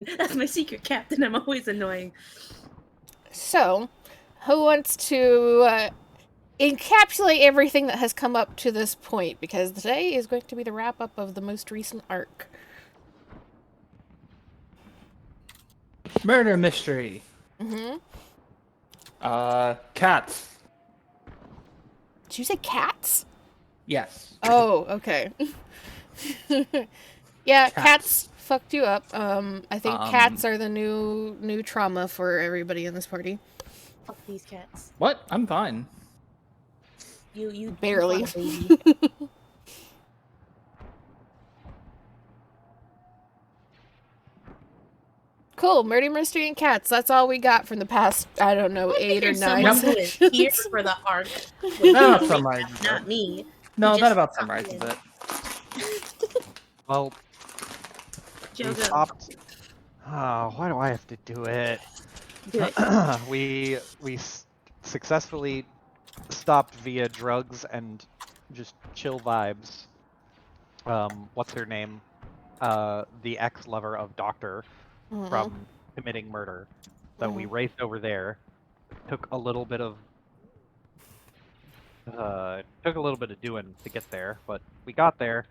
That's my secret captain. I'm always annoying. So, who wants to encapsulate everything that has come up to this point? Because today is going to be the wrap up of the most recent arc. Murder mystery. Mm-hmm. Cats. Did you say cats? Yes. Oh, okay. Yeah, cats fucked you up. I think cats are the new trauma for everybody in this party. Fuck these cats. What? I'm fine. You Barely. You fought a baby. Cool, murder, mystery, and cats. That's all we got from the past, I don't know, 8 or 9 someone who is here for the arc. That summarizes Not it. me. No, that about summarizes it. Well, we Jojo. stopped. Oh, why do I have to do it? Do it. we successfully stopped via drugs and just chill vibes. What's her name? The ex-lover of Doctor from committing murder. So we raced over there. Took a little bit of doing to get there, but we got there.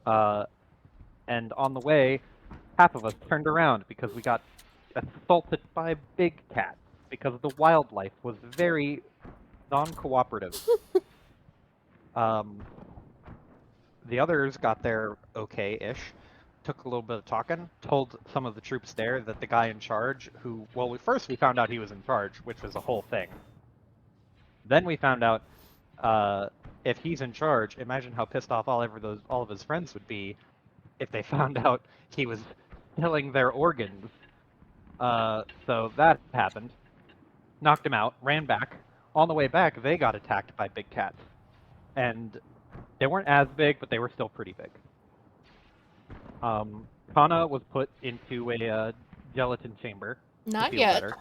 And on the way, half of us turned around because we got assaulted by a big cat because the wildlife was very non-cooperative. The others got there okay-ish, took a little bit of talking, told some of the troops there that the guy in charge, who, well, first we found out he was in charge, which was a whole thing. Then we found out if he's in charge, imagine how pissed off all of his friends would be if they found out he was killing their organs. So that happened. Knocked him out, ran back. On the way back, they got attacked by big cats. And they weren't as big, but they were still pretty big. Kana was put into a gelatin chamber. Not yet. Better.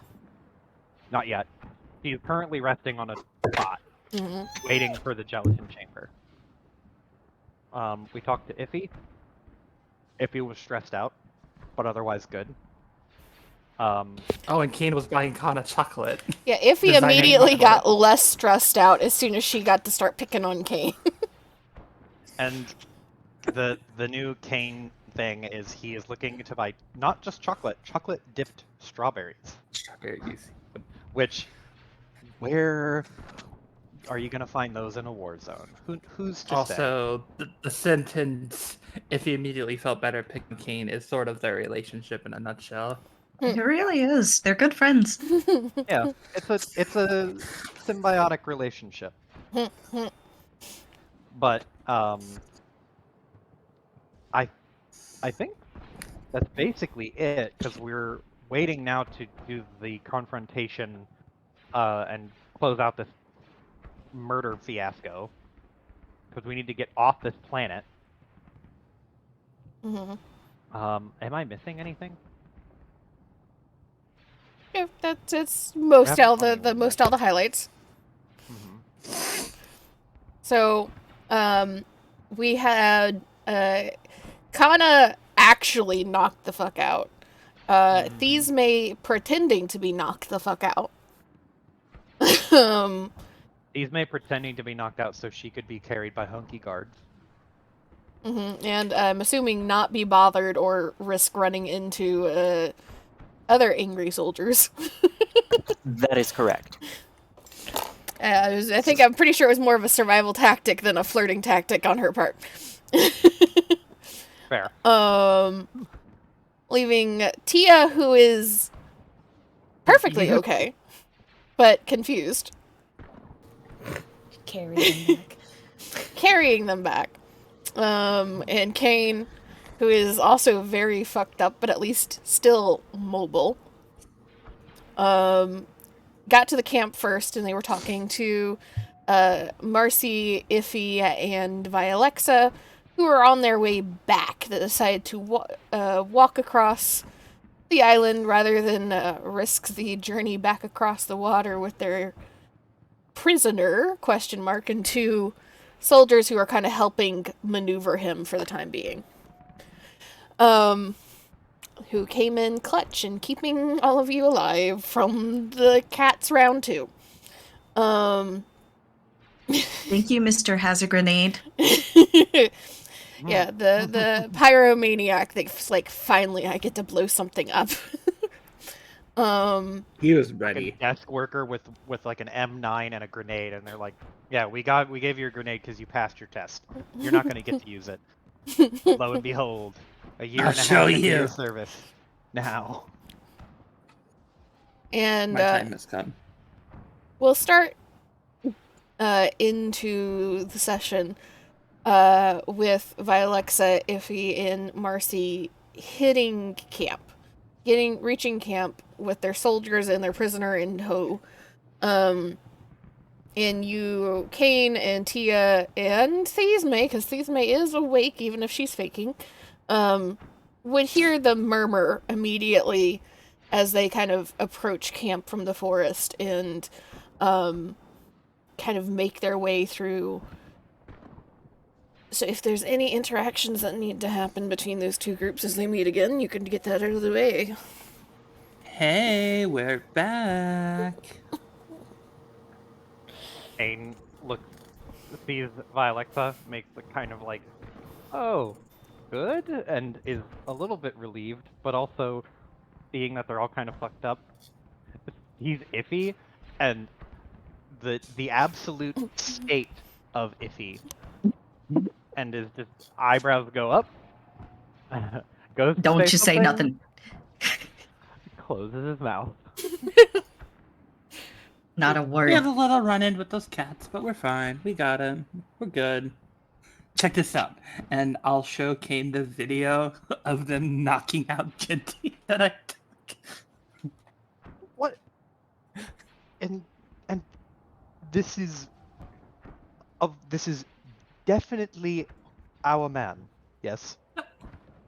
Not yet. He's currently resting on a spot, waiting for the gelatin chamber. We talked to Iffy. Iffy was stressed out, but otherwise good. Oh, and Kane was buying Kana chocolate. Yeah, Iffy immediately got less stressed out as soon as she got to start picking on Kane. And the new Kane thing is he is looking to buy not just chocolate dipped strawberries. Strawberries. Which, where are you gonna find those in a war zone? Who's to also say? The sentence, if he immediately felt better picking Kane, is sort of their relationship in a nutshell. It really is. They're good friends. Yeah, it's a symbiotic relationship. But I think that's basically it, because we're waiting now to do the confrontation and close out this murder fiasco, because we need to get off this planet. Am I missing anything? Yeah, that's most all the highlights. So, we had Kana actually knocked the fuck out. Thesme pretending to be knocked the fuck out. Thesme pretending to be knocked out so she could be carried by hunky guards. And I'm assuming not be bothered or risk running into other angry soldiers. That is correct. I'm pretty sure it was more of a survival tactic than a flirting tactic on her part. Fair. Leaving Tia, who is perfectly okay, but confused. Carrying them back. And Kane, who is also very fucked up, but at least still mobile. Got to the camp first, and they were talking to Marcy, Iffy, and Vialexa, who were on their way back. That decided to walk across the island rather than risk the journey back across the water with their prisoner, ? And two soldiers who are kind of helping maneuver him for the time being. who came in clutch and keeping all of you alive from the cats round 2. Thank you, Mr. Has a Grenade. Yeah, the pyromaniac thinks like finally I get to blow something up. He was A ready. desk worker with like an M9 and a grenade, and they're like, "Yeah, we gave you a grenade because you passed your test. You're not gonna get to use it." Lo and behold, a year I'll and a show half into you. your service now. And My time has come. we'll start into the session with Vialexa, Iffy, and Marcy hitting camp. Reaching camp with their soldiers and their prisoner in tow. And you, Kane and Tia and Thesme, because Thesme is awake even if she's faking, would hear the murmur immediately as they kind of approach camp from the forest and kind of make their way through. So if there's any interactions that need to happen between those two groups as they meet again, you can get that out of the way. Hey, we're back. Ain sees Vialexa, makes a kind of like, "Oh, good," and is a little bit relieved, but also seeing that they're all kind of fucked up. He's Iffy, and the absolute state of Iffy, and his just eyebrows go up. Goes to Don't you say something, nothing. closes his mouth. Not a We word. had a little run-in with those cats, but we're fine. We got him. We're good. Check this out, and I'll show Kane the video of them knocking out Kitty that I took. What? And this is definitely our man. Yes.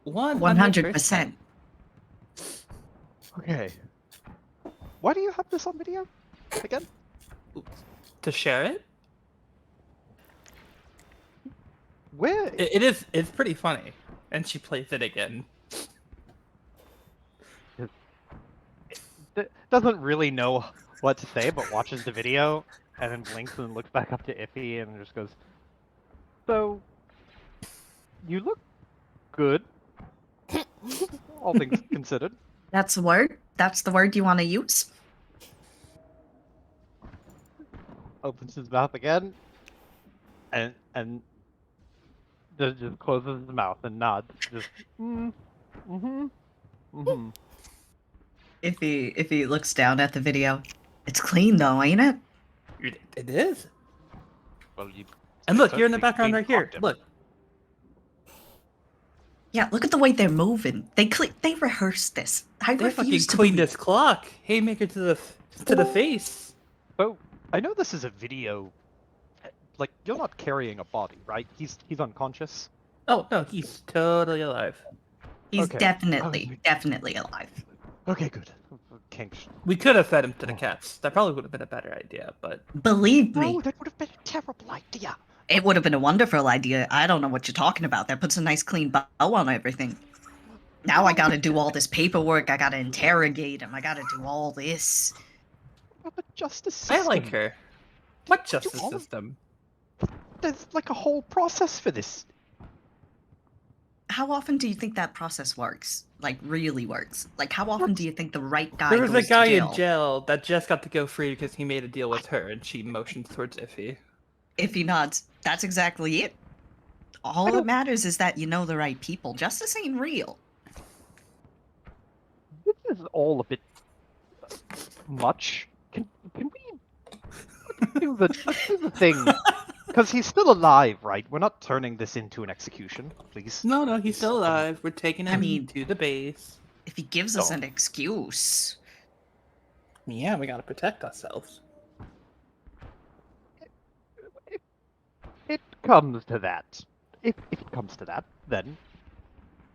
100%. Okay. Why do you have this on video again? To share it? Where? It's pretty funny. And she plays it again. Doesn't really know what to say, but watches the video and then blinks and looks back up to Iffy and just goes, "So, you look good, all things considered." That's the word? That's the word you want to use? Opens his mouth again, and just closes his mouth and nods. Just, mm-hmm. If he looks down at the video, it's clean though, ain't it? It is. Well, you. And look, you're in the certainly background right here. clean-fucked him. Look. Yeah, look at the way they're moving. They rehearsed this. I They fucking refuse to cleaned believe- this clock. Haymaker to the face. So, I know this is a video. Like, you're not carrying a body, right? He's unconscious. Oh no, he's totally alive. He's Okay. definitely alive. Okay, good. Kink. We could have fed him to the cats. That probably would have been a better idea, but Believe me, No, that would have been a terrible idea. it would have been a wonderful idea. I don't know what you're talking about. That puts a nice clean bow on everything. Now I gotta do all this paperwork. I gotta interrogate him. I gotta do all this. But the justice I system. like her. What justice all- system? There's like a whole process for this. How often do you think that process works? Like, really works? Like, how often do you think the right guy There was goes a guy to jail? in jail that just got to go free because he made a deal with her, and she motions towards Iffy. If he nods, that's exactly it. All that matters is that you know the right people. Justice ain't real. This is all a bit much. Can we let's do the thing? Because he's still alive, right? We're not turning this into an execution, please. No, he's still alive. We're taking him I mean- to the base. If he gives us Oh. an excuse. Yeah, we gotta protect ourselves. It comes to that. If it comes to that, then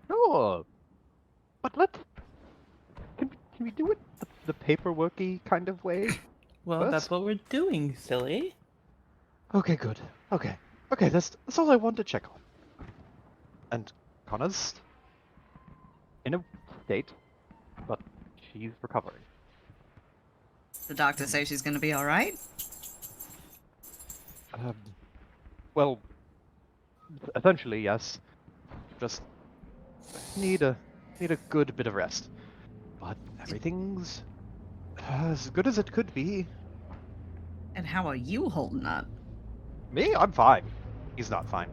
sure. But let's. Can we do it the paperworky kind of way? Well, What? that's what we're doing, silly. Okay, good. Okay. That's all I wanted to check on. And Connors, in a state, but she's recovering. The doctor says she's gonna be all right. Well, essentially, yes. Just need a good bit of rest. But everything's as good as it could be. And how are you holding up? Me, I'm fine. He's not fine.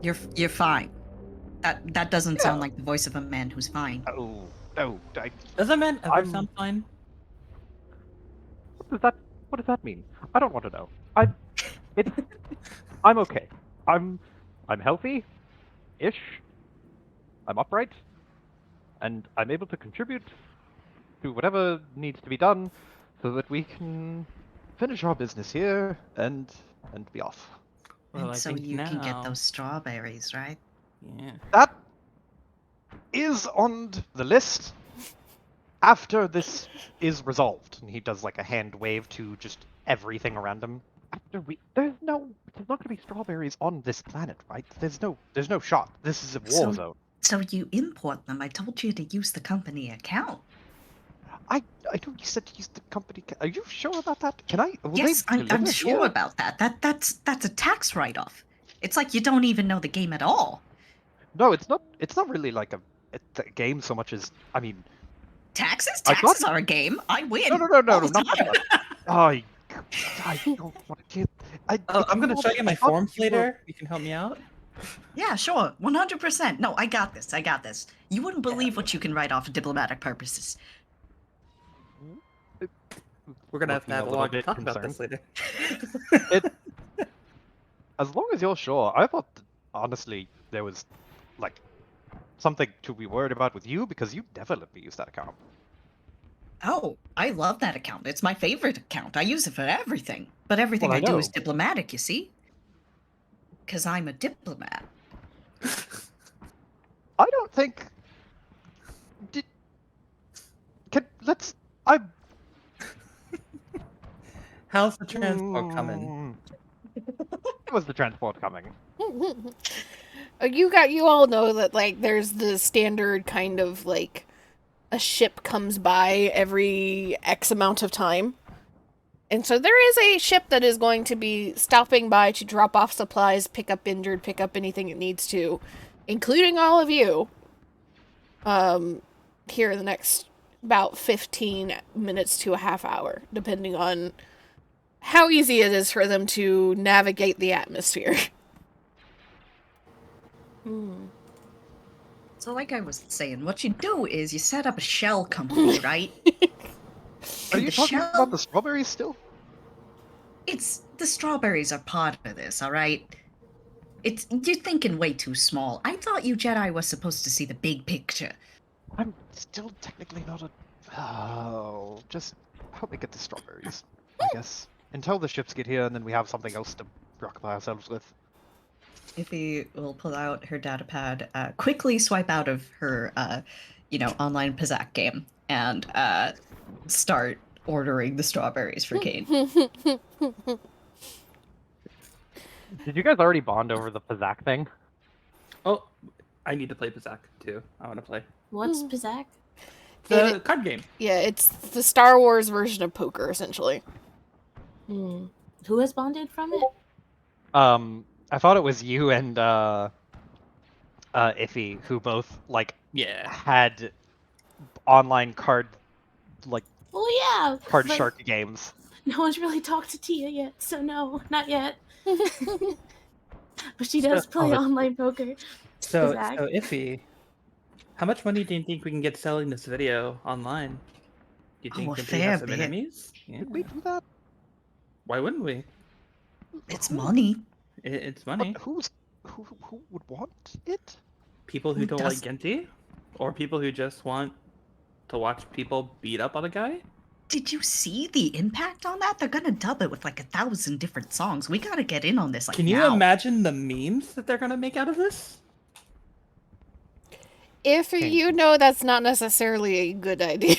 You're fine. That doesn't sound Yeah. like the voice of a man who's fine. Oh, no. Does a man ever I'm- sound fine? What does that mean? I don't want to know. I'm okay. I'm healthy-ish. I'm upright, and I'm able to contribute to whatever needs to be done, so that we can finish our business here and be off. Well, And I so think you can get now- those strawberries, right? Yeah. That is on the list after this is resolved. And he does like a hand wave to just everything around him. There's not going to be strawberries on this planet, right? There's no shot. This is a war zone. So you import them. I told you to use the company account. I know you said to use the company. Are you sure about that? Can I? Will Yes, they I'm deliver sure here? about that. That's a tax write-off. It's like you don't even know the game at all. No, it's not. It's not really like a game so much as Taxes? I got- Taxes are a game. I win. No, all the not time. that. I don't want to. Oh, I'm gonna show you my forms you were- later. You can help me out. Yeah, sure. 100%. No, I got this. I got this. You wouldn't believe what you can write off for diplomatic purposes. We're gonna have to Looking a have a little long bit talk about this concerned. later. As long as you're sure, I thought honestly there was like something to be worried about with you because you never let me use that account. Oh, I love that account. It's my favorite account. I use it for everything. But everything Well, I I do is know. diplomatic, you see? Because I'm a diplomat. I don't think. Let's. I'm. How's the transport coming? How was the transport coming? You all know that like there's the standard kind of like a ship comes by every X amount of time. And so there is a ship that is going to be stopping by to drop off supplies, pick up injured, pick up anything it needs to, including all of you. Here in the next about 15 minutes to a half hour, depending on how easy it is for them to navigate the atmosphere. So like I was saying, what you do is you set up a shell company, right? Are And you the talking shell- about the strawberries still? It's the strawberries are part of this, all right? You're thinking way too small. I thought you Jedi was supposed to see the big picture. I'm still technically not a. Oh, just help me get the strawberries, I guess. Until the ships get here, and then we have something else to preoccupy ourselves with. Iffy will pull out her datapad, quickly swipe out of her, online Pizzak game, and start ordering the strawberries for Kane. Did you guys already bond over the Pizzak thing? Oh, I need to play Bazak too. I want to play What's Pizzak? the card game. Yeah, it's the Star Wars version of poker, essentially. Who has bonded from it? I thought it was you and Iffy who both like Yeah. had online card Oh yeah. card but shark games. No one's really talked to Tia yet, so no, not yet. But she does play that's- online poker. So Bazak. Iffy, how much money do you think we can get selling this video online? Do you think Oh, a that we fair have some bit. enemies? Yeah. Did we do that? Why wouldn't we? It's money. It's money. But who would want it? People who Who don't does- like Genti, or people who just want to watch people beat up on a guy. Did you see the impact on that? They're gonna dub it with like 1,000 different songs. We gotta get in on this like Can you now. imagine the memes that they're gonna make out of this? If you know that's not necessarily a good idea.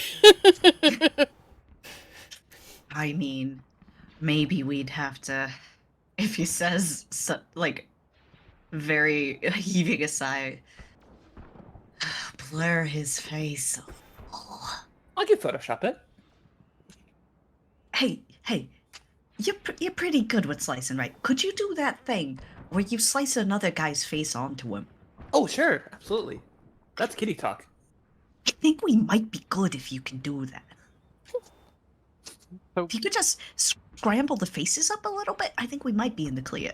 I mean, maybe we'd have to, if he says very heaving a sigh. blur his face. I can Photoshop it. Hey, you're pretty good with slicing, right? Could you do that thing where you slice another guy's face onto him? Oh, sure, absolutely. That's kitty talk. I think we might be good if you can do that. So- If you could just scramble the faces up a little bit, I think we might be in the clear.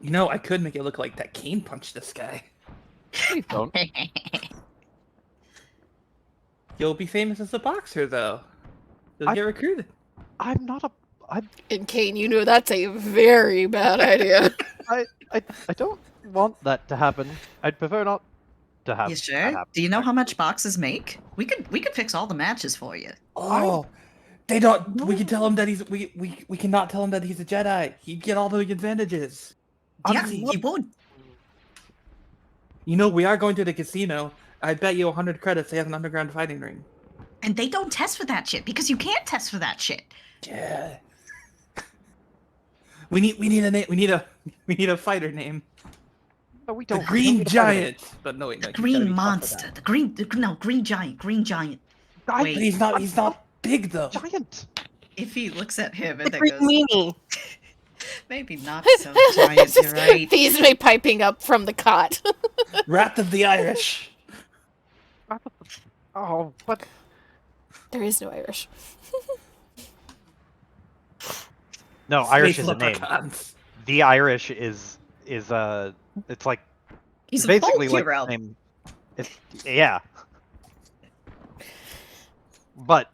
You know, I could make it look like that Kane punched this guy. Please don't. You'll be famous as a boxer, though. You'll get recruited. I'm not a. And Kane, you know that's a very bad idea. I don't want that to happen. I'd prefer not to have. You that sure? happen. Do you know how much boxes make? We could fix all the matches for you. Oh, they don't. We can tell him that he's. We cannot tell him that he's a Jedi. He'd get all the advantages. Yeah, Honestly, he would. You know, we are going to the casino. I bet you 100 credits they have an underground fighting ring. And they don't test for that shit because you can't test for that shit. Yeah. We need a name. We need a fighter name. No, we The don't. we don't Green need a fighter. Giant. But no, wait, no. The he's gotta green be tough for monster. that. Green giant. Green giant. I- Wait. But he's not big though. Giant. If he looks at him and then Green goes, meanie. maybe not so giant, you're right. He's me piping up from the cot. Wrath of the Irish. Oh, what? There is no Irish. No, Irish Space is a name. leprechauns. The Irish is it's like He's a basically folk like hero. the same. Yeah. But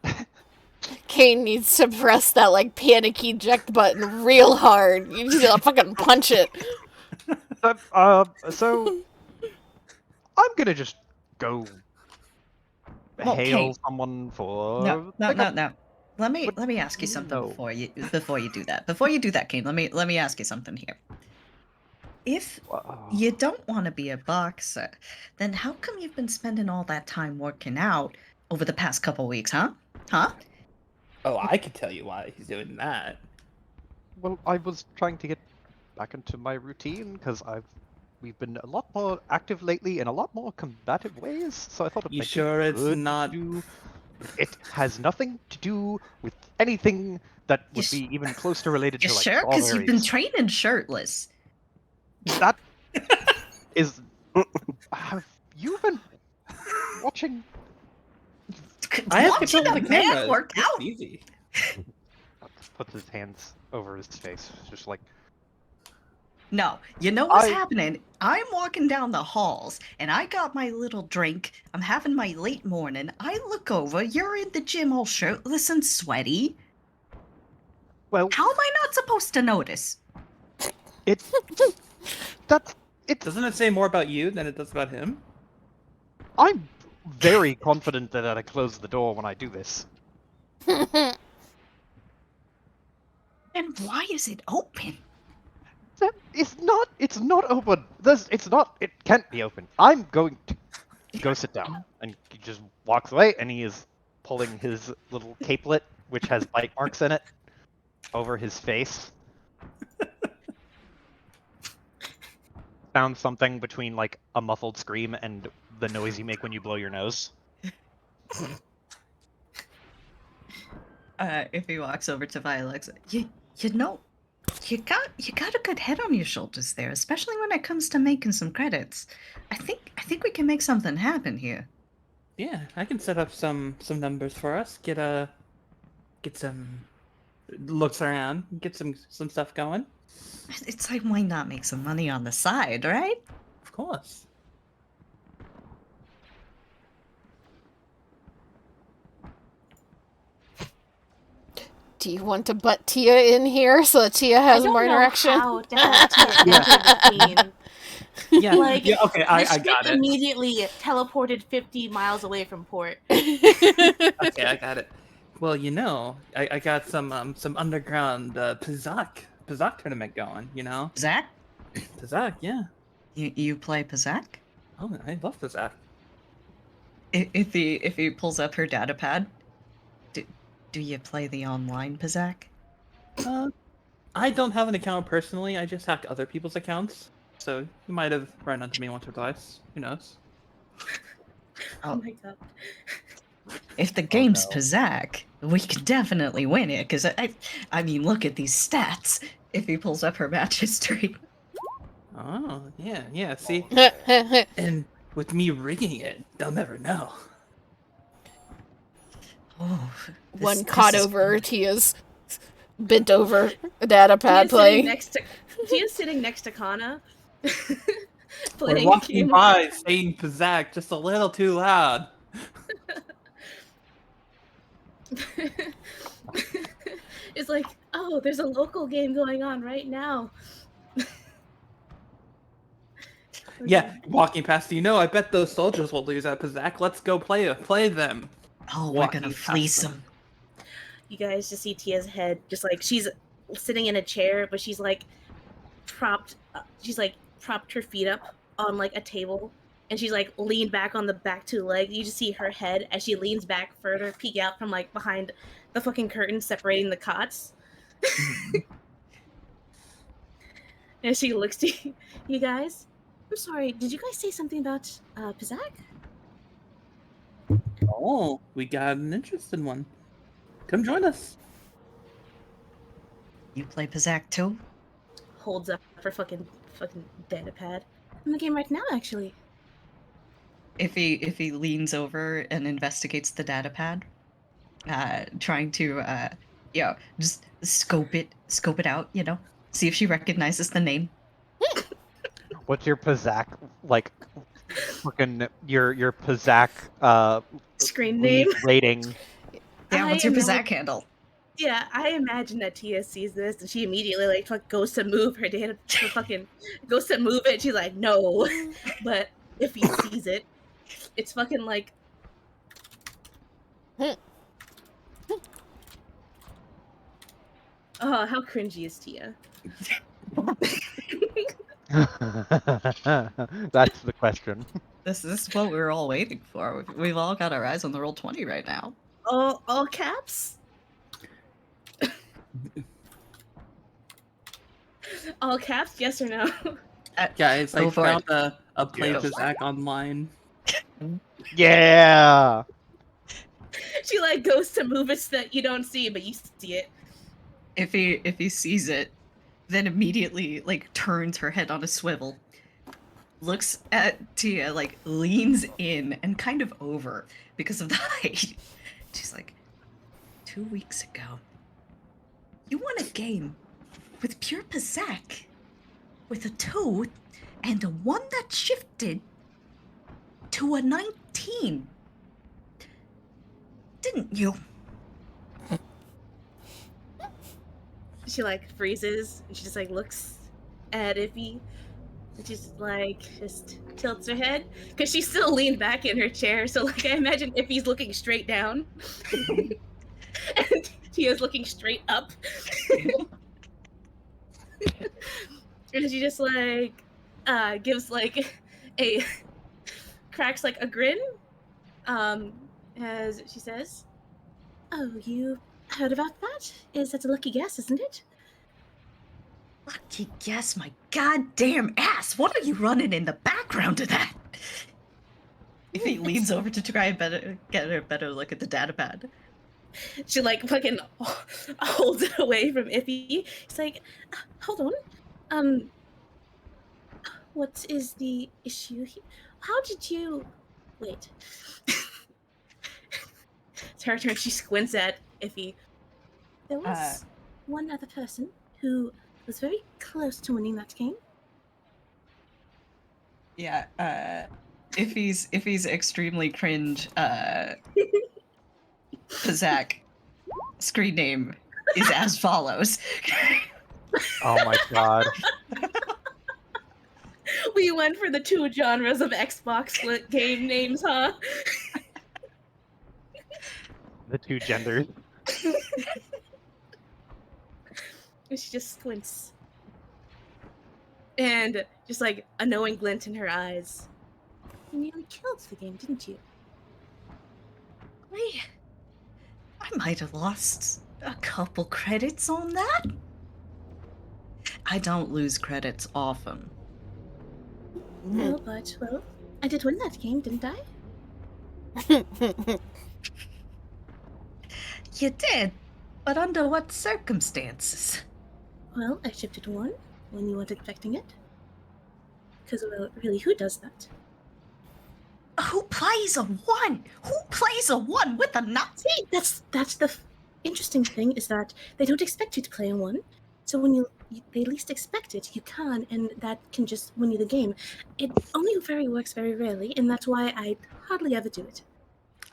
Kane needs to press that like panic eject button real hard. You just gotta fucking punch it. so I'm gonna just go Well, hail Kane. someone for No. Let me ask you something No. before you do that. Before you do that, Kane, let me ask you something here. If you don't want to be a boxer, then how come you've been spending all that time working out over the past couple weeks, huh? Huh? Oh, I could tell you why he's doing that. Well, I was trying to get back into my routine because we've been a lot more active lately in a lot more combative ways. So I thought it You might be sure it's good to not? do- It has nothing to do with anything that You would be even close to related You to like sure? Because you've been strawberries. training shirtless. That is. Have you been watching? I have Watching control a of the man camera. work It's out. easy. Puts his hands over his face, just like No, you know what's I- happening? I'm walking down the halls and I got my little drink. I'm having my late morning. I look over, you're in the gym all shirtless and sweaty. well, How am I not supposed to notice? it's that's it's. Doesn't it say more about you than it does about him? I'm very confident that I close the door when I do this. And why is it open? That is not. It's not open. It's not. It can't be open. I'm going to go sit down. And he just walks away, and he is pulling his little capelet, which has bite marks in it, over his face. Found something between like a muffled scream and the noise you make when you blow your nose. If he walks over to Violexa, you know, you got a good head on your shoulders there, especially when it comes to making some credits. I think we can make something happen here. Yeah, I can set up some numbers for us. Get some looks around. Get some stuff going. It's like, why not make some money on the side, right? Of course. Do you want to butt Tia in here so that Tia has I don't more know interaction? how to have Tia enter the scene. Yeah. Like, yeah. Okay. The I ship got it. immediately teleported 50 miles away from port. Okay, I got it. Well, you know, I got some underground Pizak tournament going. You know, Zach, Pizak. Yeah. you play Pazak? Oh, I love Pizak. If he pulls up her data pad, do you play the online Pazak? I don't have an account personally. I just hack other people's accounts. So you might have run onto me once or twice. Who knows? Oh my god. If the game's no. Pizzac, we could definitely win it, because I mean, look at these stats. If he pulls up her match history. Oh, yeah. See, One and with me rigging it, they'll never know. Oh, caught is over good. Tia's bent over a data pad Tia's sitting playing. next to Kana. We're playing a walking game. by saying Pizzac just a little too loud. It's like, oh, there's a local game going on right now. Yeah, walking past, I bet those soldiers will lose at Pizzac. Let's go play them. Oh, we're Walking gonna past fleece them. them. You guys just see Tia's head, just like she's sitting in a chair, but she's like propped. She's like propped her feet up on like a table, and she's like leaned back on the back two legs. You just see her head as she leans back further, peek out from like behind the fucking curtain separating the cots. And she looks to you guys. I'm sorry, did you guys say something about Pizzac? Oh, we got an interesting one. Come join us. You play Pizzac too? Holds up her fucking data pad. I'm in the game right now, actually. If he leans over and investigates the data pad, trying to just scope it out, see if she recognizes the name. What's your Pizzac like? Fucking your Pizzac Screen lead name. rating. Yeah, I what's your imagine- Pizzac handle? Yeah, I imagine that Tia sees this and she immediately like goes to move her data, goes to move it. She's like, no, but if he sees it, it's fucking like. Oh, how cringy is Tia? That's the question. This is what we were all waiting for. We've all got our eyes on the Roll20 right now. All caps. All caps, yes or no? Guys, I Go for found it. a play Yes. Pizzac online. Yeah. She like goes to move it so that you don't see, but you see it. If he sees it, then immediately like turns her head on a swivel, looks at Tia, like leans in and kind of over because of the height. She's like, 2 weeks ago, you won a game with pure Pizzac, with a 2 and a 1 that shifted to a 19. Didn't you? She like freezes and she just like looks at Iffy and she's like just tilts her head because she's still leaned back in her chair. So like I imagine Iffy's looking straight down and Tia's looking straight up. And she just like gives like a cracks like a grin as she says, "Oh, you heard about that? Is that a lucky guess, isn't it?" Lucky guess, my goddamn ass! What are you running in the background of that? If he leans over to try and get a better look at the data pad. She like fucking holds it away from Iffy. She's like, "Hold on. What is the issue here? How did you wait?" It's her turn. She squints at Iffy. There was one other person who was very close to winning that game. Yeah, if he's extremely cringe, Pizzac screen name is as follows. Oh my god. We went for the 2 genres of Xbox split game names, huh? The 2 genders. And she just squints. And just like a knowing glint in her eyes. You nearly killed the game, didn't you? I might have lost a couple credits on that. I don't lose credits often. No, but, well, I did win that game, didn't I? You did, but under what circumstances? Well, I shifted one when you weren't expecting it. Because, well, really, who does that? Who plays a 1? Who plays a 1 with a nut? See, that's the interesting thing is that they don't expect you to play a one. So when they least expect it, you can, and that can just win you the game. It only works very rarely, and that's why I hardly ever do it.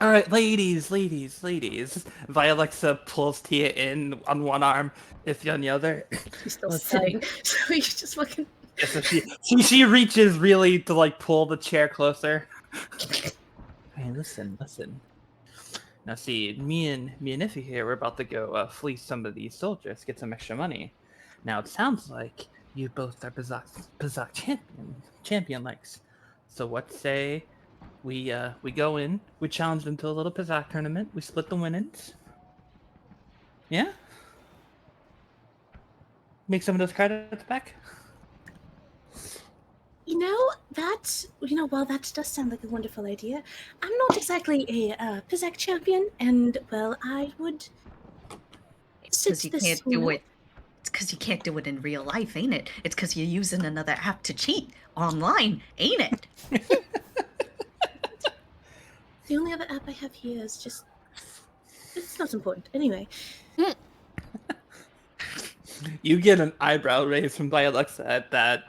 All right, ladies. Vialexa pulls Tia in on one arm, Iffy on the other. He's still Listen. sitting, so he's just fucking. Yeah, so she reaches really to like pull the chair closer. Hey, listen. Now see, me and Iffy here, we're about to go fleece some of these soldiers, get some extra money. Now it sounds like you both are Bazak champion likes. So what say we go in, we challenge them to a little Bazak tournament, we split the winnings. Yeah? Make some of those credits back? While that does sound like a wonderful idea, I'm not exactly a Pizak champion, and, well, I would... It's because you can't do it. It's because you can't do it in real life, ain't it? It's because you're using another app to cheat online, ain't it? The only other app I have here is just... It's not important. Anyway. You get an eyebrow raise from Alexa at that.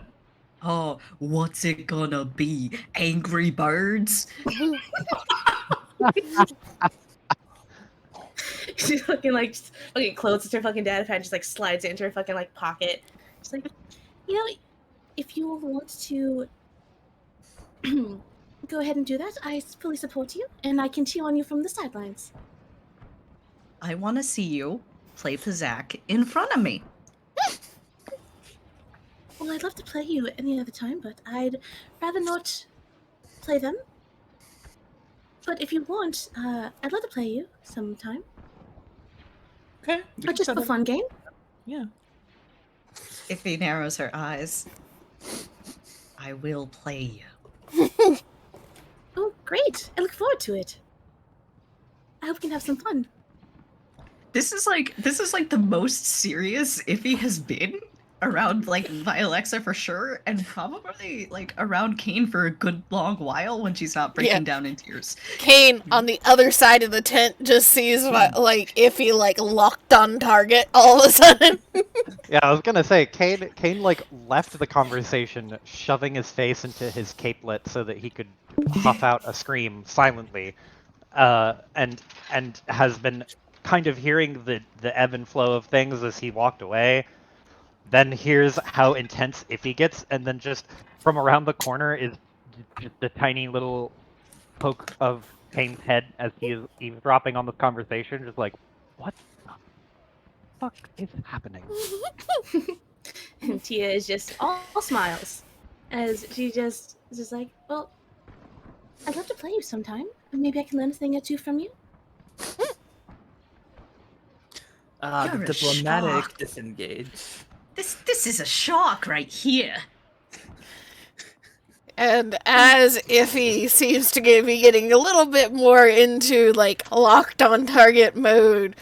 Oh, what's it gonna be? Angry Birds? She's fucking closes her fucking data pad, just like slides it into her fucking like pocket. She's like, if you want to go ahead and do that, I fully support you, and I can cheer on you from the sidelines. I want to see you play Pizak in front of me. Well, I'd love to play you any other time, but I'd rather not play them. But if you want, I'd love to play you sometime. Okay. Or just for fun game. Yeah. If he narrows her eyes, I will play you. Oh, great! I look forward to it. I hope we can have some fun. This is like the most serious Iffy has been around like Vialexa for sure, and probably like around Kane for a good long while when she's not breaking down in tears. Kane on the other side of the tent just sees like Iffy like locked on target all of a sudden. Yeah, I was gonna say Kane like left the conversation, shoving his face into his capelet so that he could huff out a scream silently, and has been kind of hearing the ebb and flow of things as he walked away. Then here's how intense Iffy gets, and then just from around the corner is just the tiny little poke of Kane's head as he is eavesdropping on this conversation, just like, what the fuck is happening? And Tia is just all smiles as she just is just like, well, I'd love to play you sometime, and maybe I can learn a thing or two from you. You're The a diplomatic shock. disengage. This is a shock right here. And as Iffy seems to be getting a little bit more into like locked on target mode,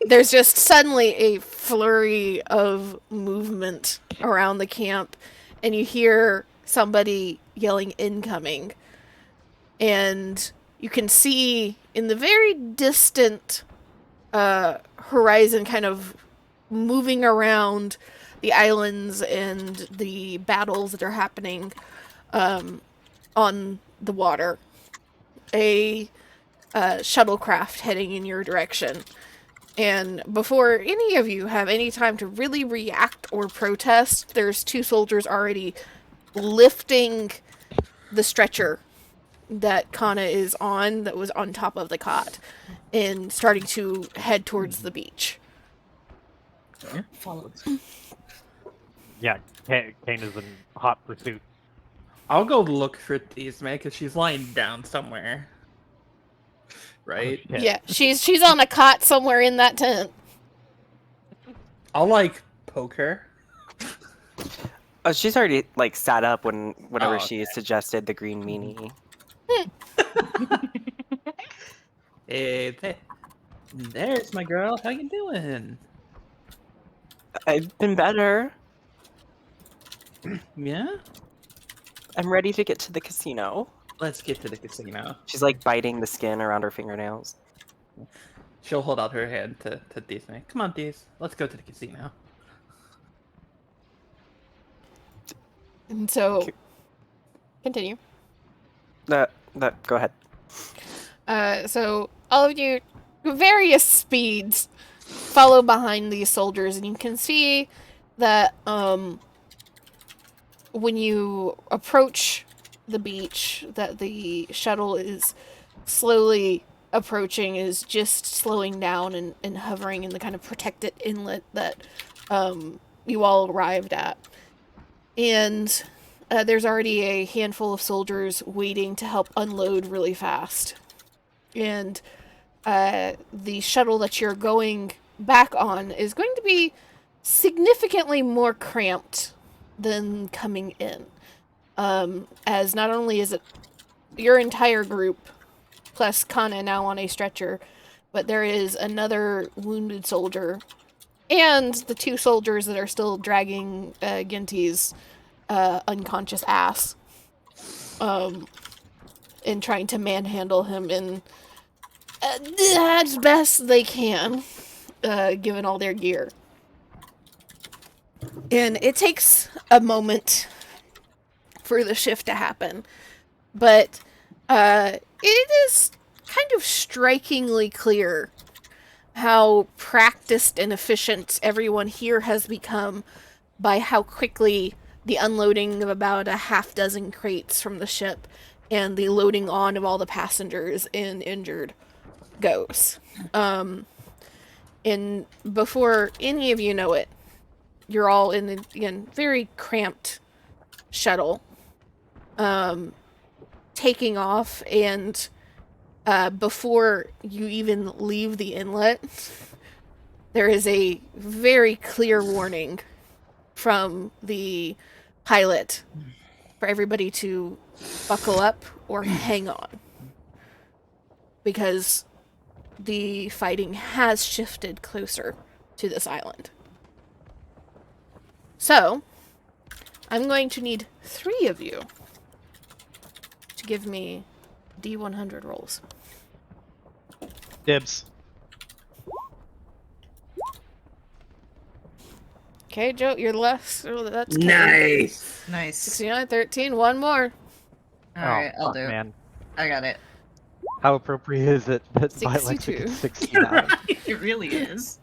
there's just suddenly a flurry of movement around the camp, and you hear somebody yelling incoming. And you can see in the very distant horizon kind of moving around the islands and the battles that are happening on the water, a shuttlecraft heading in your direction. And before any of you have any time to really react or protest, there's two soldiers already lifting the stretcher that Kana is on, that was on top of the cot, and starting to head towards the beach. Followed. Yeah, Kane is in hot pursuit. I'll go look for Thisme because she's lying down somewhere. Right? Oh, shit. Yeah, she's on a cot somewhere in that tent. I'll like poke her. Oh, she's already like sat up whenever Oh, she suggested the green meanie. Hey, there's my girl. How you doing? I've been better. Yeah? I'm ready to get to the casino. Let's get to the casino. She's like biting the skin around her fingernails. She'll hold out her hand to Dees. Come on, Dees. Let's go to the casino. And so, continue. That go ahead. So all of you, various speeds, follow behind these soldiers, and you can see that when you approach the beach, that the shuttle is slowly approaching, is just slowing down and hovering in the kind of protected inlet that you all arrived at. And there's already a handful of soldiers waiting to help unload really fast. And the shuttle that you're going back on is going to be significantly more cramped than coming in. As not only is it your entire group, plus Kana now on a stretcher, but there is another wounded soldier, and the 2 soldiers that are still dragging Ginty's unconscious ass, and trying to manhandle him in as best they can, given all their gear. And it takes a moment for the shift to happen, but it is kind of strikingly clear how practiced and efficient everyone here has become by how quickly the unloading of about a half dozen crates from the ship and the loading on of all the passengers and injured goes. And before any of you know it, you're all in the, again, very cramped shuttle, taking off, and before you even leave the inlet, there is a very clear warning from the pilot for everybody to buckle up or hang on, because the fighting has shifted closer to this island. So, I'm going to need 3 of you to give me D100 rolls. Dibs. Okay, Joe, you're the last. Oh, that's Nice. Nice. 69, 13, one more. All right, I'll fuck, do. Man. I got it. How appropriate is it that 62. Vilexa gets 69? It really is.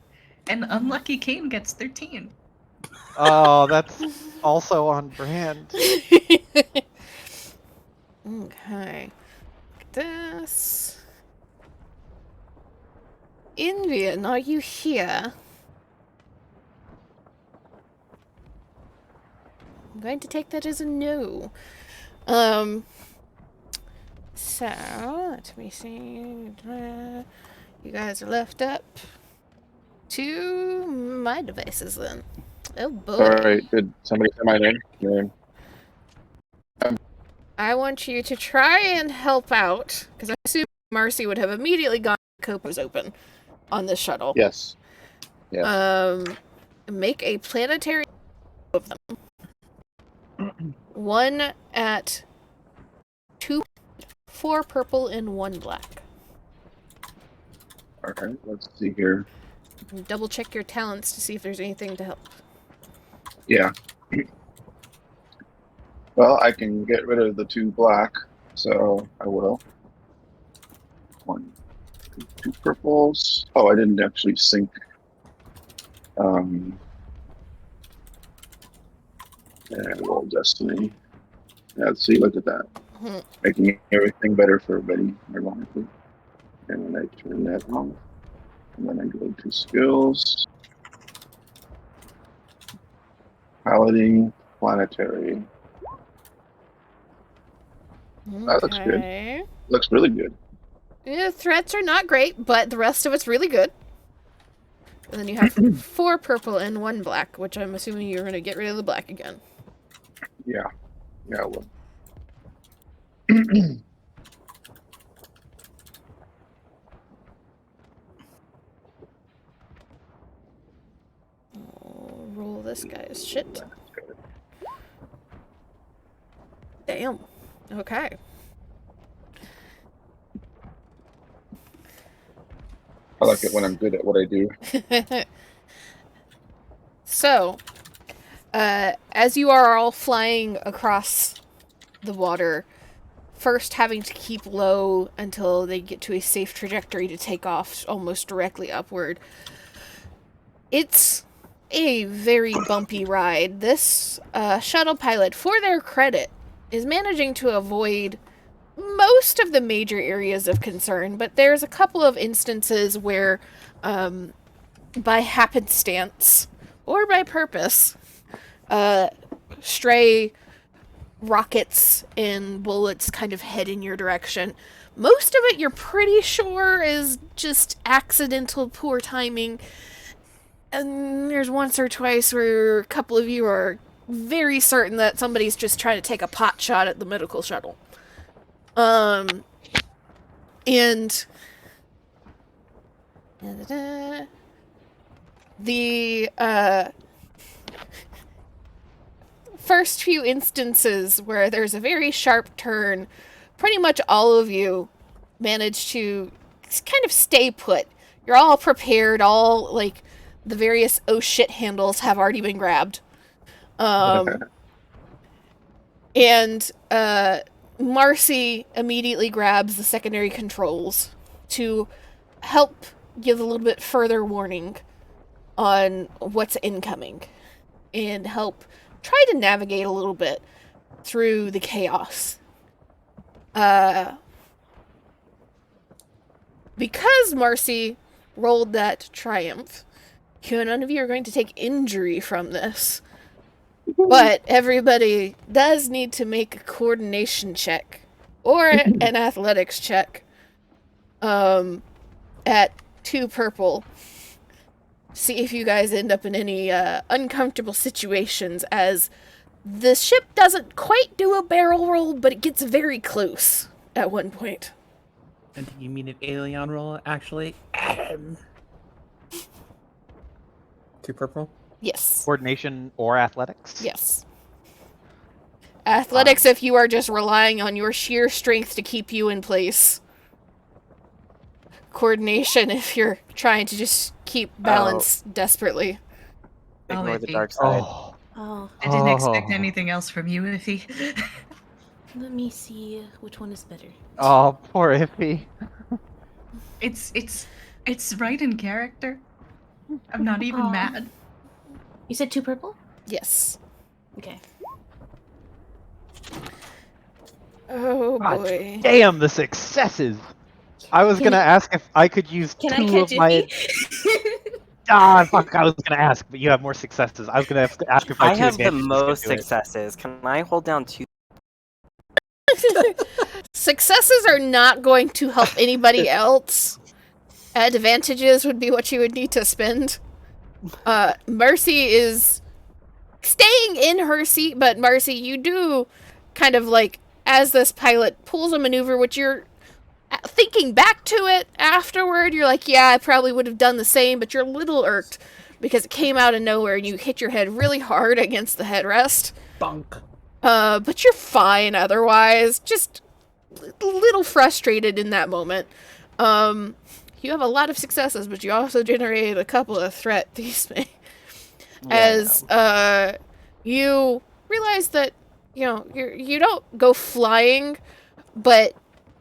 And Unlucky Kane gets 13. Oh, that's also on brand. Okay. This. Invian, are you here? I'm going to take that as a no. So, let me see. You guys are left up to my devices then. Oh boy. Alright, did somebody say my name? I want you to try and help out, because I assume Marcy would have immediately gone to Copa's open on this shuttle. Yes. Yes. Make a planetary of them. 1 at 2, 4 purple, and 1 black. Alright, let's see here. Double check your talents to see if there's anything to help. Yeah. Well, I can get rid of the 2 black, so I will. 1, 2 purples. Oh, I didn't actually sync. And roll destiny. Yeah, let's see, look at that. Making everything better for everybody, ironically. And then I turn that off. And then I go to skills. Piloting, planetary. That looks good. Okay. Looks really good. Yeah, threats are not great, but the rest of it's really good. And then you have 4 purple and 1 black, which I'm assuming you're going to get rid of the black again. Yeah. Yeah, well. this guy is shit. That's good. Damn. Okay. I like it when I'm good at what I do. So, as you are all flying across the water, first having to keep low until they get to a safe trajectory to take off almost directly upward, it's a very bumpy ride. This shuttle pilot, for their credit, is managing to avoid most of the major areas of concern, but there's a couple of instances where, by happenstance or by purpose, stray rockets and bullets kind of head in your direction. Most of it you're pretty sure is just accidental poor timing, and there's once or twice where a couple of you are very certain that somebody's just trying to take a pot shot at the medical shuttle. And the first few instances where there's a very sharp turn, pretty much all of you manage to kind of stay put. You're all prepared, all, like, the various oh shit handles have already been grabbed. And Marcy immediately grabs the secondary controls to help give a little bit further warning on what's incoming and help try to navigate a little bit through the chaos. Because Marcy rolled that triumph, none of you are going to take injury from this. But everybody does need to make a coordination check or an athletics check at 2 purple. See if you guys end up in any uncomfortable situations, as the ship doesn't quite do a barrel roll, but it gets very close at one point. And do you mean an alien roll, actually? 2 purple? Yes. Coordination or athletics? Yes. Athletics if you are just relying on your sheer strength to keep you in place. Coordination if you're trying to just keep balance desperately. Ignore the Iffy. dark side. Oh, I didn't expect anything else from you, Iffy. let me see which one is better. Oh, poor Iffy. It's right in character. I'm not even Aw. mad. You said 2 purple? Yes. Okay. Oh God boy. Damn, the successes! I was Can gonna I- ask if I could use Can I 2 catch of my... Iffy? Fuck, I was gonna ask, but you have more successes. I was gonna ask if my I 2 have the advantages could most do it. successes. Can I hold down 2? Successes are not going to help anybody else. Advantages would be what you would need to spend. Mercy is staying in her seat, but Marcy, you do kind of like, as this pilot pulls a maneuver, which you're thinking back to it afterward, you're like, yeah, I probably would have done the same, but you're a little irked because it came out of nowhere and you hit your head really hard against the headrest. Bunk. But you're fine otherwise. Just a little frustrated in that moment. You have a lot of successes, but you also generated a couple of threat these may. As you realize that, you know, you don't go flying, but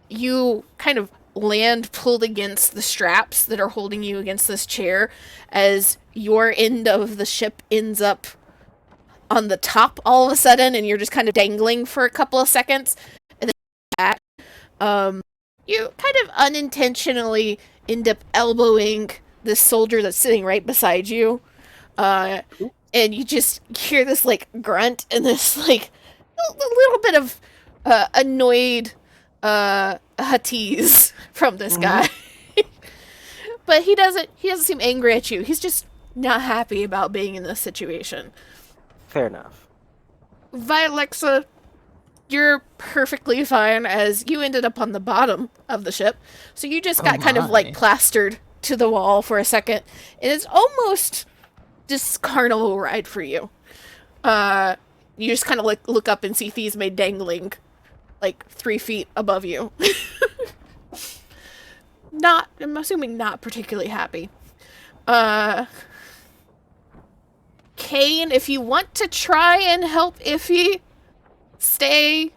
you kind of land pulled against the straps that are holding you against this chair, as your end of the ship ends up on the top all of a sudden, and you're just kind of dangling for a couple of seconds, and then back. You kind of unintentionally end up elbowing this soldier that's sitting right beside you, and you just hear this like grunt and this like a little bit of annoyed hutties from this guy. But he doesn't seem angry at you. He's just not happy about being in this situation. Fair enough. Vialexa, you're perfectly fine, as you ended up on the bottom of the ship. So you just got kind of like my. plastered to the wall for a second. And it's almost just carnival ride for you. You just kind of like look up and see Thesme dangling like 3 feet above you. I'm assuming not particularly happy. Kane, if you want to try and help Iffy stay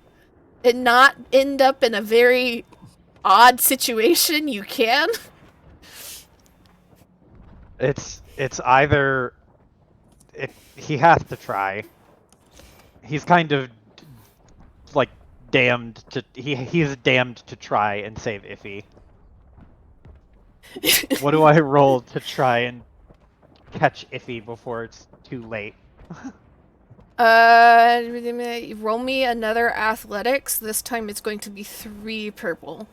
and not end up in a very odd situation, you can. It's either he has to try. He's kind of like damned to he's damned to try and save Iffy. What do I roll to try and catch Iffy before it's too late? Roll me another athletics. This time it's going to be 3 purple.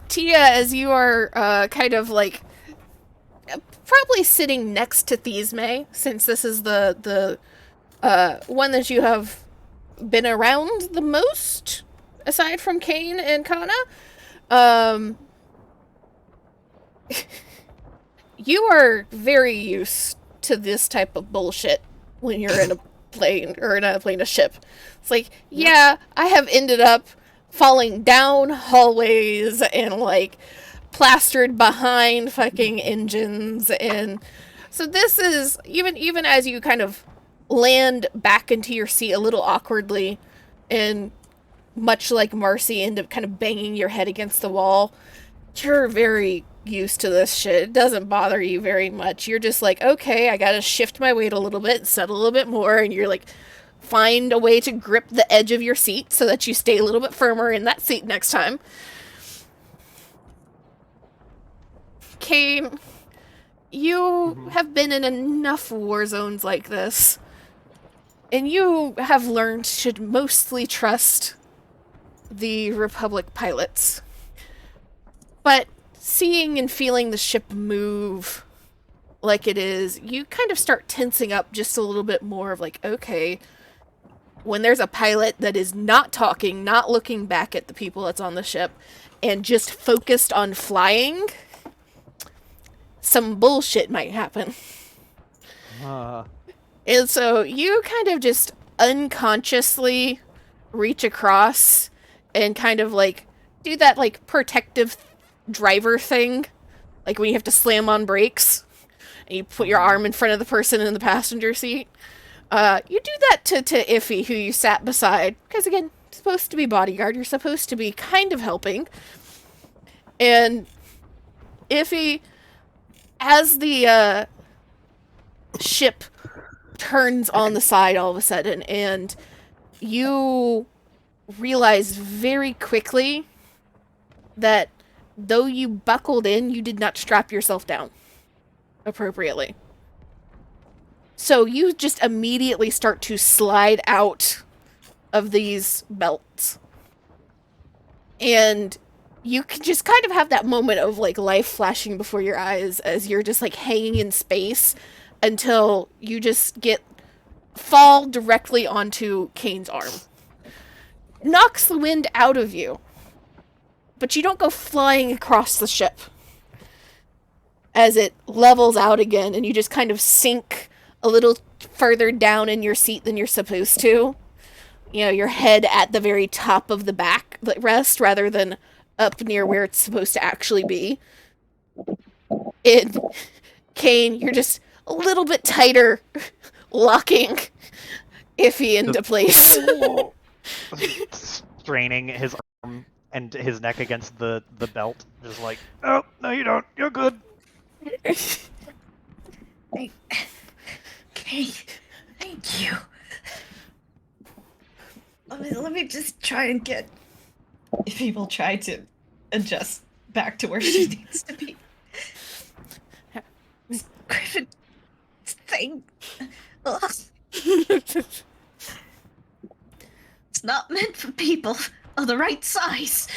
Tia, as you are kind of like probably sitting next to Thesme, since this is the one that you have been around the most, aside from Kane and Kana, you are very used to this type of bullshit when you're in a plane, or in a ship. It's like, yeah, I have ended up falling down hallways and like plastered behind fucking engines, and so this is even as you kind of land back into your seat a little awkwardly, and much like Marcy end up kind of banging your head against the wall, you're very used to this shit. It doesn't bother you very much. You're just like, okay, I gotta shift my weight a little bit, settle a little bit more, and you're like, find a way to grip the edge of your seat so that you stay a little bit firmer in that seat next time. Kane, you have been in enough war zones like this, and you have learned to mostly trust the Republic pilots. But seeing and feeling the ship move like it is, you kind of start tensing up just a little bit more of like, okay, when there's a pilot that is not talking, not looking back at the people that's on the ship, and just focused on flying, some bullshit might happen. And so you kind of just unconsciously reach across and kind of like do that like protective driver thing, like when you have to slam on brakes and you put your arm in front of the person in the passenger seat. You do that to Iffy, who you sat beside, because again, supposed to be bodyguard, you're supposed to be kind of helping. And Iffy, as the ship turns on the side all of a sudden, and you realize very quickly that though you buckled in, you did not strap yourself down appropriately. So you just immediately start to slide out of these belts. And you can just kind of have that moment of like life flashing before your eyes as you're just like hanging in space until you just fall directly onto Kane's arm. Knocks the wind out of you, but you don't go flying across the ship as it levels out again, and you just kind of sink a little further down in your seat than you're supposed to. You know, your head at the very top of the backrest rather than up near where it's supposed to actually be. And Kane, you're just a little bit tighter, locking Iffy into place. Straining his arm and his neck against the belt, just like, oh, no you don't, you're good. Okay, thank you. Let me just try and get... If he will try to adjust back to where she needs to be. This Griffin thing. Ugh. It's not meant for people of the right size.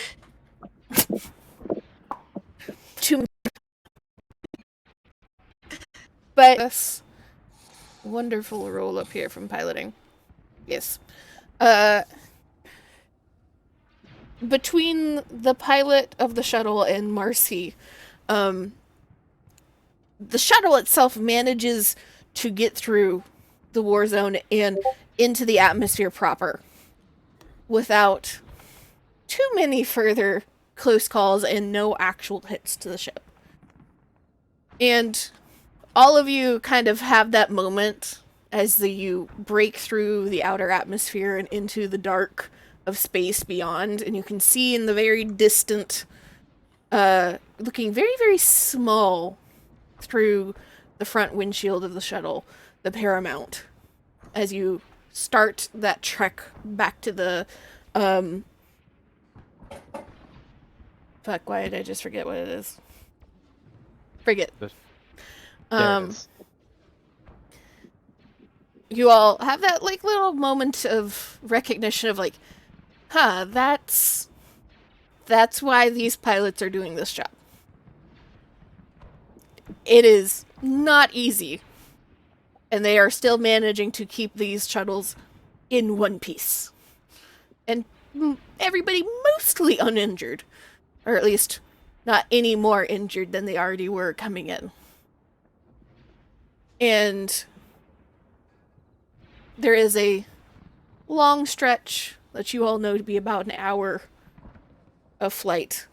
But this wonderful roll up here from piloting. Yes. between the pilot of the shuttle and Marcy, the shuttle itself manages to get through the war zone and into the atmosphere proper without too many further close calls and no actual hits to the ship. And all of you kind of have that moment as you break through the outer atmosphere and into the dark of space beyond, and you can see in the very distant, looking very, very small through the front windshield of the shuttle, the Paramount, as you start that trek back to the, fuck, why did I just forget what it is? Frigate. There it is. You all have that like little moment of recognition of like, huh, that's why these pilots are doing this job. It is not easy, and they are still managing to keep these shuttles in one piece, and everybody mostly uninjured, or at least not any more injured than they already were coming in. And there is a long stretch that you all know to be about an hour of flight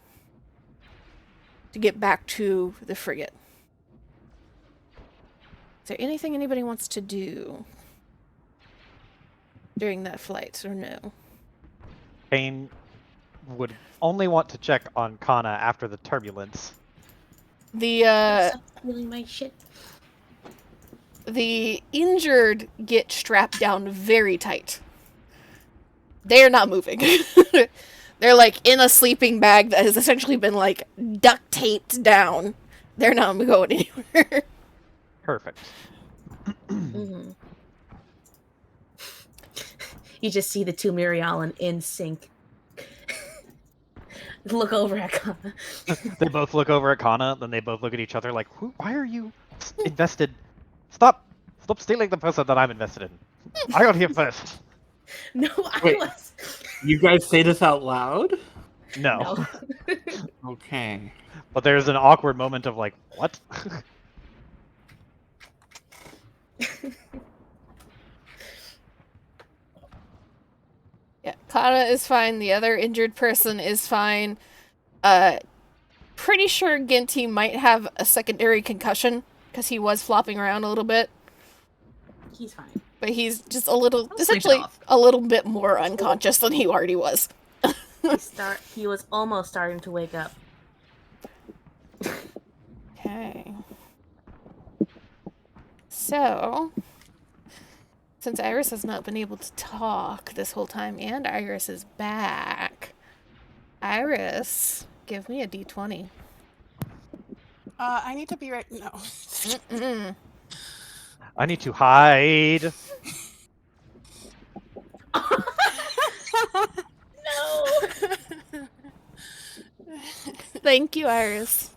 to get back to the frigate. Is there anything anybody wants to do during that flight, or no? Payne would only want to check on Kana after the turbulence. The Really my shit. the injured get strapped down very tight. They're not moving. They're like in a sleeping bag that has essentially been like duct taped down. They're not going anywhere. Perfect. Mm-hmm. You just see the two Mirialan in sync. Look over at Kana. They both look over at Kana, then they both look at each other like, why are you invested? Stop stealing the person that I'm invested in. I got here first. No, Wait. I was. You guys say this out loud? No. Okay. But there's an awkward moment of like, what? Yeah, Kana is fine. The other injured person is fine. Pretty sure Ginty might have a secondary concussion because he was flopping around a little bit. He's fine. But he's just a little, I'll sleep it essentially off. a little bit more unconscious than he already was. He was almost starting to wake up. Okay. So, since Iris has not been able to talk this whole time, and Iris is back, Iris, give me a d20. I need to be right. No. Mm-mm. I need to hide. No. Thank you, Iris.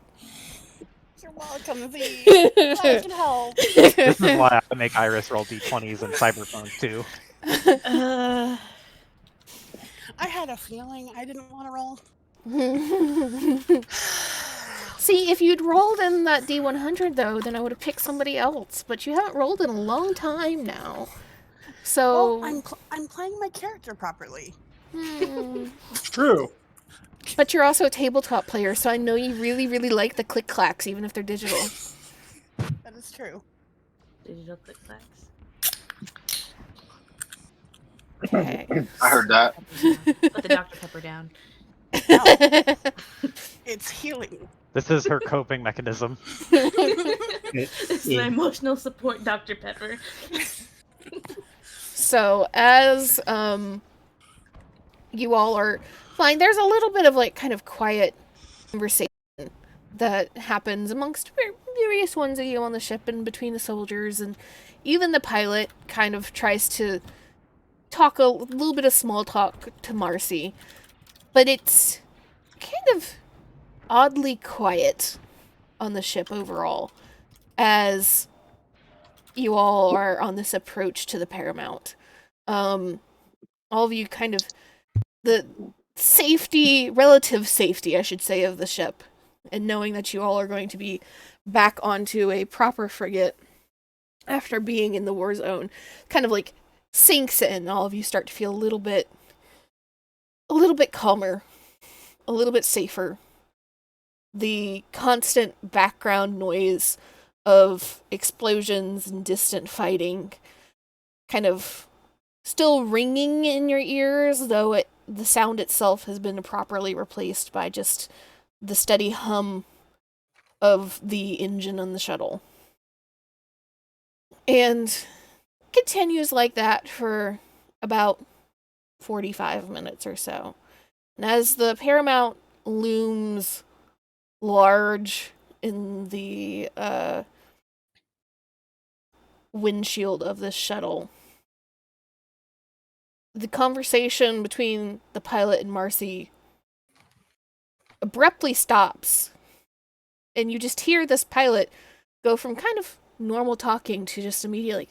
You're welcome, V. I can help. This is why I have to make Iris roll d20s in Cyberpunk too. I had a feeling I didn't want to roll. See, if you'd rolled in that D100, though, then I would have picked somebody else. But you haven't rolled in a long time now. So... Well, I'm playing my character properly. True. But you're also a tabletop player, so I know you really, really like the click-clacks, even if they're digital. That is true. Digital click clacks. Okay. I heard that. Put the Dr. Pepper down. It's healing. This is her coping mechanism. This is my emotional support, Dr. Pepper. So, as you all are fine, there's a little bit of, like, kind of quiet conversation that happens amongst various ones of you on the ship and between the soldiers, and even the pilot kind of tries to talk a little bit of small talk to Marcy. But it's kind of oddly quiet on the ship overall, as you all are on this approach to the Paramount. All of you kind of... safety, relative safety, I should say, of the ship, and knowing that you all are going to be back onto a proper frigate after being in the war zone, kind of like sinks in. All of you start to feel a little bit calmer, a little bit safer. The constant background noise of explosions and distant fighting kind of still ringing in your ears, though the sound itself has been properly replaced by just the steady hum of the engine on the shuttle. And continues like that for about 45 minutes or so. And as the Paramount looms large in the windshield of this shuttle, the conversation between the pilot and Marcy abruptly stops. And you just hear this pilot go from kind of normal talking to just immediately,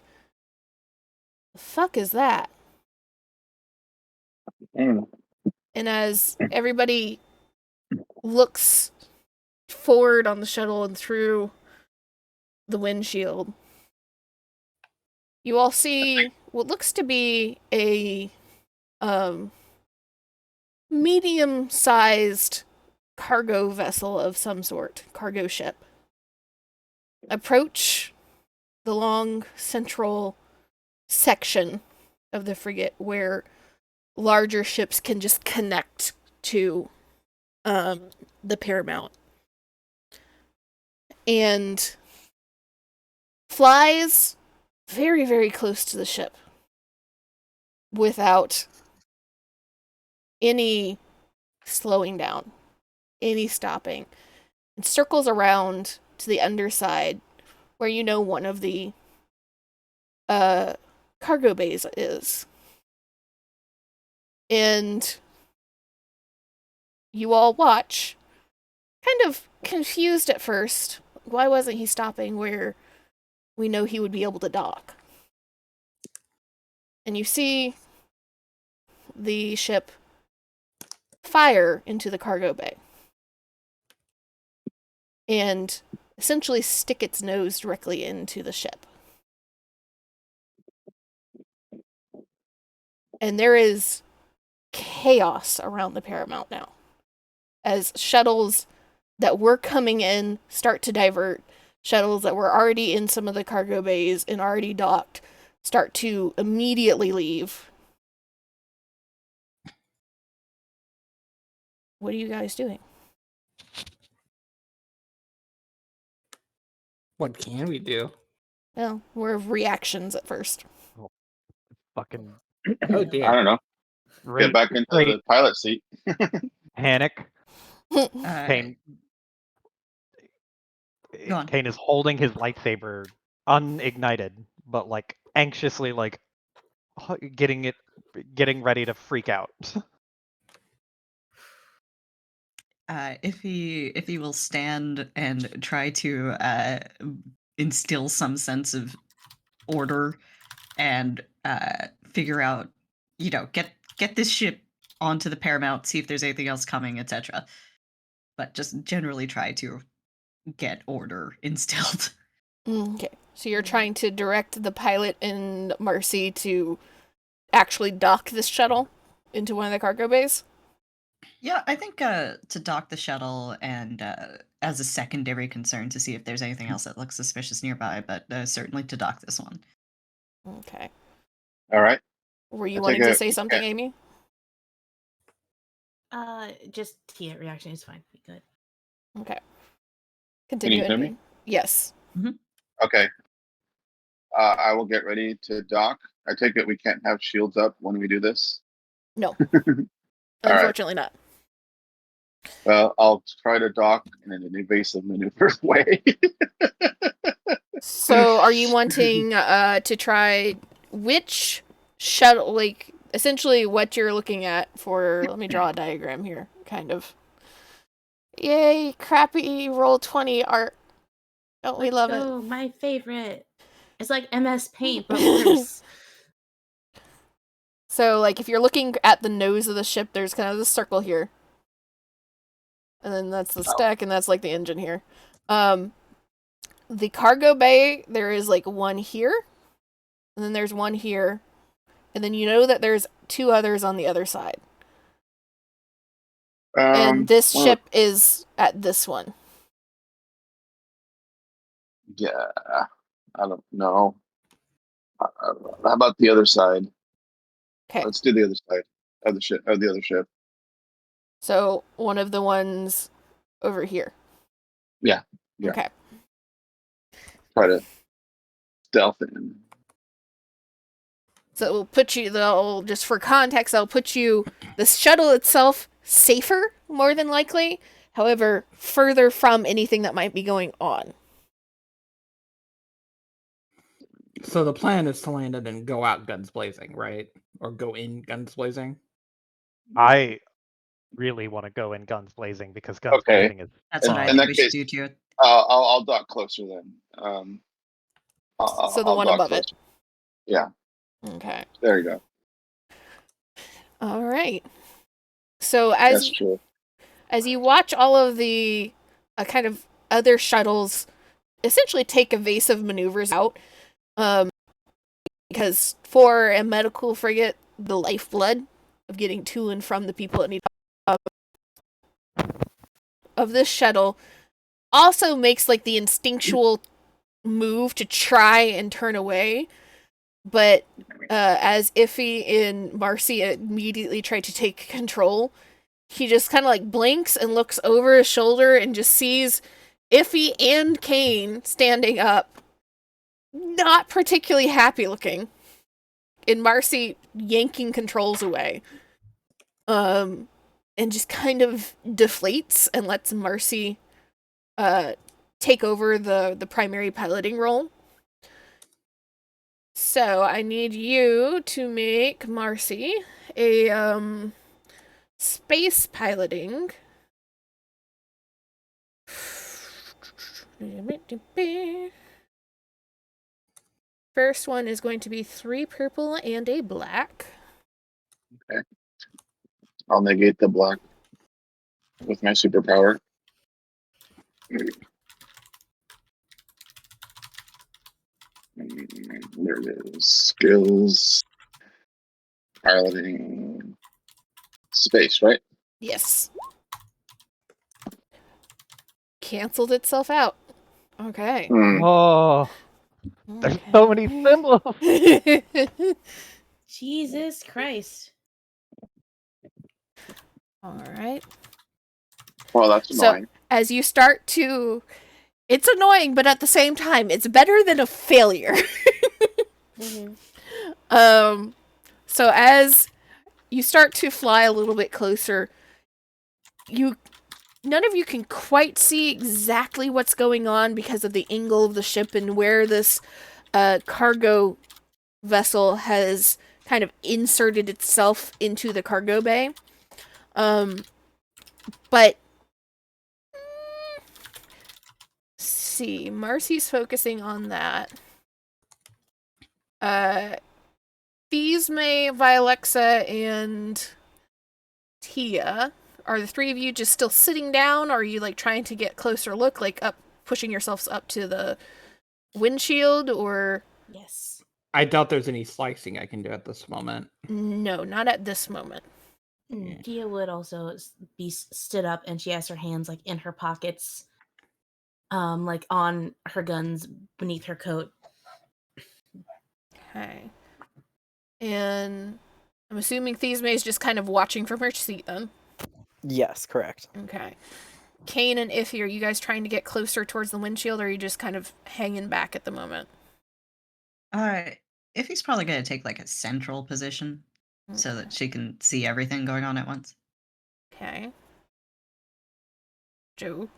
the fuck is that? Mm. And as everybody looks forward on the shuttle and through the windshield, you all see what looks to be a medium-sized cargo vessel of some sort, cargo ship, approach the long central section of the frigate where larger ships can just connect to the Paramount, and flies very, very close to the ship without any slowing down, any stopping, and circles around to the underside where you know one of the cargo bays is. And you all watch, kind of confused at first. Why wasn't he stopping where we know he would be able to dock? And you see the ship fire into the cargo bay and essentially stick its nose directly into the ship. And there is chaos around the Paramount now, as shuttles that were coming in start to divert, shuttles that were already in some of the cargo bays and already docked start to immediately leave. What are you guys doing? What can we do? Well, we're reactions at first. Fucking Oh I dear. don't know. great, Get back into great the pilot seat. panic. Uh, Kane, Go on. Kane is holding his lightsaber unignited, but like anxiously, like getting ready to freak out. If he will stand and try to instill some sense of order and figure out, get this ship onto the Paramount, see if there's anything else coming, etc. But just generally try to get order instilled. Okay, so you're trying to direct the pilot and Marcy to actually dock this shuttle into one of the cargo bays? Yeah, I think to dock the shuttle and as a secondary concern to see if there's anything else that looks suspicious nearby, but certainly to dock this one. Okay. All right. Were you I wanting take to it say we something, can't- Amy? Just Tia reaction is fine. Good. Okay. Can Continue. you hear me? Amy. Yes. Okay. I will get ready to dock. I take it we can't have shields up when we do this. No. All right. Unfortunately not. Well, I'll try to dock in an evasive maneuver way. So are you wanting to try which shuttle, like essentially what you're looking at for, let me draw a diagram here, kind of. Yay, crappy roll 20 art. Don't we love it? Oh, my favorite. It's like MS Paint, but worse. So, like, if you're looking at the nose of the ship, there's kind of this circle here. And then that's the stack, and that's, like, the engine here. The cargo bay, there is, like, one here. And then there's one here. And then you know that there's 2 others on the other side. And this ship is at this one. Yeah, I don't know. How about the other side? Okay. Let's do the other side of the ship. Of the other ship. So one of the ones over here. Yeah. Okay. Try to stealth in. So it will put you, just for context, I'll put you, the shuttle itself, safer, more than likely. However, further from anything that might be going on. So the plan is to land it and go out guns blazing, right? Or go in guns blazing? I really want to go in guns blazing because guns blazing is That's what I In think that we should case, do too. I'll dock closer then. So the I'll one dock above closer. it. Yeah. Okay. There you go. All right. So That's true. as you watch all of the kind of other shuttles essentially take evasive maneuvers out, because for a medical frigate, the lifeblood of getting to and from the people that need of this shuttle also makes like the instinctual move to try and turn away. But as Iffy and Marcy immediately try to take control, he just kind of like blinks and looks over his shoulder and just sees Iffy and Kane standing up, not particularly happy looking, and Marcy yanking controls away. And just kind of deflates and lets Marcy take over the primary piloting role. So I need you to make Marcy a space piloting. First one is going to be 3 purple and a black. Okay. I'll negate the black with my superpower. There it is. Skills. Piloting. Space, right? Yes. Canceled itself out. Okay. Oh, there's so many symbols. Jesus Christ. All right. Well, that's annoying. So as you start to, it's annoying, but at the same time, it's better than a failure. So as you start to fly a little bit closer, none of you can quite see exactly what's going on because of the angle of the ship and where this cargo vessel has kind of inserted itself into the cargo bay. But see, Marcy's focusing on that. Thesme, Vialexa, and Tia, are the 3 of you just still sitting down, or are you like trying to get closer look, like up, pushing yourselves up to the windshield, or? Yes. I doubt there's any slicing I can do at this moment. No, not at this moment. Yeah. Tia would also be stood up, and she has her hands like in her pockets, like on her guns beneath her coat. Okay. And I'm assuming Thesme is just kind of watching from her seat then. Yes, correct. Okay. Kane and Iffy, are you guys trying to get closer towards the windshield, or are you just kind of hanging back at the moment? Iffy's probably going to take like a central position so that she can see everything going on at once. Okay. Joe?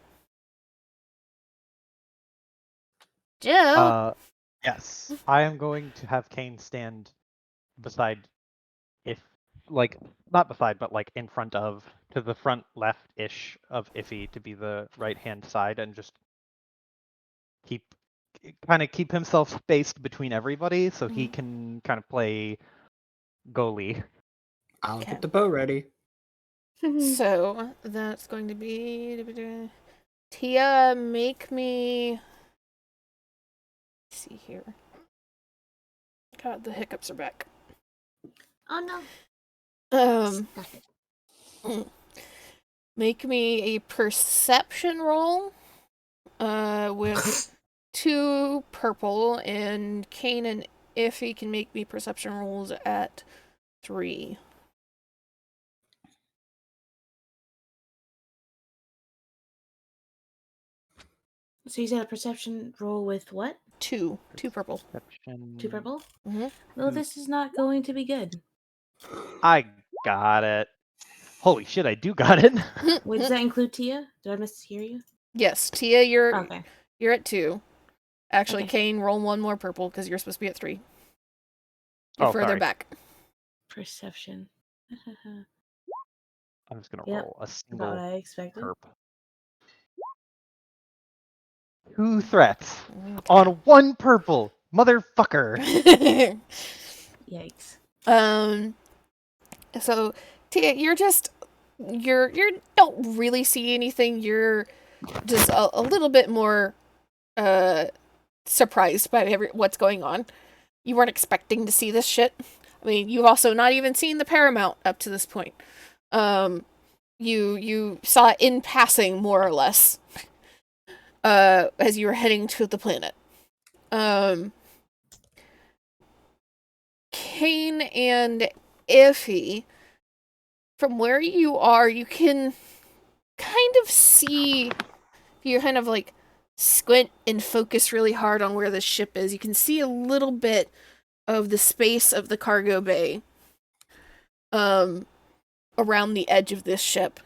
Joe? Yes. I am going to have Kane stand beside, not beside, but like in front of, to the front left-ish of Iffy to be the right-hand side, and just keep himself spaced between everybody so he can kind of play goalie. I'll Okay. get the bow ready. So that's going to be Tia. Make me. Let's see here. God, the hiccups are back. Oh no. Stop it. Make me a perception roll. With 2 purple, and Kane and Iffy can make me perception rolls at 3. So you said a perception roll with what? 2 purple. Perception. 2 purple? Mm-hmm. Well, this is not going to be good. I got it. Holy shit, I do got it. Wait, does that include Tia? Did I mishear you? Yes, Tia, you're Okay. at 2. Actually, Okay. Kane, roll 1 more purple because you're supposed to be at 3. You're Oh, further sorry. back. Perception. I'm just gonna Yep, roll a About single what I expected. perp. 2 threats Okay. on 1 purple, motherfucker. Yikes. So Tia, you don't really see anything. You're just a little bit more surprised by what's going on. You weren't expecting to see this shit. I mean, you've also not even seen the Paramount up to this point. You saw it in passing, more or less, as you were heading to the planet. Kane and Iffy, from where you are, you can kind of see, if you kind of like squint and focus really hard on where the ship is, you can see a little bit of the space of the cargo bay around the edge of this ship.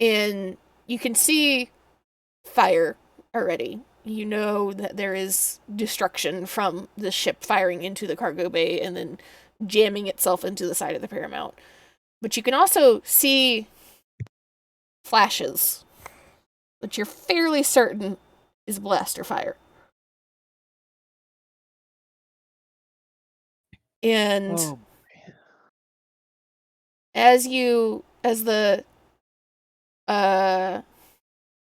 And you can see fire already. You know that there is destruction from the ship firing into the cargo bay and then jamming itself into the side of the Paramount. But you can also see flashes, which you're fairly certain is blaster fire. And Oh, as the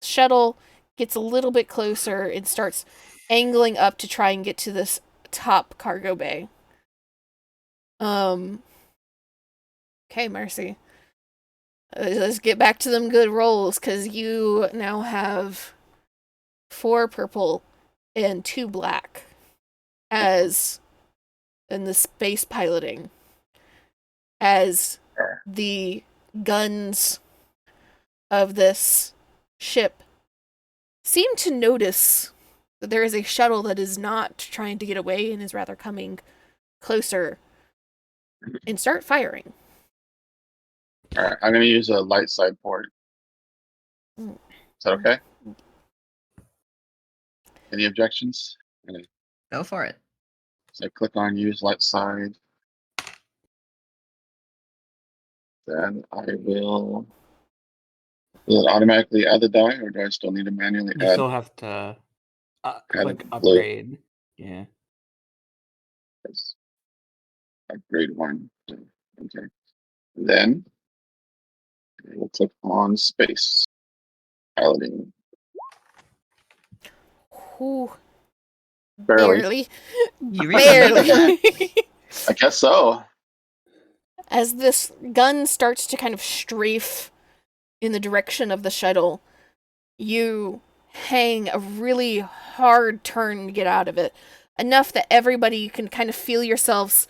shuttle gets a little bit closer and starts angling up to try and get to this top cargo bay. Okay, Mercy. Let's get back to them good rolls, because you now have 4 purple and 2 black as in the space piloting, as the guns of this ship seem to notice that there is a shuttle that is not trying to get away and is rather coming closer, and start firing. All right, I'm going to use a light side port. Is that okay? Any objections? Okay. Go for it. So I click on use light side. Then I will it automatically add the die, or do I still need to manually You add? still have to click a blue. upgrade. Yeah. That's upgrade 1. Okay. Then I will click on space piloting. Ooh, Barely. You really barely. I guess so. As this gun starts to kind of strafe in the direction of the shuttle, you hang a really hard turn to get out of it. Enough that everybody can kind of feel yourselves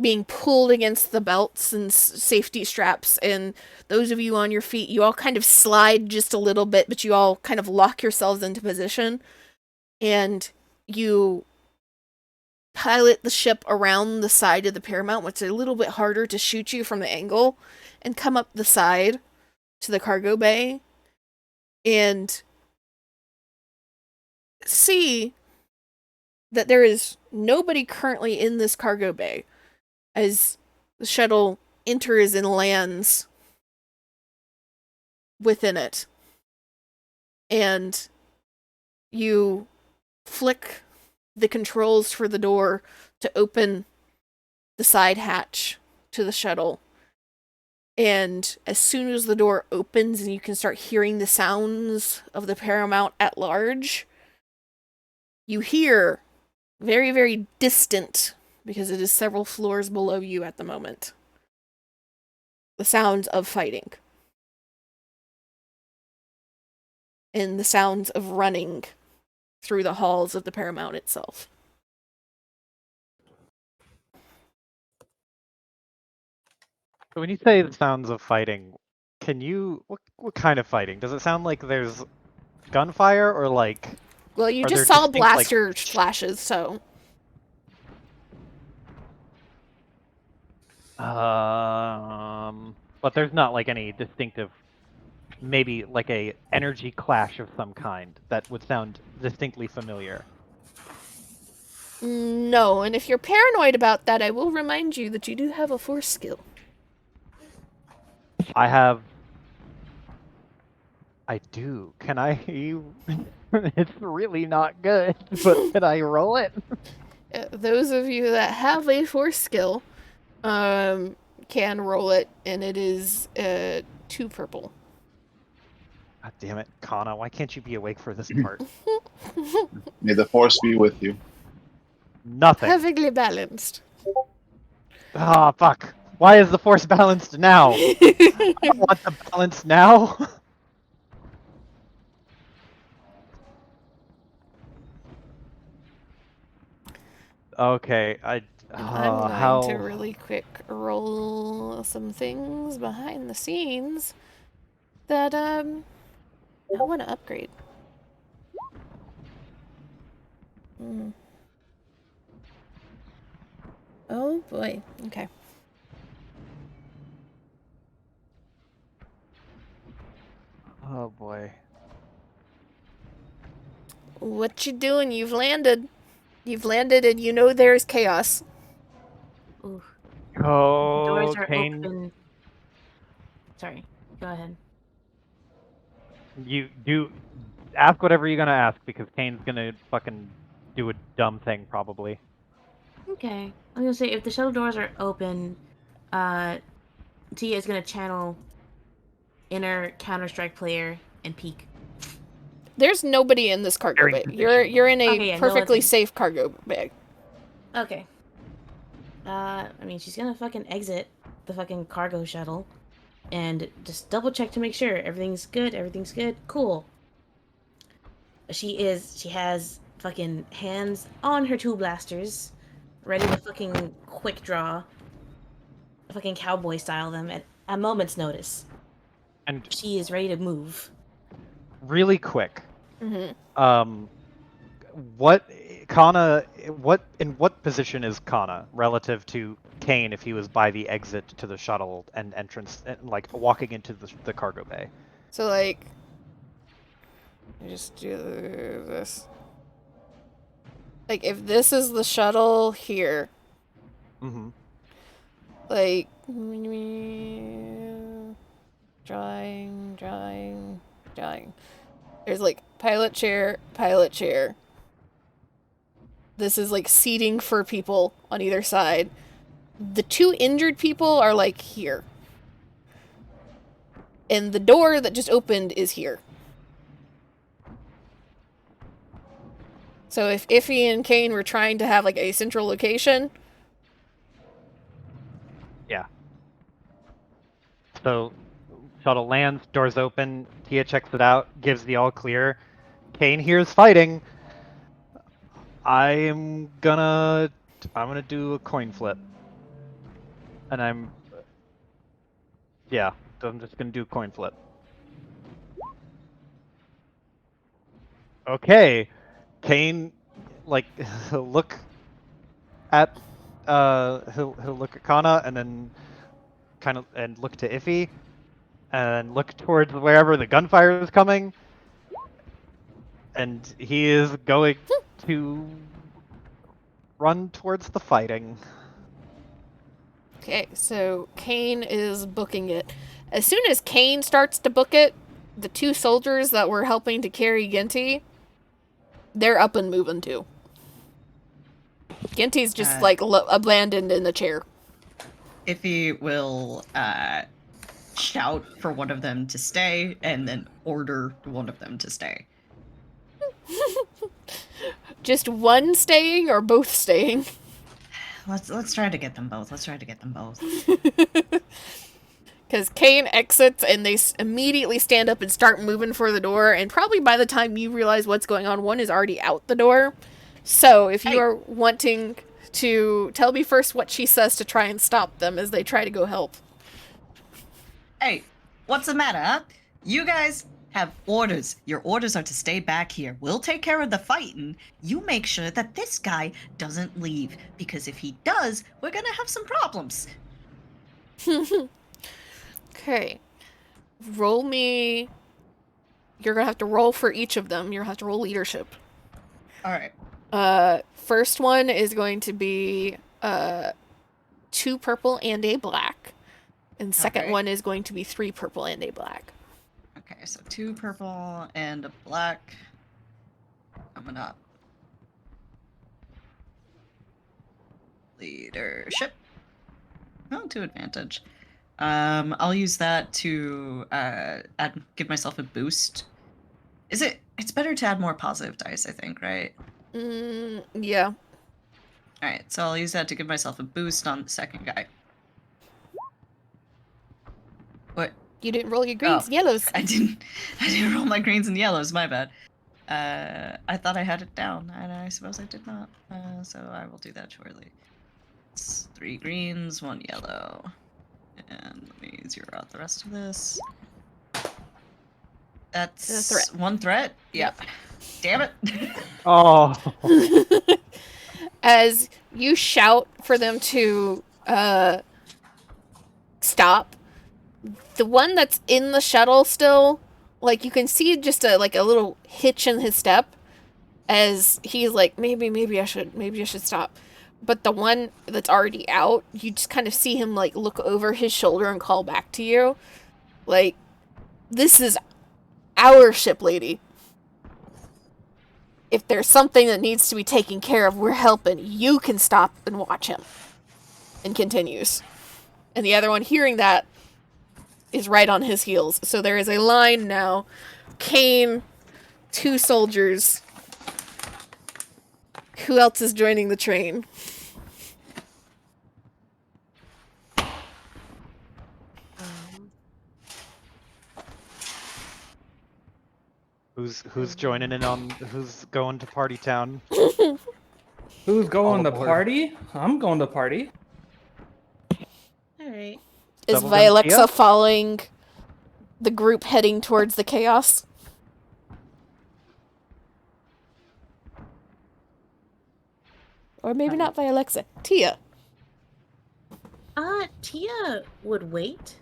being pulled against the belts and safety straps, and those of you on your feet, you all kind of slide just a little bit, but you all kind of lock yourselves into position, and you pilot the ship around the side of the Paramount, which is a little bit harder to shoot you from the angle, and come up the side to the cargo bay, and see that there is nobody currently in this cargo bay as the shuttle enters and lands within it. And you flick the controls for the door to open the side hatch to the shuttle. And as soon as the door opens and you can start hearing the sounds of the Paramount at large, you hear very, very distant, because it is several floors below you at the moment, the sounds of fighting. And the sounds of running through the halls of the Paramount itself. So when you say the sounds of fighting, can you what kind of fighting? Does it sound like there's gunfire or like Well, you are just there saw distinct, like- blaster flashes, so but there's not like any distinctive, maybe like a energy clash of some kind that would sound distinctly familiar. no. And if you're paranoid about that, I will remind you that you do have a force skill. I do. Can I? It's really not good, but can I roll it? Those of you that have a force skill can roll it, and it is 2 purple. God damn it, Kana, why can't you be awake for this part? May the force be with you. Nothing. Perfectly balanced. Ah, fuck. Why is the force balanced now? I don't want the balance now. Okay, I'm going to how... really quick roll some things behind the scenes that I want to upgrade. Oh boy. Okay. Oh boy. What you doing? You've landed. You've landed, and you know there's chaos. Ooh. Oh, Doors are Kane, open. Sorry. Go ahead. you do ask whatever you're gonna ask because Kane's gonna fucking do a dumb thing probably. Okay. I was gonna say, if the shuttle doors are open, Tia is gonna channel inner Counter-Strike player and peek. There's nobody in this cargo Very bay. positioned. You're in a Okay, yeah, no perfectly one's in. safe cargo bag. Okay. I mean, she's gonna fucking exit the fucking cargo shuttle and just double check to make sure everything's good, cool. She has fucking hands on her 2 blasters, ready to fucking quick draw, fucking cowboy style them at a moment's notice. And She is ready to move. really quick, Mm-hmm. what in what position is Kana relative to Kane if he was by the exit to the shuttle and entrance, and, like walking into the cargo bay? So, like, I just do this. Like, if this is the shuttle here, Mm-hmm. like, drawing. There's, like, pilot chair. This is, like, seating for people on either side. The 2 injured people are, like, here. And the door that just opened is here. So if Iffy and Kane were trying to have, like, a central location... Yeah. So, shuttle lands, doors open, Tia checks it out, gives the all clear. Kane hears fighting. I'm gonna do a coin flip. And I'm just gonna do a coin flip. Okay. Kane, like, he'll look at he'll look at Kana and then kind of and look to Iffy and look towards wherever the gunfire is coming, and he is going to run towards the fighting. Okay, so Kane is booking it. As soon as Kane starts to book it, the 2 soldiers that were helping to carry Ginty, they're up and moving too. Ginty's just like abandoned in the chair. Iffy will shout for one of them to stay, and then order one of them to stay. Just one staying or both staying? Let's try to get them both. Let's try to get them both. Because Kane exits and they immediately stand up and start moving for the door, and probably by the time you realize what's going on, one is already out the door. So if you are wanting to tell me first what she says to try and stop them as they try to go help. Hey, what's the matter, huh? You guys have orders. Your orders are to stay back here. We'll take care of the fighting. You make sure that this guy doesn't leave, because if he does, we're gonna have some problems. Okay. Roll me... You're gonna have to roll for each of them. You're gonna have to roll leadership. Alright. First one is going to be 2 purple and a black. And second one is going to be 3 purple and a black. Okay, so 2 purple and a black. Coming up. Leadership. Oh, 2 advantage. I'll use that to give myself a boost. It's better to add more positive dice, I think, right? Yeah. Alright, so I'll use that to give myself a boost on the second guy. What? You didn't roll your greens and yellows. I didn't roll my greens and yellows, my bad. I thought I had it down, and I suppose I did not. So I will do that shortly. It's 3 greens, 1 yellow. And let me zero out the rest of this. That's a threat. 1 threat? Yep. Damn it. Oh. As you shout for them to stop, the one that's in the shuttle still, like, you can see just a little hitch in his step as he's like, maybe I should stop. But the one that's already out, you just kind of see him like look over his shoulder and call back to you. Like, this is our ship, lady. If there's something that needs to be taken care of, we're helping. You can stop and watch him. And continues. And the other one, hearing that, is right on his heels. So there is a line now. Kane, 2 soldiers. Who else is joining the train? Who's joining in on who's going to Party Town? Who's going to aboard. party? I'm going to party. Alright. Is Double gun Kia? Vialexa following the group heading towards the chaos? Or maybe not Vialexa. Tia. Tia would wait.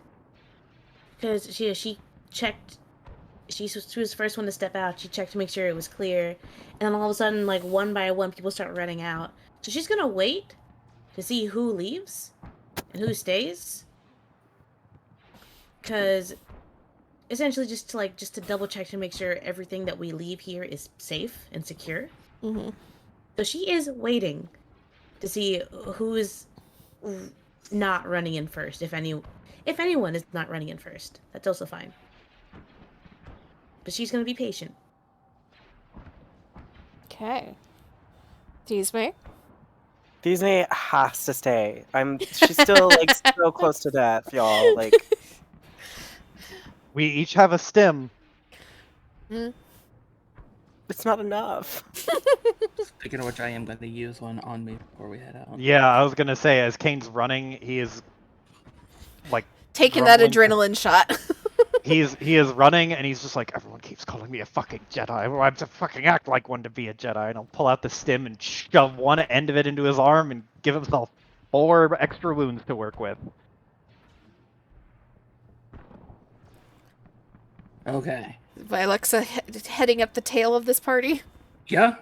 Because she checked. She was the first one to step out. She checked to make sure it was clear. And then all of a sudden, like, one by one, people start running out. So she's gonna wait to see who leaves and who stays. Because essentially just to double check to make sure everything that we leave here is safe and secure. Mm-hmm. So she is waiting to see who is not running in first. If anyone is not running in first, that's also fine. But she's gonna be patient. Okay. Disney? Disney has to stay. She's still like so close to death, y'all. Like, We each have a stim. it's not enough. Speaking of which, I am going to use one on me before we head out. Yeah, I was gonna say, as Kane's running, he is like Taking that grumbling to- adrenaline shot. he is running, and he's just like, everyone keeps calling me a fucking Jedi. I have to fucking act like one to be a Jedi. And I'll pull out the stim and shove one end of it into his arm and give himself 4 extra wounds to work with. Okay. Vialexa heading up the tail of this party? Yeah.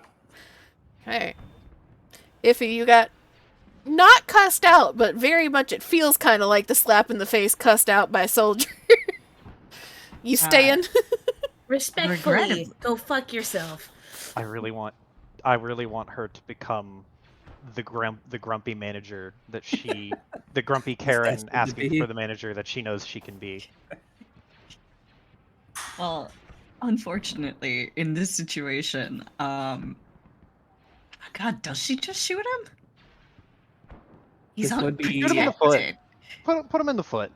Okay. Iffy, you got not cussed out, but very much it feels kind of like the slap in the face cussed out by a soldier. You staying? Respectfully, go fuck yourself. I really want her to become the grumpy manager that she, the grumpy Just Karen destined to asking be. for the manager that she knows she can be. Well, unfortunately, in this situation, God, does she just shoot him? He's This would be- Shoot him in the foot. unprotected. Put him in the foot.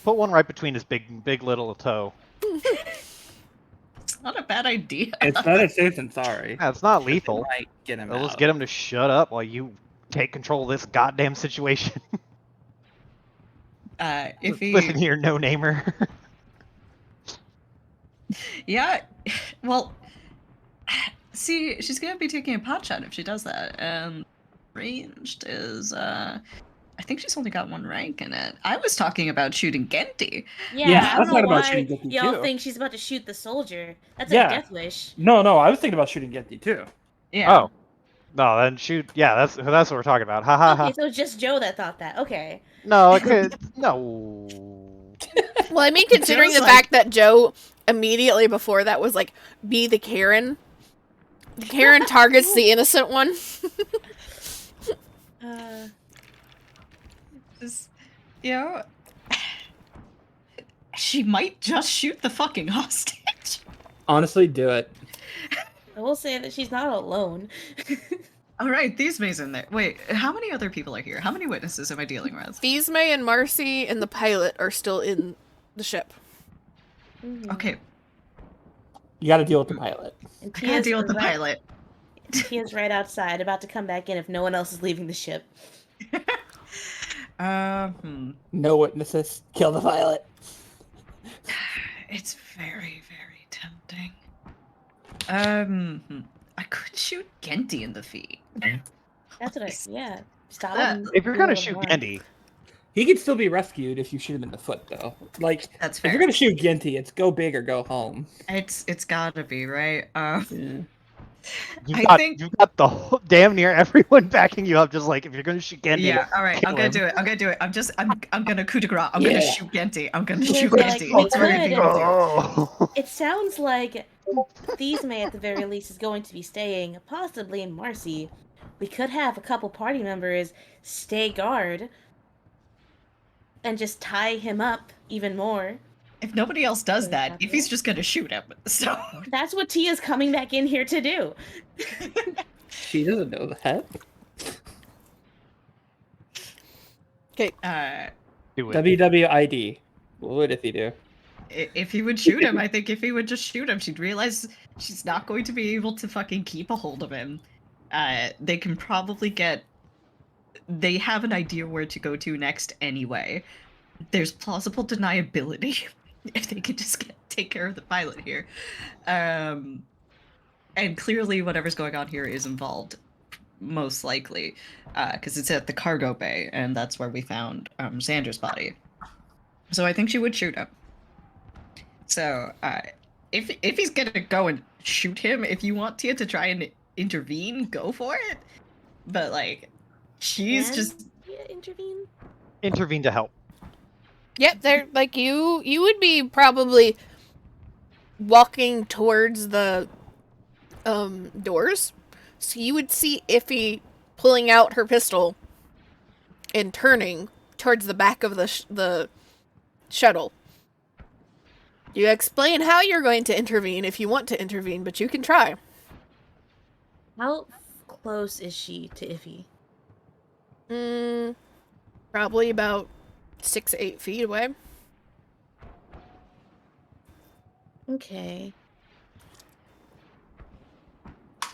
Put one right between his big little toe. It's not a bad idea. It's better safe than sorry. Yeah, it's not It lethal. might get him Let's out. get him to shut up while you take control of this goddamn situation. If Listen he, here, no namer. yeah, well, see, she's gonna be taking a pot shot if she does that. And ranged is, I think she's only got 1 rank in it. I was talking about shooting Genti. Yeah, I I was don't know talking about why shooting Genji y'all too. think she's about to shoot the soldier. That's Yeah. a death wish. No, I was thinking about shooting Genji too. Yeah. Oh. No, then shoot. Yeah, that's what we're talking about. Ha ha ha. Okay, so it's just Joe that thought that. Okay. No, it could. No. Well, I mean, considering Joe's the like- fact that Joe immediately before that was like, be the Karen. Karen targets the innocent one. Just, you know, she might just shoot the fucking hostage. Honestly, do it. I will say that she's not alone. All right, these May's in there. Wait, how many other people are here? How many witnesses am I dealing with? Thesme and Marcy and the pilot are still in the ship. Mhm. Okay, You got to deal with the pilot. And I gotta deal with the right- pilot. Tia's right outside, about to come back in if no one else is leaving the ship. No witnesses. Kill the pilot. It's very, very tempting. I could shoot Genti in the feet. That's what I. Yeah. Stop That- him. If you're Do gonna whatever shoot you want. Gendy, He can still be rescued if you shoot him in the foot, though. Like, That's if fair. you're gonna shoot Genty, it's go big or go home. It's gotta be right. Yeah. you've got the whole, damn near everyone backing you up. Just like if you're gonna shoot Gendy, Yeah. All right. kill I'm gonna him. do it. I'm gonna coup de grace. I'm gonna Yeah. shoot Genti. I'm gonna Yeah, shoot like, Genti. we It's very could. big deal. Oh. It sounds like Thesme at the very least is going to be staying, possibly in Marcy. We could have a couple party members stay guard and just tie him up even more. If nobody else does Could that, happen. if he's just gonna shoot him, so That's what Tia's coming back in here to do. She doesn't know that. uh, Do it. WWID. What would if he do? if he would shoot him, I think if he would just shoot him, she'd realize she's not going to be able to fucking keep a hold of him. They can probably get. They have an idea where to go to next anyway. There's plausible deniability if they could just take care of the pilot here. And clearly whatever's going on here is involved, most likely, because it's at the cargo bay, and that's where we found Xander's body. So I think she would shoot him. So if he's gonna go and shoot him, if you want Tia to try and intervene, go for it. But like, she's Can just Tia intervene? Intervene to help. Yep, they're like you would be probably walking towards the doors. So you would see Iffy pulling out her pistol and turning towards the back of the shuttle. You explain how you're going to intervene if you want to intervene, but you can try. How close is she to Iffy? Probably about 6-8 feet away. Okay.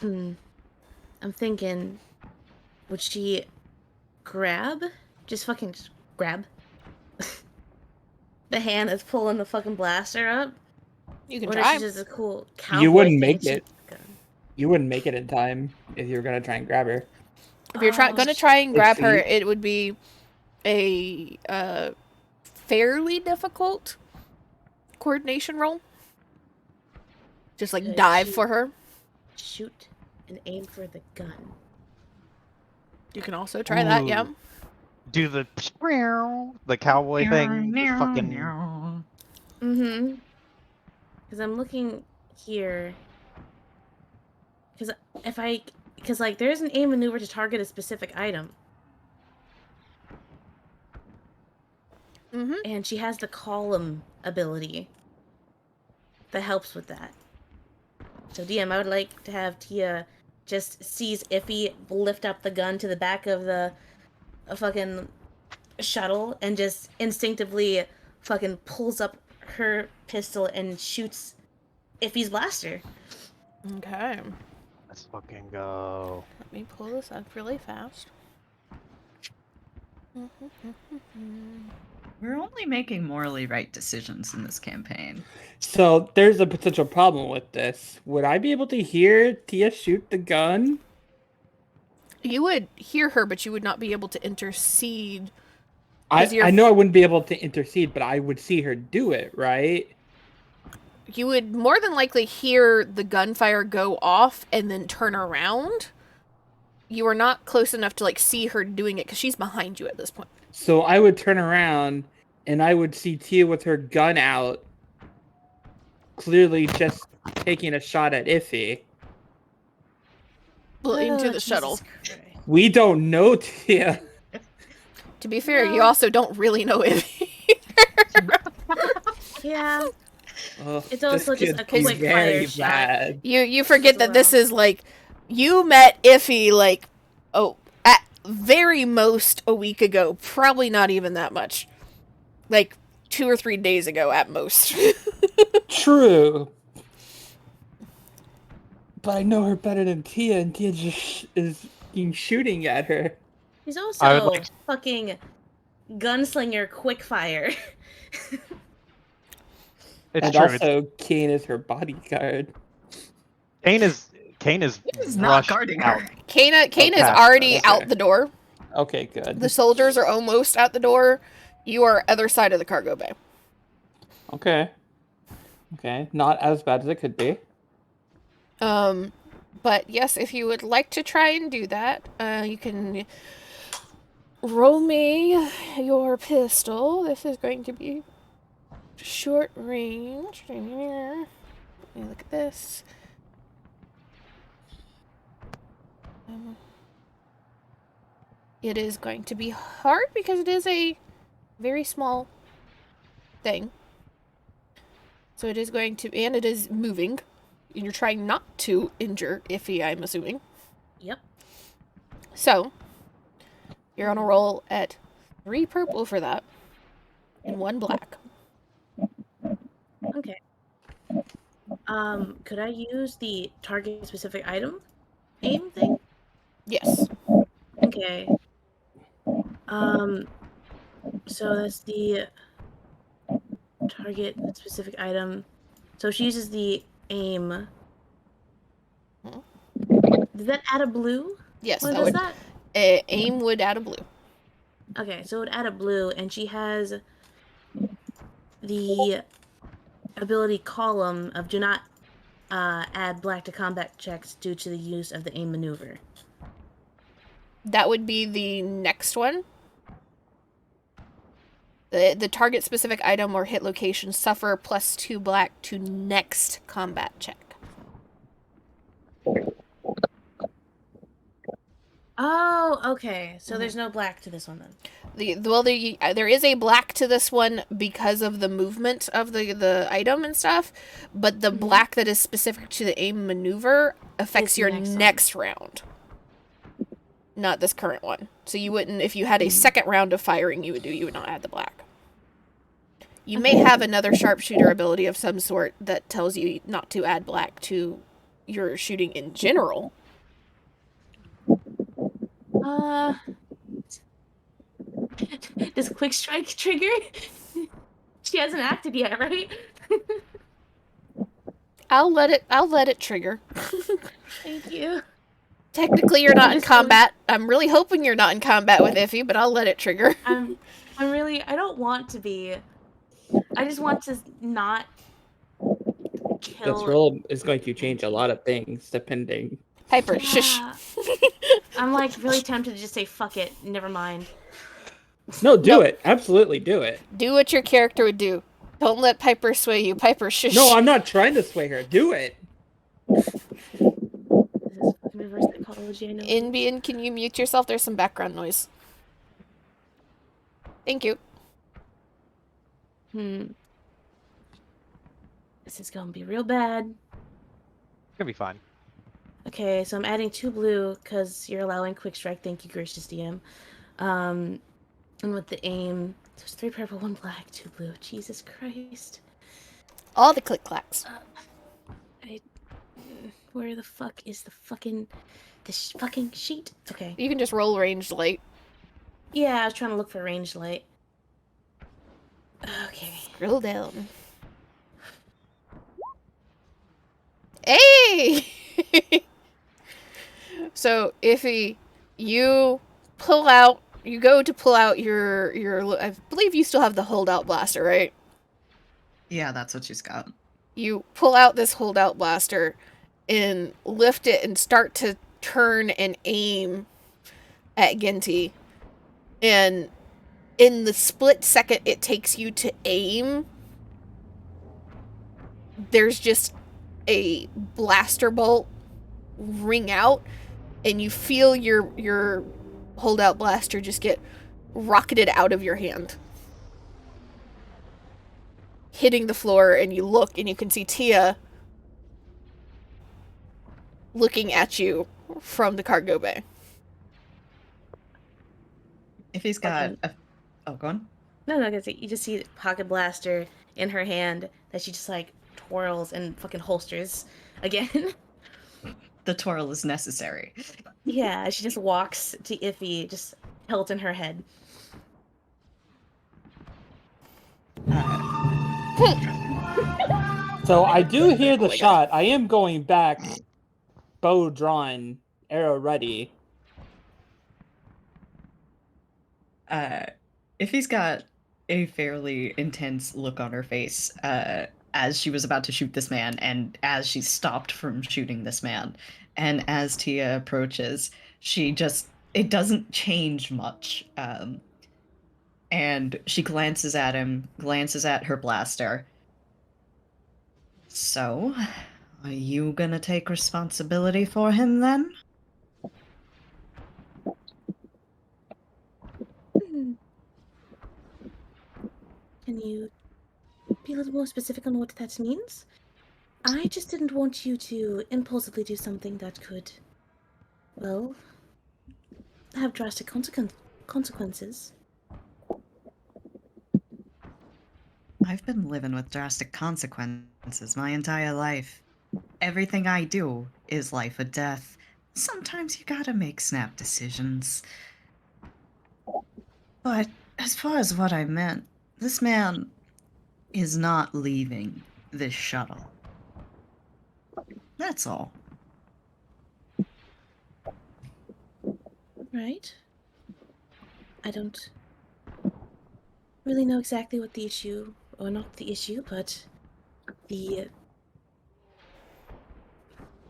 I'm thinking, would she grab? Just fucking grab? the hand that's pulling the fucking blaster up? You can Or try. is she just a cool cowboy You wouldn't thing make and she- it. You wouldn't make it in time if you were gonna try and grab her. If you're Oh, going to try and grab her, feet. it would be a fairly difficult coordination roll. Just like Good dive shoot. for her. Shoot and aim for the gun. You can also try that, yeah. Ooh. Do the cowboy thing. Just fucking. Mm-hmm. Because I'm looking here. Because if I because like there's an aim maneuver to target a specific item, and she has the column ability that helps with that. So DM, I would like to have Tia just sees Iffy lift up the gun to the back of the fucking shuttle and just instinctively fucking pulls up her pistol and shoots Iffy's blaster. Okay. Let's fucking go. Let me pull this up really fast. We're only making morally right decisions in this campaign. So there's a potential problem with this. Would I be able to hear Tia shoot the gun? You would hear her, but you would not be able to intercede. I know I wouldn't be able to intercede, but I would see her do it, right? You would more than likely hear the gunfire go off and then turn around. You are not close enough to like see her doing it because she's behind you at this point. So I would turn around and I would see Tia with her gun out, clearly just taking a shot at Iffy. Well, into the Jesus shuttle. Christ. We don't know Tia. To be fair, you also don't really know Iffy. Yeah. Oh, It's also this just a could be quick very fire shot. bad. You forget that this Wow. is like you met Iffy like at very most a week ago, probably not even that much. Like 2 or 3 days ago at most. True. But I know her better than Tia, and Tia just is shooting at her. He's I also would like- fucking gunslinger quick fire. It's And true. also, Kane is her bodyguard. Kane is He's not rushed guarding out. her. Kane is Okay, already okay. out the door. Okay, good. The soldiers are almost out the door. You are other side of the cargo bay. Okay. Okay, not as bad as it could be. But yes, if you would like to try and do that, you can roll me your pistol. This is going to be short range. Let me look at this. It is going to be hard because it is a very small thing. So it is going to, and it is moving. And you're trying not to injure Iffy, I'm assuming. Yep. So, you're on a roll at 3 purple for that, and 1 black. Okay. Could I use the target specific item aim thing? Yes. Okay. So that's the target specific item. So she uses the aim. Does that add a blue? Yes, What that does would. that? Aim would add a blue. Okay, so it would add a blue, and she has the ability column of do not add black to combat checks due to the use of the aim maneuver. That would be the next one. The target specific item or hit location suffer +2 black to next combat check. Oh, okay. So there's no black to this one then. There is a black to this one because of the movement of the item and stuff, but the black that is specific to the aim maneuver affects It's your next one. next round. Not this current one. So you wouldn't, if you had a second round of firing, you would not add the black. You may have another sharpshooter ability of some sort that tells you not to add black to your shooting in general. Does quick strike trigger? She hasn't acted yet, right? I'll let it trigger. Thank you. Technically, you're not in combat. I'm really hoping you're not in combat with Iffy, but I'll let it trigger. I don't want to be. I just want to not kill. This role is going to change a lot of things depending. Piper, shush. Yeah. I'm like really tempted to just say fuck it. Never mind. No, do Nope. it. Absolutely do it. Do what your character would do. Don't let Piper sway you. Piper, shush. No, I'm not trying to sway her. Do it. This is fucking reverse psychology. apology. I know. Inbian, can you mute yourself? There's some background noise. Thank you. This is gonna be real bad. It's gonna be fine. Okay, so I'm adding 2 blue because you're allowing quick strike. Thank you, gracious DM. And with the aim, there's 3 purple, 1 black, 2 blue. Jesus Christ. All the click clacks. Where the fuck is the fucking fucking sheet? Okay. You can just roll ranged light. Yeah, I was trying to look for range light. Okay. Scroll down. Hey! So, Iffy, you go to pull out your, I believe you still have the holdout blaster, right? Yeah, that's what she's got. You pull out this holdout blaster and lift it and start to turn and aim at Ginty. And in the split second it takes you to aim, there's just a blaster bolt ring out, and you feel your holdout blaster just get rocketed out of your hand, hitting the floor, and you look and you can see Tia looking at you from the cargo bay. If he's got a... Oh, go on. No, you just see the pocket blaster in her hand that she just like twirls and fucking holsters again. The twirl is necessary. Yeah, she just walks to Iffy, just hilt in her head. So I do hear the Oh my shot. I am going back, bow drawn, arrow ready. If he's got a fairly intense look on her face as she was about to shoot this man, and as she stopped from shooting this man, and as Tia approaches, it doesn't change much. And she glances at him, glances at her blaster. So, are you gonna take responsibility for him then? Can you be a little more specific on what that means? I just didn't want you to impulsively do something that could, well, have drastic consequences. I've been living with drastic consequences my entire life. Everything I do is life or death. Sometimes you gotta make snap decisions. But as far as what I meant, this man is not leaving this shuttle. That's all. Right? I don't really know exactly what the issue, or not the issue, but the...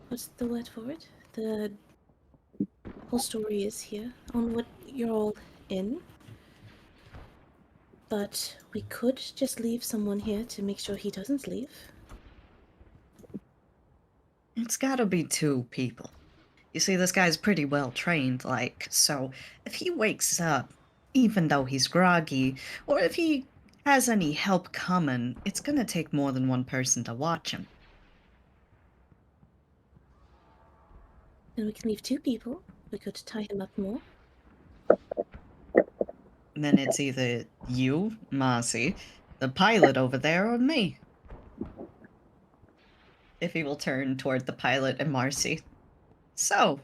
What's the word for it? The whole story is here on what you're all in. But we could just leave someone here to make sure he doesn't leave. It's gotta be 2 people. You see, this guy's pretty well trained, so if he wakes up, even though he's groggy, or if he has any help coming, it's gonna take more than 1 person to watch him. Then we can leave 2 people. We could tie him up more. And then it's either you, Marcy, the pilot over there, or me. If he will turn toward the pilot and Marcy. So,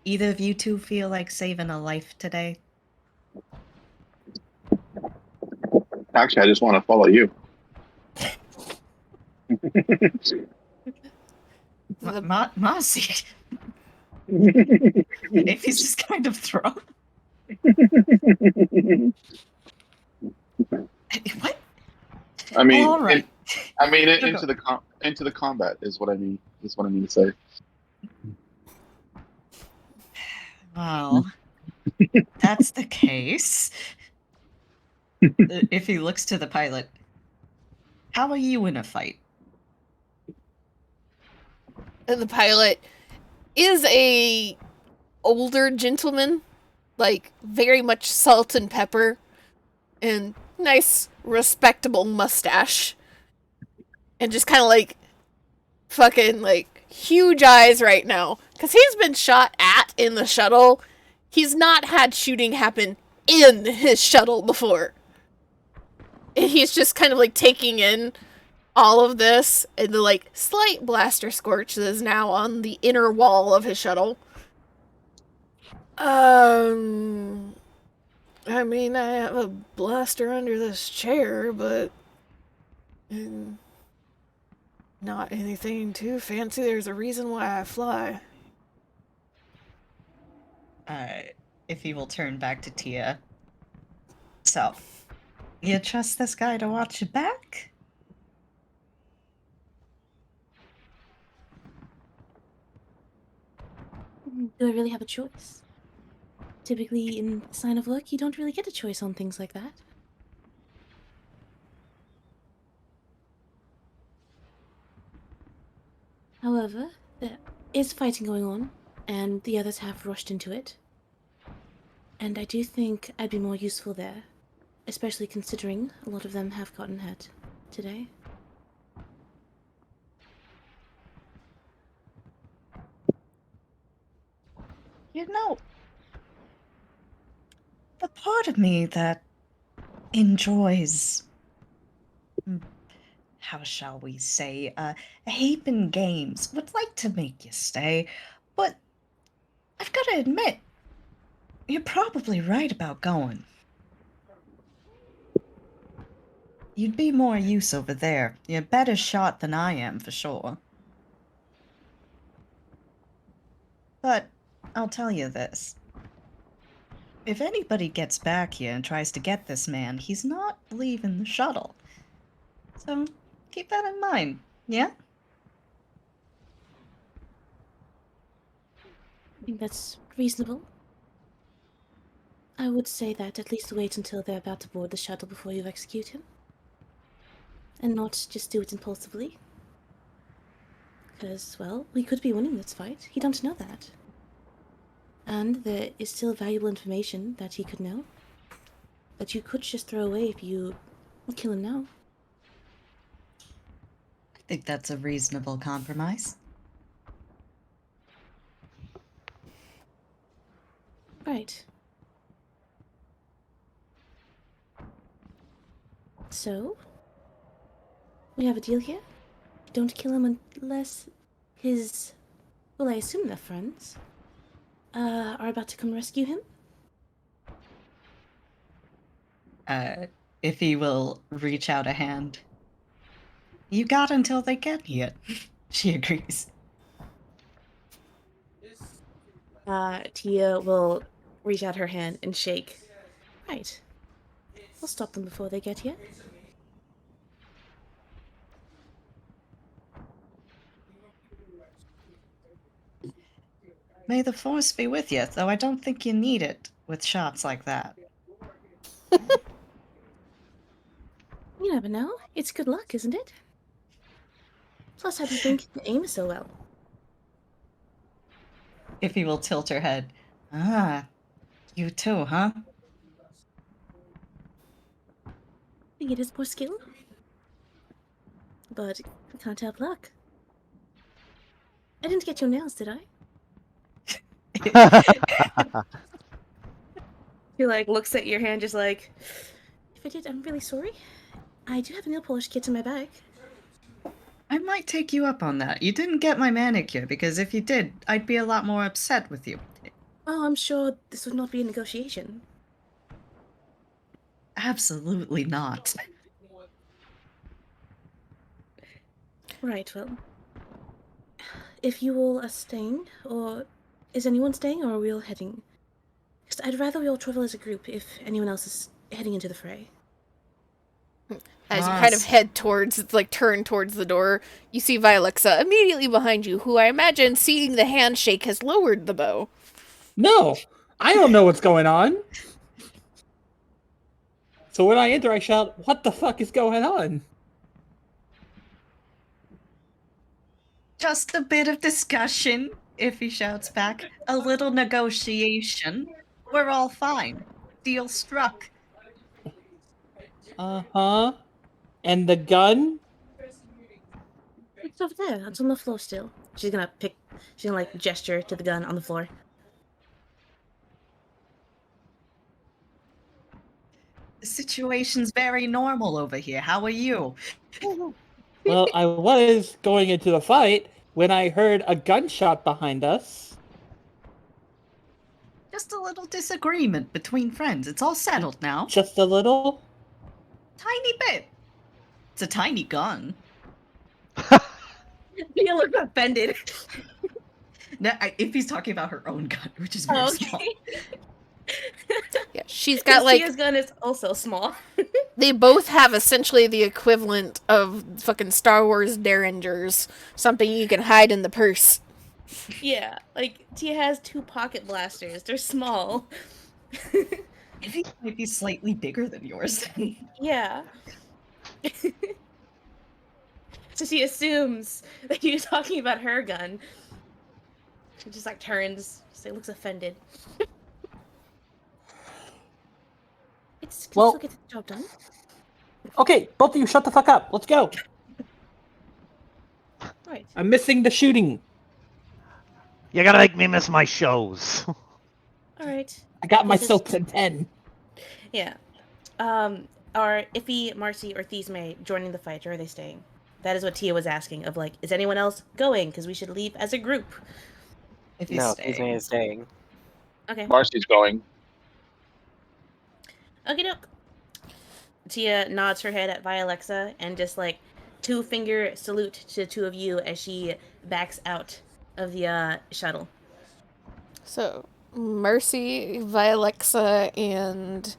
either of you 2 feel like saving a life today? Actually, I just want to follow you. Marcy. If he's just kind of thrown. What? I mean, All right. into the combat is what I mean. Is what I mean to say. Well, that's the case. If he looks to the pilot, how are you in a fight? And the pilot is a older gentleman, like very much salt and pepper, and nice, respectable mustache, and just kind of like fucking like huge eyes right now because he's been shot at in the shuttle. He's not had shooting happen in his shuttle before. And he's just kind of like taking in all of this and the like slight blaster scorch that is now on the inner wall of his shuttle. I mean, I have a blaster under this chair, but not anything too fancy. There's a reason why I fly. If he will turn back to Tia. So, you trust this guy to watch your back? Do I really have a choice? Typically, in sign of work, you don't really get a choice on things like that. However, there is fighting going on, and the others have rushed into it. And I do think I'd be more useful there, especially considering a lot of them have gotten hurt today. You know, the part of me that enjoys, how shall we say, Haven games would like to make you stay, but I've got to admit, you're probably right about going. You'd be more use over there. You're a better shot than I am, for sure. But I'll tell you this. If anybody gets back here and tries to get this man, he's not leaving the shuttle. So keep that in mind, yeah? I think that's reasonable. I would say that at least wait until they're about to board the shuttle before you execute him. And not just do it impulsively. Because, well, we could be winning this fight. He don't know that. And there is still valuable information that he could know. That you could just throw away if you kill him now. I think that's a reasonable compromise. Right. So, we have a deal here. Don't kill him unless his, well, I assume they're friends, are about to come rescue him. If he will reach out a hand. You got until they get here. She agrees. Tia will reach out her hand and shake. Right. We'll stop them before they get here. May the force be with you, though I don't think you need it with shots like that. You never know. It's good luck, isn't it? Plus, how do you think you aim so well? If he will tilt her head. Ah, you too, huh? I think it is more skill. But I can't help luck. I didn't get your nails, did I? He like looks at your hand just like, if I did, I'm really sorry. I do have a nail polish kit in my bag. I might take you up on that. You didn't get my manicure, because if you did, I'd be a lot more upset with you. Oh, I'm sure this would not be a negotiation. Absolutely not. Right, well. If you all are staying, or is anyone staying, or are we all heading? Because I'd rather we all travel as a group if anyone else is heading into the fray. As you kind of head towards, like, turn towards the door, you see Vialexa immediately behind you, who I imagine, seeing the handshake, has lowered the bow. No, I don't know what's going on. So when I enter, I shout, "What the fuck is going on?" Just a bit of discussion. Iffy shouts back, a little negotiation. We're all fine. Deal struck. Uh-huh. And the gun? It's over there. It's on the floor still. She's gonna like gesture to the gun on the floor. The situation's very normal over here. How are you? Well, I was going into the fight when I heard a gunshot behind us. Just a little disagreement between friends. It's all settled now. Just a little? Tiny bit. It's a tiny gun. You look offended. No, if he's talking about her own gun, which is very small. Yeah, she's got like Tia's gun is also small. they both have essentially the equivalent of fucking Star Wars Derringers, something you can hide in the purse. Yeah, like Tia has 2 pocket blasters. They're small. Iffy might be slightly bigger than yours. Yeah. So she assumes that you're talking about her gun. She just like turns, just looks offended. It's Well- still get the job done. Okay, both of you shut the fuck up. Let's go. Right. I'm missing the shooting. You gotta make me miss my shows. All right. I got my This is- soaps at 10. Yeah. Are Iffy, Marcy, or Thisme joining the fight, or are they staying? That is what Tia was asking. Of like, is anyone else going? Because we should leave as a group. If he's No, staying. he's staying. Okay. Marcy's going. Okay, doke. Tia nods her head at Vialexa and just like 2-finger salute to the 2 of you as she backs out of the shuttle. So, Mercy, Vialexa, and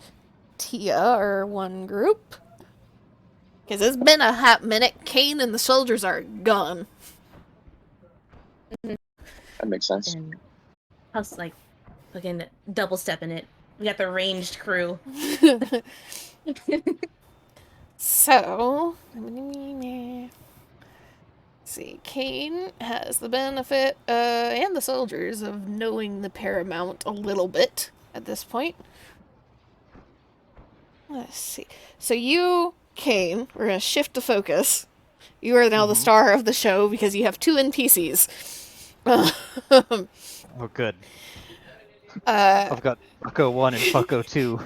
Tia are one group. Because it's been a hot minute. Kane and the soldiers are gone. That makes sense. And I was like fucking double stepping it. We got the ranged crew. So, let's see. Kane has the benefit, and the soldiers, of knowing the Paramount a little bit at this point. Let's see. So you, Kane, we're going to shift the focus. You are now the star of the show because you have 2 NPCs. Oh, good. Uh, I've got Fucko 1 and Fucko 2.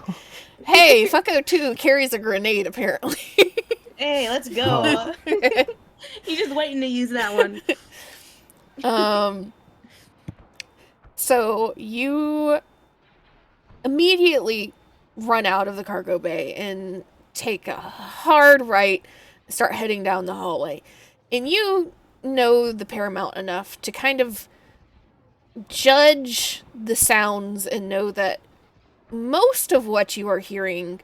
hey, Fucko 2 carries a grenade, apparently. Hey, let's go. He's just waiting to use that one. So you immediately run out of the cargo bay and take a hard right and start heading down the hallway. And you know the Paramount enough to kind of judge the sounds and know that most of what you are hearing,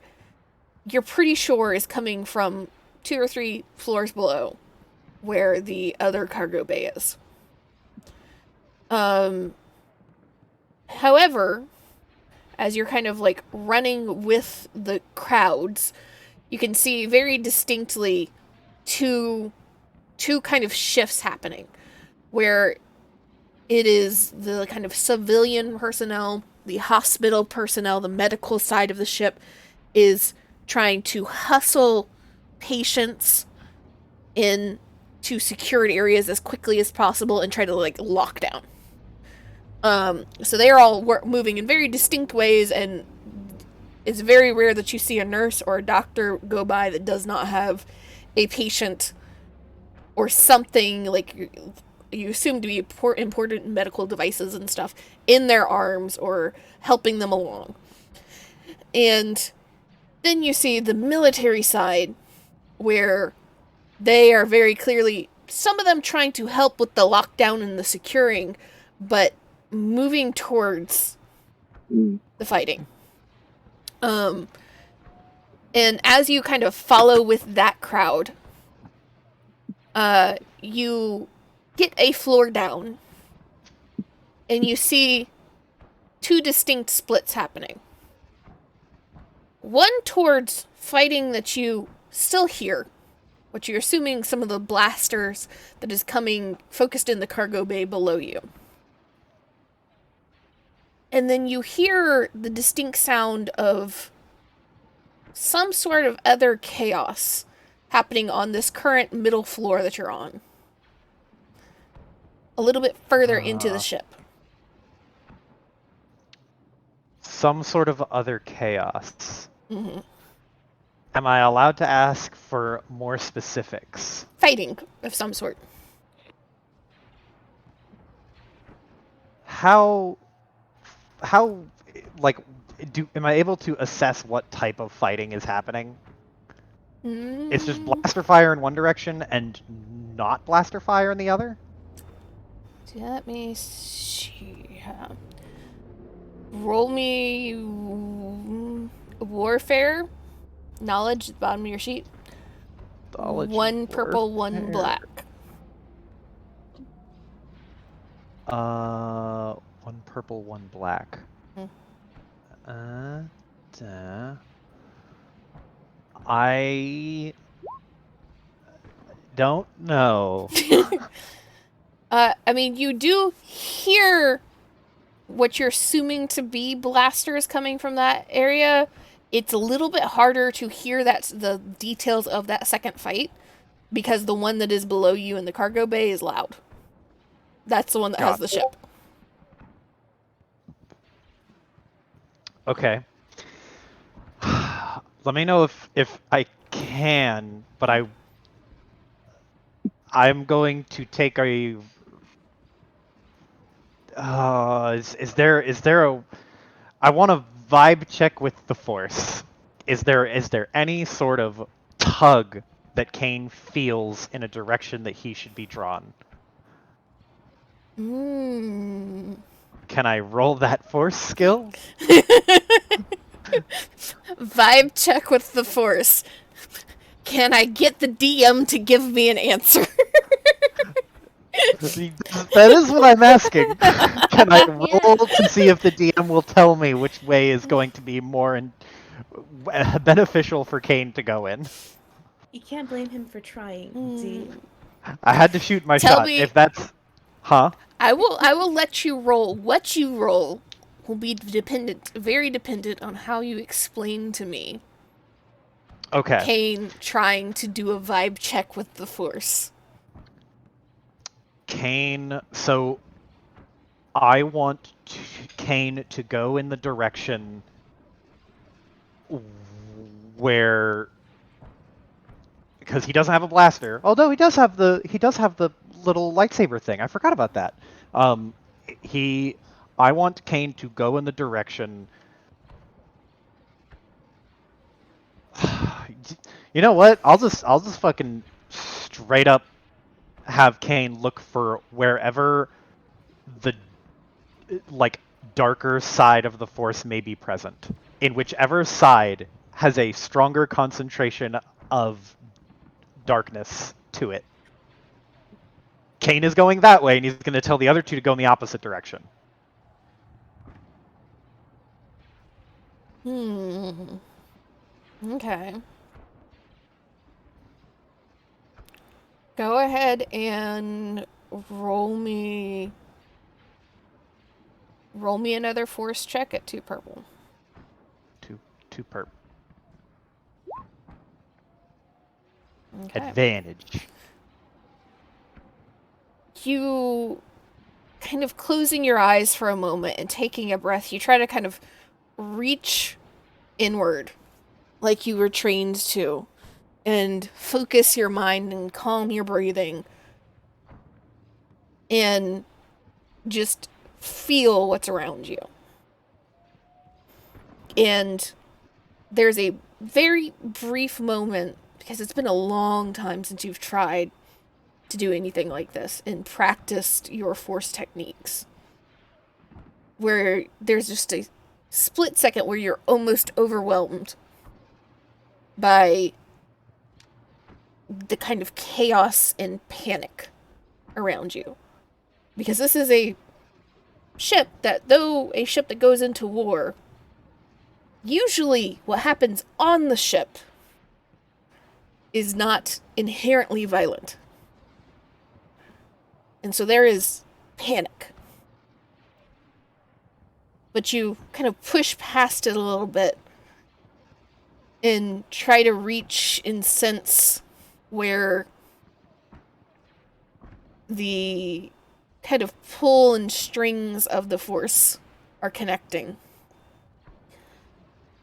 you're pretty sure is coming from 2 or 3 floors below where the other cargo bay is. However, as you're kind of like running with the crowds, you can see very distinctly two kind of shifts happening, where it is the kind of civilian personnel, the hospital personnel, the medical side of the ship is trying to hustle patients in to secured areas as quickly as possible and try to like lock down. So they are all moving in very distinct ways, and it's very rare that you see a nurse or a doctor go by that does not have a patient or something like you assume to be important medical devices and stuff in their arms or helping them along. And then you see the military side, where they are very clearly, some of them trying to help with the lockdown and the securing, but moving towards the fighting. And as you kind of follow with that crowd, you get a floor down, and you see 2 distinct splits happening. One towards fighting that you still hear, which you're assuming some of the blasters that is coming focused in the cargo bay below you. And then you hear the distinct sound of some sort of other chaos happening on this current middle floor that you're on. A little bit further into the ship. Some sort of other chaos. Mm-hmm. Am I allowed to ask for more specifics? Fighting of some sort. How like am I able to assess what type of fighting is happening? It's just blaster fire in one direction and not blaster fire in the other? Let me see. Roll me warfare knowledge at the bottom of your sheet. Knowledge one purple, one black. One purple, one black. I don't know. I mean, you do hear what you're assuming to be blasters coming from that area. It's a little bit harder to hear the details of that second fight because the one that is below you in the cargo bay is loud. That's the one that has the ship. Okay. Let me know if I can, but I'm going to take a. Is there a? I want to vibe check with the Force. Is there any sort of tug that Kane feels in a direction that he should be drawn? Can I roll that Force skill? Vibe check with the Force. Can I get the DM to give me an answer? That is what I'm asking. Can I roll to see if the DM will tell me which way is going to be more beneficial for Kane to go in? You can't blame him for trying, Z. I had to shoot my Tell shot. me- If that's... Huh? I will let you roll. What you roll will be very dependent on how you explain to me. Okay. Kane trying to do a vibe check with the Force. Kane... So... I want Kane to go in the direction where... Because he doesn't have a blaster. Although he does have the little lightsaber thing. I forgot about that. I want Kane to go in the direction. You know what? I'll just fucking straight up have Kane look for wherever the darker side of the Force may be present. In whichever side has a stronger concentration of darkness to it. Kane is going that way, and he's going to tell the other two to go in the opposite direction. Okay. Go ahead and roll me another Force check at 2 purple. Two perp. Okay. Advantage. You kind of closing your eyes for a moment and taking a breath, you try to kind of reach inward like you were trained to and focus your mind and calm your breathing and just feel what's around you. And there's a very brief moment, because it's been a long time since you've tried to do anything like this and practiced your Force techniques, where there's just a split second where you're almost overwhelmed by the kind of chaos and panic around you. Because this is a ship that, though a ship that goes into war, usually what happens on the ship is not inherently violent. And so there is panic. but you kind of push past it a little bit and try to reach and sense where the kind of pull and strings of the force are connecting.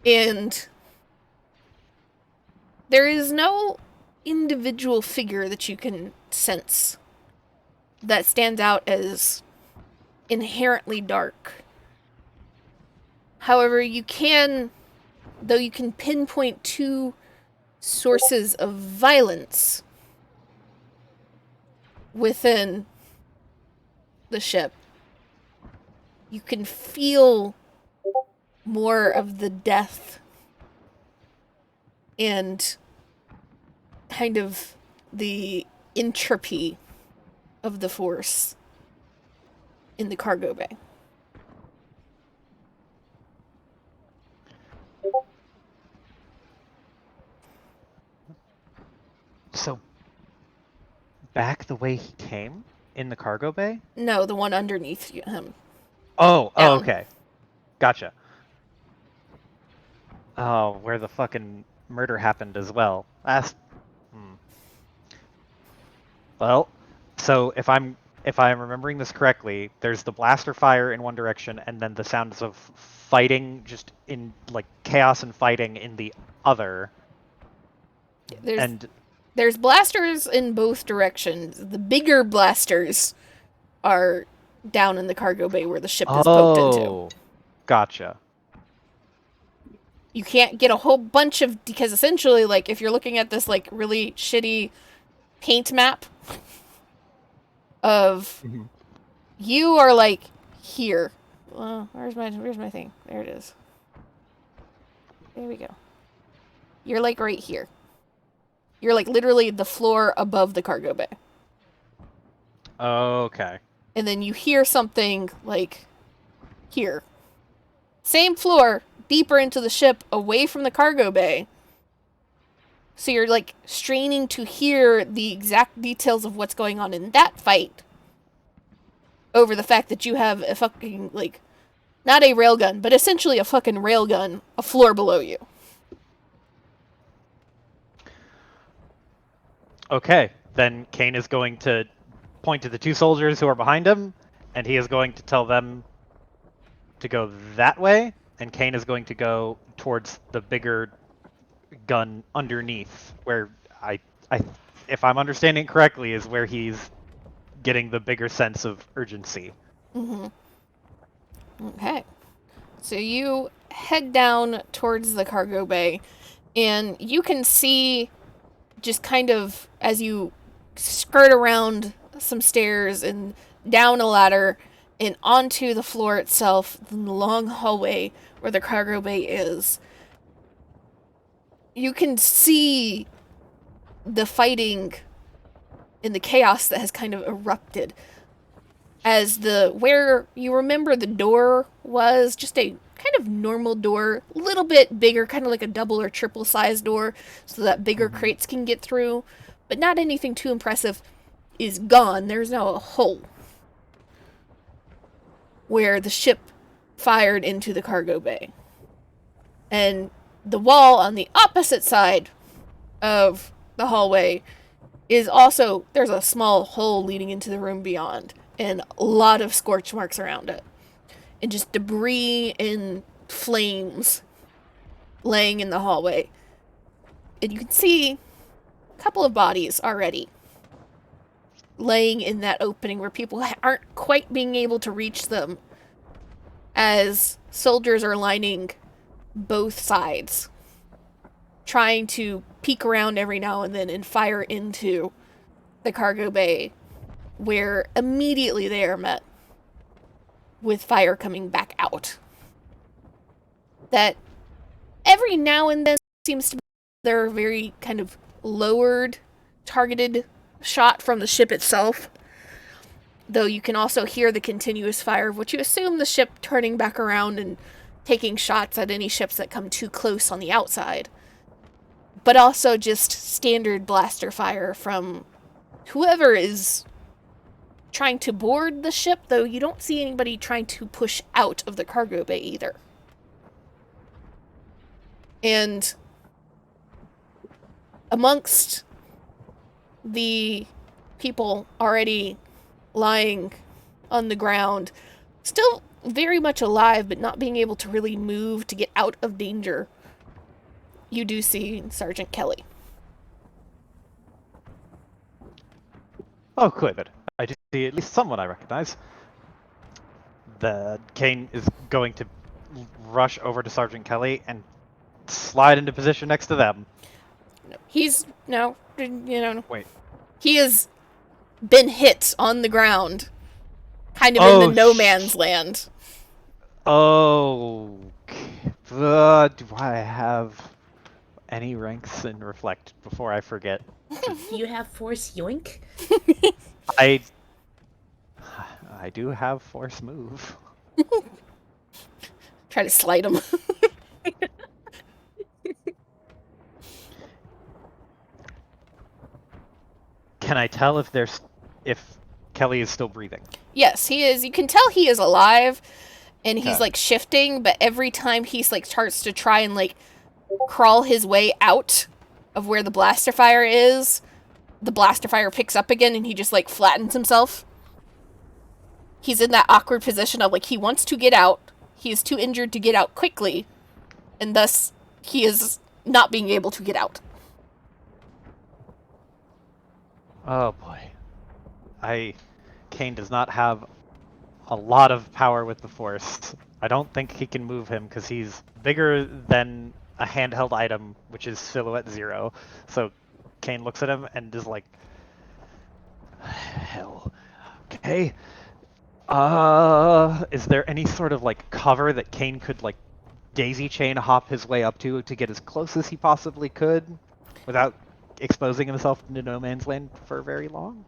And there is no individual figure that you can sense that stands out as inherently dark. However, you can pinpoint two sources of violence within the ship. You can feel more of the death and kind of the entropy of the force in the cargo bay. So, back the way he came in the cargo bay? No, the one underneath him. Oh, Down. Okay. Gotcha. Oh, where the fucking murder happened as well. Well, so if I'm remembering this correctly, there's the blaster fire in one direction, and then the sounds of fighting, just in like chaos and fighting in the other. There's blasters in both directions. The bigger blasters are down in the cargo bay where the ship is poked into. Oh, gotcha. You can't get a whole bunch of, because essentially, like, if you're looking at this, like, really shitty paint map of you are, like, here. Where's my thing? There it is. There we go. You're, like, right here. You're, like, literally the floor above the cargo bay. Okay. And then you hear something, like, here. Same floor, deeper into the ship, away from the cargo bay. So you're, like, straining to hear the exact details of what's going on in that fight over the fact that you have a fucking, like, not a railgun, but essentially a fucking railgun a floor below you. Okay, then Kane is going to point to the two soldiers who are behind him, and he is going to tell them to go that way, and Kane is going to go towards the bigger gun underneath, where I if I'm understanding correctly, is where he's getting the bigger sense of urgency. Mm-hmm. Okay. So you head down towards the cargo bay, and you can see, just kind of as you skirt around some stairs and down a ladder and onto the floor itself, the long hallway where the cargo bay is, you can see the fighting and the chaos that has kind of erupted. As where you remember the door was just a kind of normal door, a little bit bigger, kind of like a double or triple size door, so that bigger crates can get through, but not anything too impressive, is gone. There's now a hole where the ship fired into the cargo bay. And the wall on the opposite side of the hallway is also, there's a small hole leading into the room beyond, and a lot of scorch marks around it. And just debris and flames laying in the hallway. And you can see a couple of bodies already laying in that opening where people aren't quite being able to reach them, as soldiers are lining both sides, trying to peek around every now and then and fire into the cargo bay, where immediately they are met with fire coming back out. That every now and then seems to be their very kind of lowered, targeted shot from the ship itself. Though you can also hear the continuous fire of what you assume the ship turning back around and taking shots at any ships that come too close on the outside. But also just standard blaster fire from whoever is trying to board the ship, though you don't see anybody trying to push out of the cargo bay either. And amongst the people already lying on the ground, still very much alive, but not being able to really move to get out of danger, you do see Sergeant Kelly. Oh, good. I do see at least someone I recognize. The Kane is going to rush over to Sergeant Kelly and slide into position next to them. He's no, you know. Wait. He has been hit on the ground, kind of in the no man's land. Oh, do I have any ranks in Reflect before I forget? Do you have Force Yoink? I do have Force Move. Try to slide him. Can I tell if Kelly is still breathing? Yes, he is. You can tell he is alive, and he's Okay. like shifting, but every time he's like starts to try and like crawl his way out of where the blaster fire is, the blaster fire picks up again and he just like flattens himself. He's in that awkward position of like he wants to get out, he is too injured to get out quickly, and thus he is not being able to get out. Oh boy. Kane does not have a lot of power with the Force. I don't think he can move him because he's bigger than a handheld item, which is Silhouette 0. So Kane looks at him and is like, hell. Okay. Is there any sort of like cover that Kane could like daisy chain hop his way up to get as close as he possibly could without exposing himself into no man's land for very long?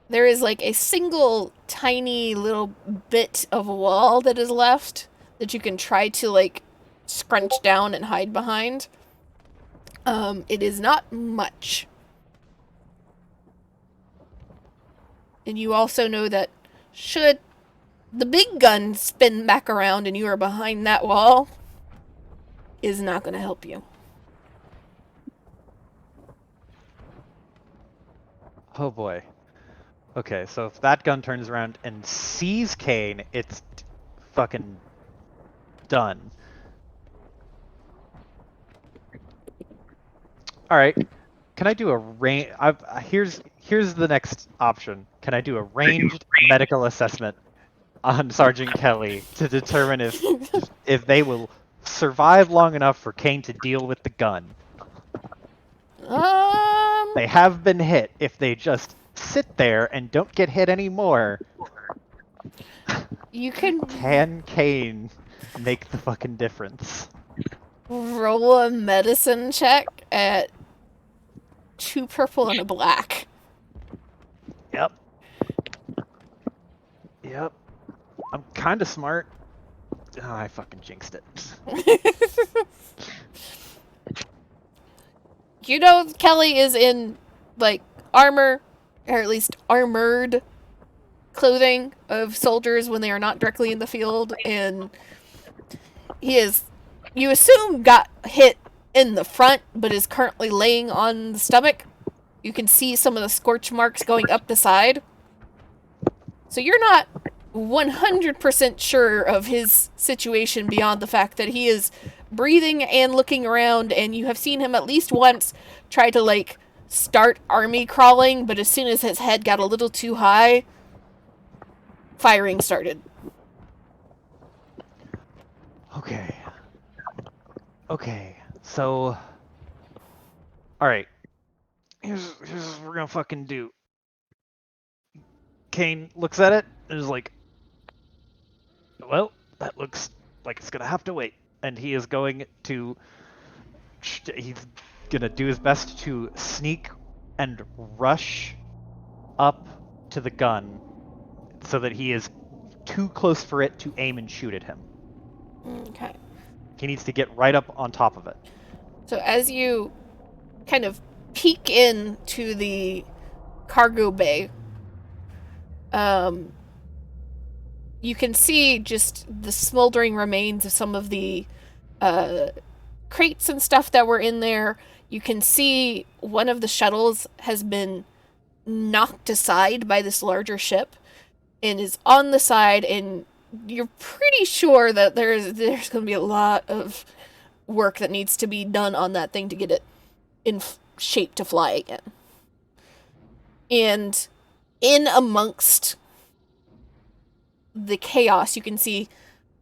There is like a single tiny little bit of a wall that is left that you can try to like scrunch down and hide behind. It is not much. And you also know that should the big gun spin back around and you are behind that wall, is not going to help you. Oh boy. Okay, so if that gun turns around and sees Kane, it's fucking done. All right. Can I do a range? Here's the next option. Can I do a ranged medical assessment on Sergeant Kelly to determine if they will survive long enough for Kane to deal with the gun? They have been hit. If they just sit there and don't get hit anymore, You can Kane make the fucking difference? roll a medicine check at 2 purple and a black. Yep. Yep. I'm kind of smart. Oh, I fucking jinxed it. You know Kelly is in, like, armor, or at least armored clothing of soldiers when they are not directly in the field, and he is, you assume, got hit in the front, but is currently laying on the stomach. You can see some of the scorch marks going up the side. So you're not 100% sure of his situation beyond the fact that he is breathing and looking around, and you have seen him at least once try to, like, start army crawling, but as soon as his head got a little too high, firing started. Okay, so... Alright. Here's what we're gonna fucking do. Kane looks at it and is like, well, that looks like it's gonna have to wait. And he is going to... He's gonna do his best to sneak and rush up to the gun so that he is too close for it to aim and shoot at him. Okay. He needs to get right up on top of it. So as you kind of peek into the cargo bay, You can see just the smoldering remains of some of the crates and stuff that were in there. You can see one of the shuttles has been knocked aside by this larger ship and is on the side, and you're pretty sure that there's going to be a lot of work that needs to be done on that thing to get it in shape to fly again. And in amongst the chaos, you can see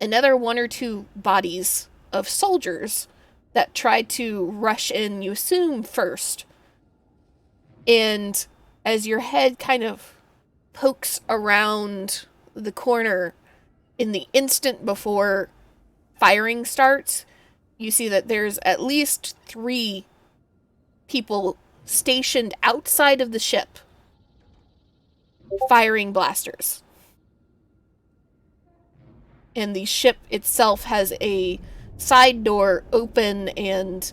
another 1 or 2 bodies of soldiers that tried to rush in, you assume, first. And as your head kind of pokes around the corner in the instant before firing starts, you see that there's at least 3 people stationed outside of the ship firing blasters. And the ship itself has a side door open and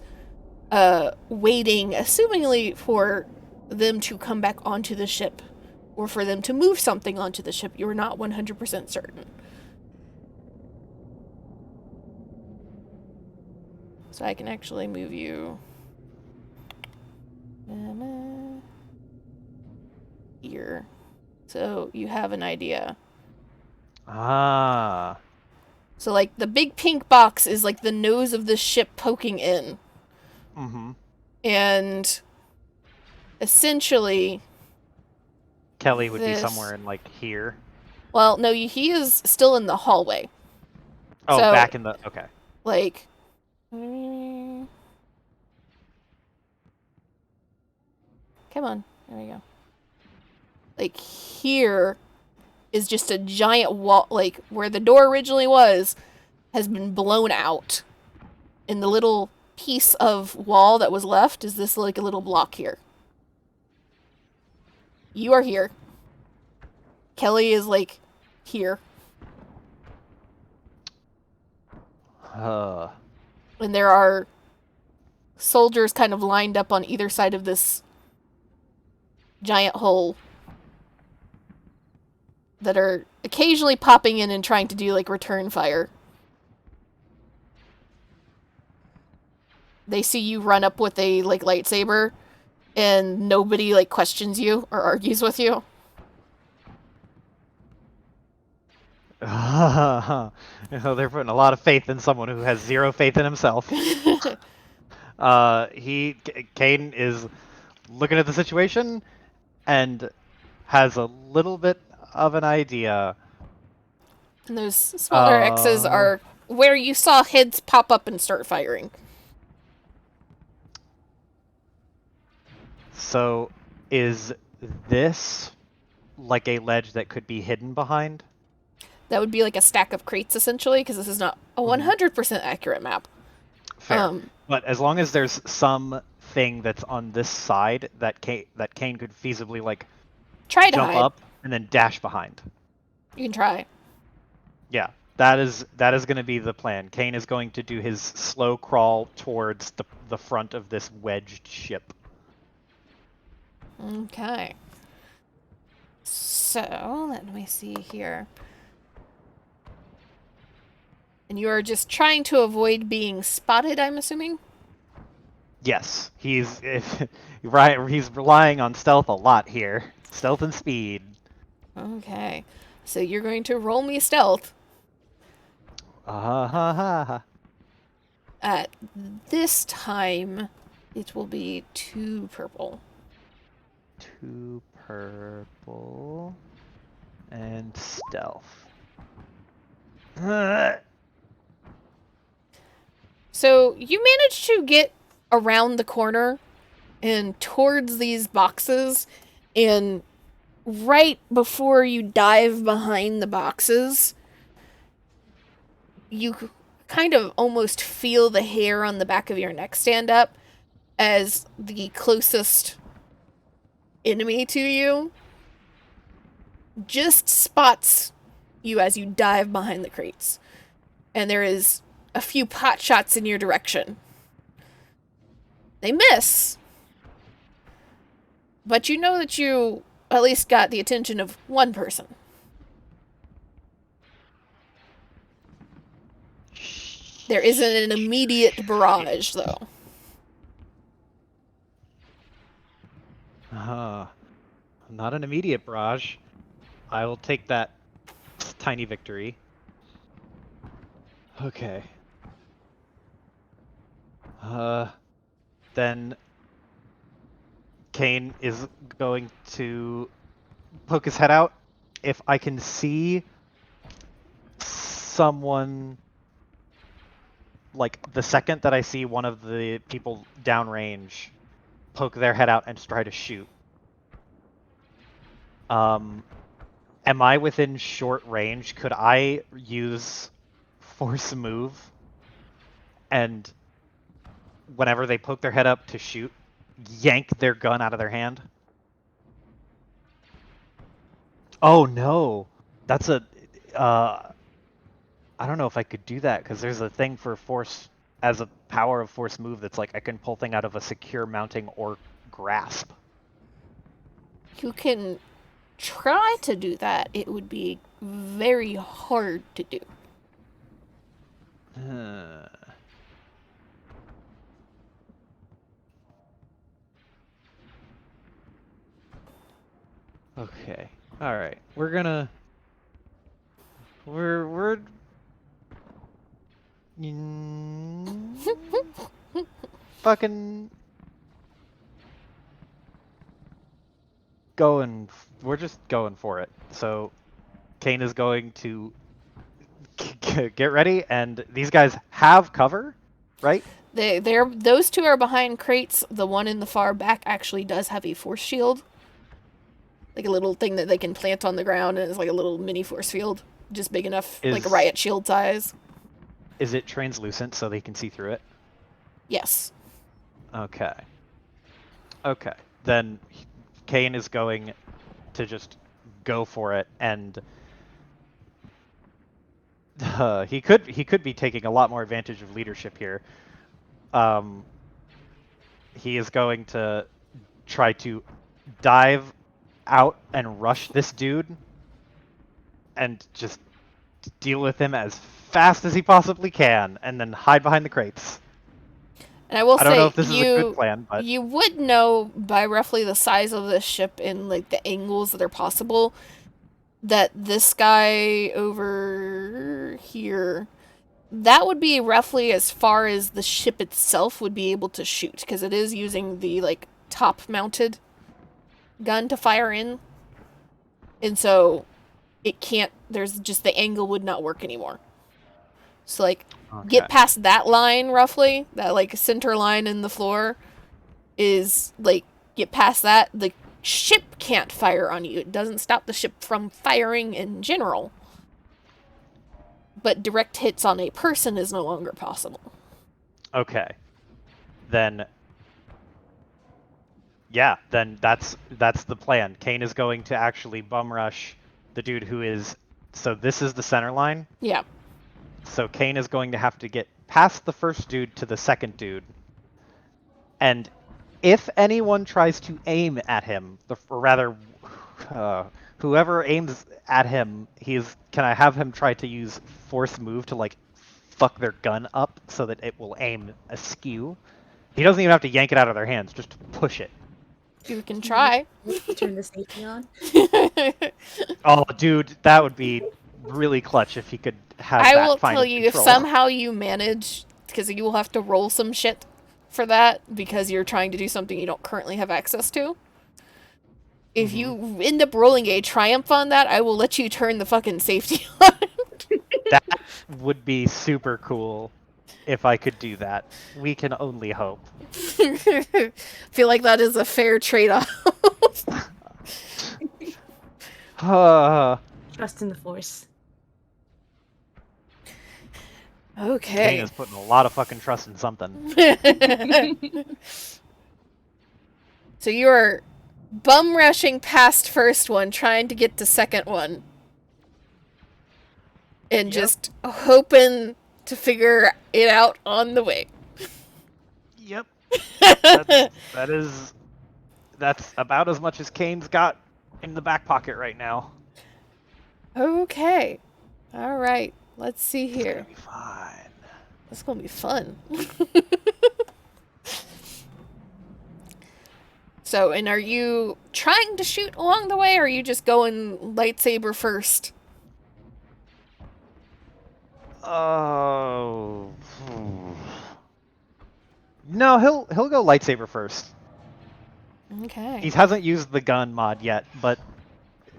waiting, assumingly for them to come back onto the ship or for them to move something onto the ship. You're not 100% certain. So I can actually move you here. So you have an idea. Ah. So, like, the big pink box is, like, the nose of the ship poking in. Mm-hmm. And essentially... Kelly would be somewhere in, like, here. Well, no, he is still in the hallway. Oh, so, back in the... Okay. Like... Come on. There we go. Like, here is just a giant wall, like, where the door originally was, has been blown out. And the little piece of wall that was left is this, like, a little block here. You are here. Kelly is, like, here. And there are soldiers kind of lined up on either side of this giant hole that are occasionally popping in and trying to do, like, return fire. They see you run up with a, like, lightsaber, and nobody, like, questions you or argues with you. They're putting a lot of faith in someone who has 0 faith in himself. Kane is looking at the situation and has a little bit of an idea. And those smaller X's are where you saw heads pop up and start firing. So, is this like a ledge that could be hidden behind? That would be like a stack of crates, essentially, because this is not a 100% accurate map. Fair. But as long as there's something that's on this side that Kane could feasibly, like, try to jump hide. up and then dash behind. You can try. Yeah, that is going to be the plan. Kane is going to do his slow crawl towards the front of this wedged ship. Okay. So, let me see here. And you are just trying to avoid being spotted, I'm assuming? Yes, he's relying on stealth a lot here. Stealth and speed. Okay. So you're going to roll me stealth. At this time, it will be 2 purple. 2 purple. And stealth. So you manage to get around the corner and towards these boxes, and right before you dive behind the boxes, you kind of almost feel the hair on the back of your neck stand up as the closest enemy to you just spots you as you dive behind the crates. And there is a few pot shots in your direction. They miss. But you know that you at least got the attention of one person. There isn't an immediate barrage, though. Not an immediate barrage. I will take that tiny victory. Okay. Then Kane is going to poke his head out. If I can see someone, like the second that I see one of the people downrange poke their head out and try to shoot. Am I within short range? Could I use force move and whenever they poke their head up to shoot, yank their gun out of their hand? Oh no, that's a. I don't know if I could do that because there's a thing for force as a power of force move that's like I can pull thing out of a secure mounting or grasp. You can try to do that. It would be very hard to do. Okay. All right. We're fucking going. We're just going for it. So Kane is going to get ready, and these guys have cover, right? Those two are behind crates. The one in the far back actually does have a force shield. Like a little thing that they can plant on the ground, and it's like a little mini force field. Just big enough, like a riot shield size. Is it translucent so they can see through it? Yes. Okay. Okay. Then Kane is going to just go for it, and he could be taking a lot more advantage of leadership here. He is going to try to dive out and rush this dude and just deal with him as fast as he possibly can, and then hide behind the crates. And I will say, don't know if this is a good plan, but you would know by roughly the size of this ship and like the angles that are possible that this guy over here, that would be roughly as far as the ship itself would be able to shoot, because it is using the like top-mounted gun to fire in, and so it can't. There's just the angle would not work anymore. So like, get past that line roughly, that like center line in the floor, is like get past that. The ship can't fire on you. It doesn't stop the ship from firing in general. But direct hits on a person is no longer possible. Okay. Then yeah, then that's the plan. Kane is going to actually bum rush the dude who is, so this is the center line. Yeah. So Kane is going to have to get past the first dude to the second dude. And if anyone tries to aim at him, or rather, whoever aims at him, can I have him try to use force move to like fuck their gun up so that it will aim askew? He doesn't even have to yank it out of their hands, just push it. You can try. Turn the safety on. Oh, dude, that would be really clutch if he could have I that will final tell you, if control. somehow you manage, because you will have to roll some shit for that, because you're trying to do something you don't currently have access to. If you end up rolling a triumph on that, I will let you turn the fucking safety on. That would be super cool if I could do that. We can only hope. Feel like that is a fair trade-off. Trust in the force. Okay. Kane is putting a lot of fucking trust in something. So you are bum rushing past first one, trying to get to second one. And just hoping to figure it out on the way. Yep. That's about as much as Kane's got in the back pocket right now. Okay. All right. Let's see It's here. gonna be fine. It's gonna be fun. So, and are you trying to shoot along the way, or are you just going lightsaber first? Oh. No, he'll go lightsaber first. Okay. He hasn't used the gun mod yet, but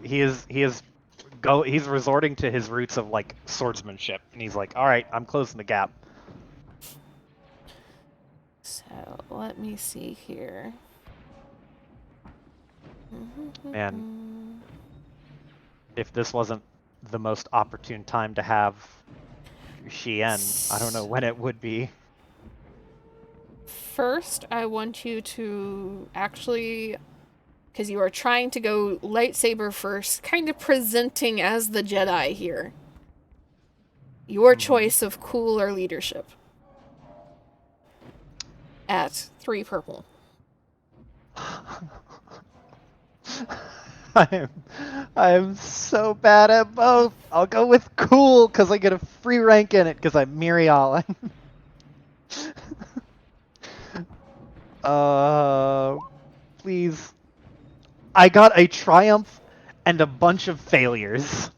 he's resorting to his roots of like swordsmanship, and he's like, all right, I'm closing the gap. So, let me see here. Man, if this wasn't the most opportune time to have Shien, I don't know when it would be. First, I want you to actually, because you are trying to go lightsaber first, kind of presenting as the Jedi here. Your choice of cool or leadership. At 3 purple. I'm so bad at both. I'll go with cool because I get a free rank in it because I'm Miri Allen. Please. I got a triumph and a bunch of failures.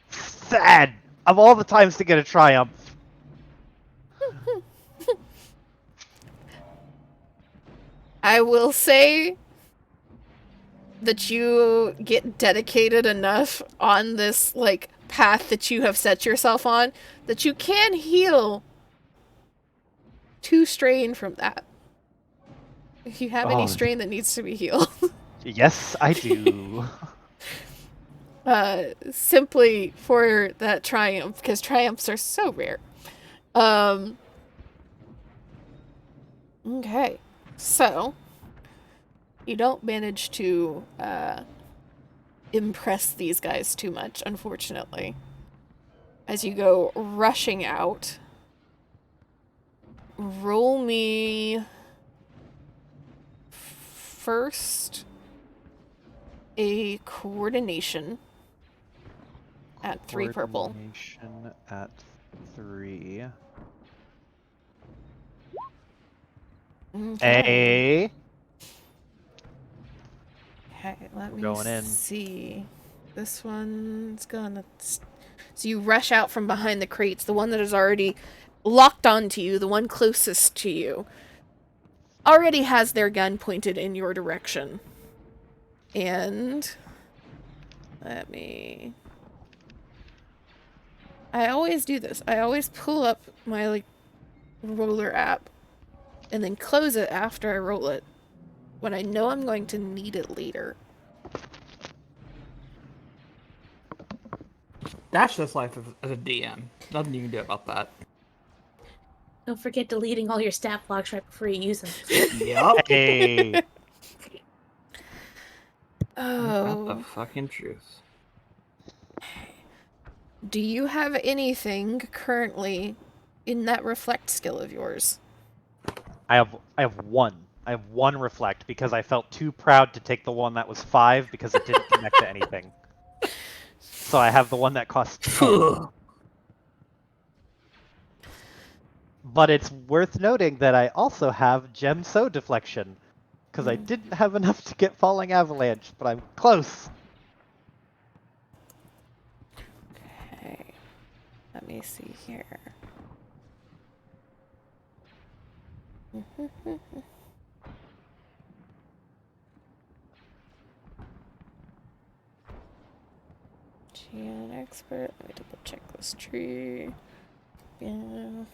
Sad. Of all the times to get a triumph. I will say that you get dedicated enough on this, like, path that you have set yourself on that you can heal 2 strain from that. If you have any strain that needs to be healed. Yes, I do. Simply for that triumph, because triumphs are so rare. Okay. So, you don't manage to impress these guys too much, unfortunately. As you go rushing out, roll me first a coordination at 3 purple. Coordination at 3. Okay. Okay, let me going in. see. This one's gonna... So you rush out from behind the crates, the one that is already locked onto you, the one closest to you, already has their gun pointed in your direction. And... let me... I always do this. I always pull up my, like, roller app and then close it after I roll it when I know I'm going to need it later. That's just life as a DM. Nothing you can do about that. Don't forget deleting all your stat blocks right before you use them. Yup. Hey. About the fucking truth. Do you have anything currently in that reflect skill of yours? I have one. I have 1 reflect because I felt too proud to take the one that was 5 because it didn't connect to anything. So I have the one that costs 4. But it's worth noting that I also have Gem So Deflection because I didn't have enough to get Falling Avalanche, but I'm close. Okay. Let me see here. Gian expert. Let me double check this tree. Yeah.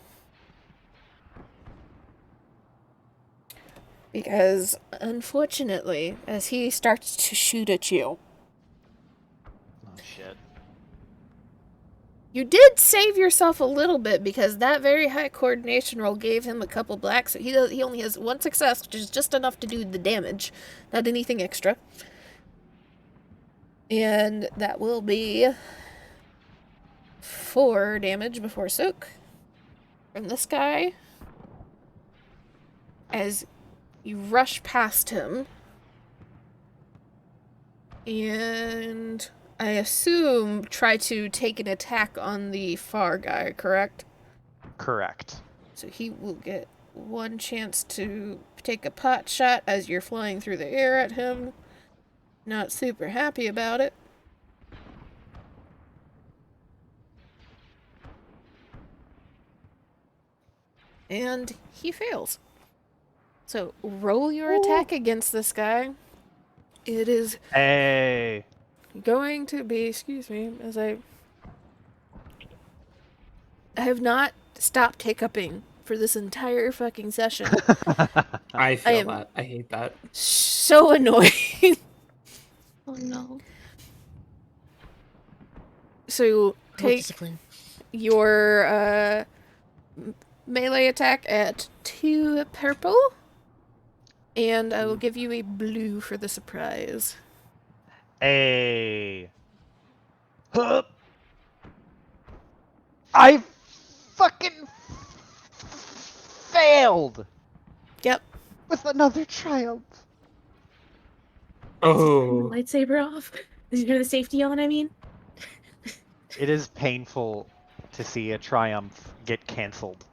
Because, unfortunately, as he starts to shoot at you, Oh shit. you did save yourself a little bit because that very high coordination roll gave him a couple blacks. So he only has 1 success, which is just enough to do the damage, not anything extra. And that will be 4 damage before soak from this guy. As you rush past him, And I assume try to take an attack on the far guy, correct? Correct. So he will get one chance to take a pot shot as you're flying through the air at him. Not super happy about it. And he fails. So roll your attack against this guy. It is Hey. going to be, excuse me, as I have not stopped hiccuping for this entire fucking session. I feel am- that. I hate that. So annoying. Oh no. So More take discipline. your melee attack at 2 purple, and I will give you a blue for the surprise. Hey. Hup. I fucking failed Yep. with another triumph. Oh, Lightsaber off. Is you turn the safety on? I mean. It is painful to see a triumph get canceled.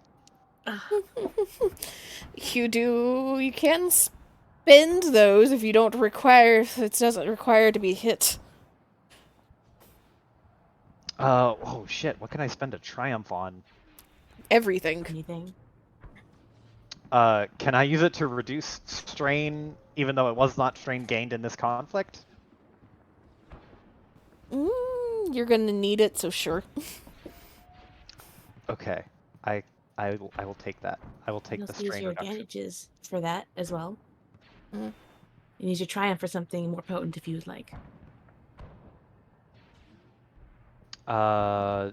You can spend those if you don't require, if it doesn't require to be hit. Oh shit, what can I spend a triumph on? Everything. Anything. Can I use it to reduce strain, even though it was not strain gained in this conflict? You're gonna need it, so sure. Okay, I will take that. I will take You the also use strain your reduction. advantages for that as well. Mhm. And use your triumph for something more potent if you would like. Uh,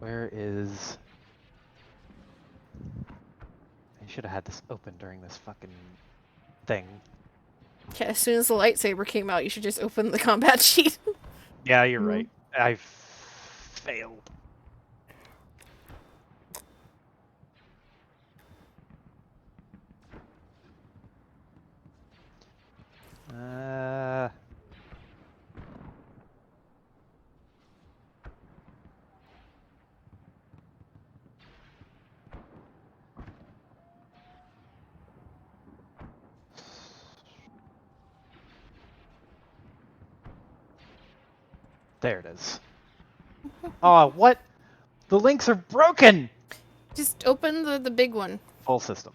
where is? I should have had this open during this fucking thing. Okay, as soon as the lightsaber came out, you should just open the combat sheet. Yeah, you're right. I failed. There it is. Oh, what? The links are broken! Just open the big one. Full system.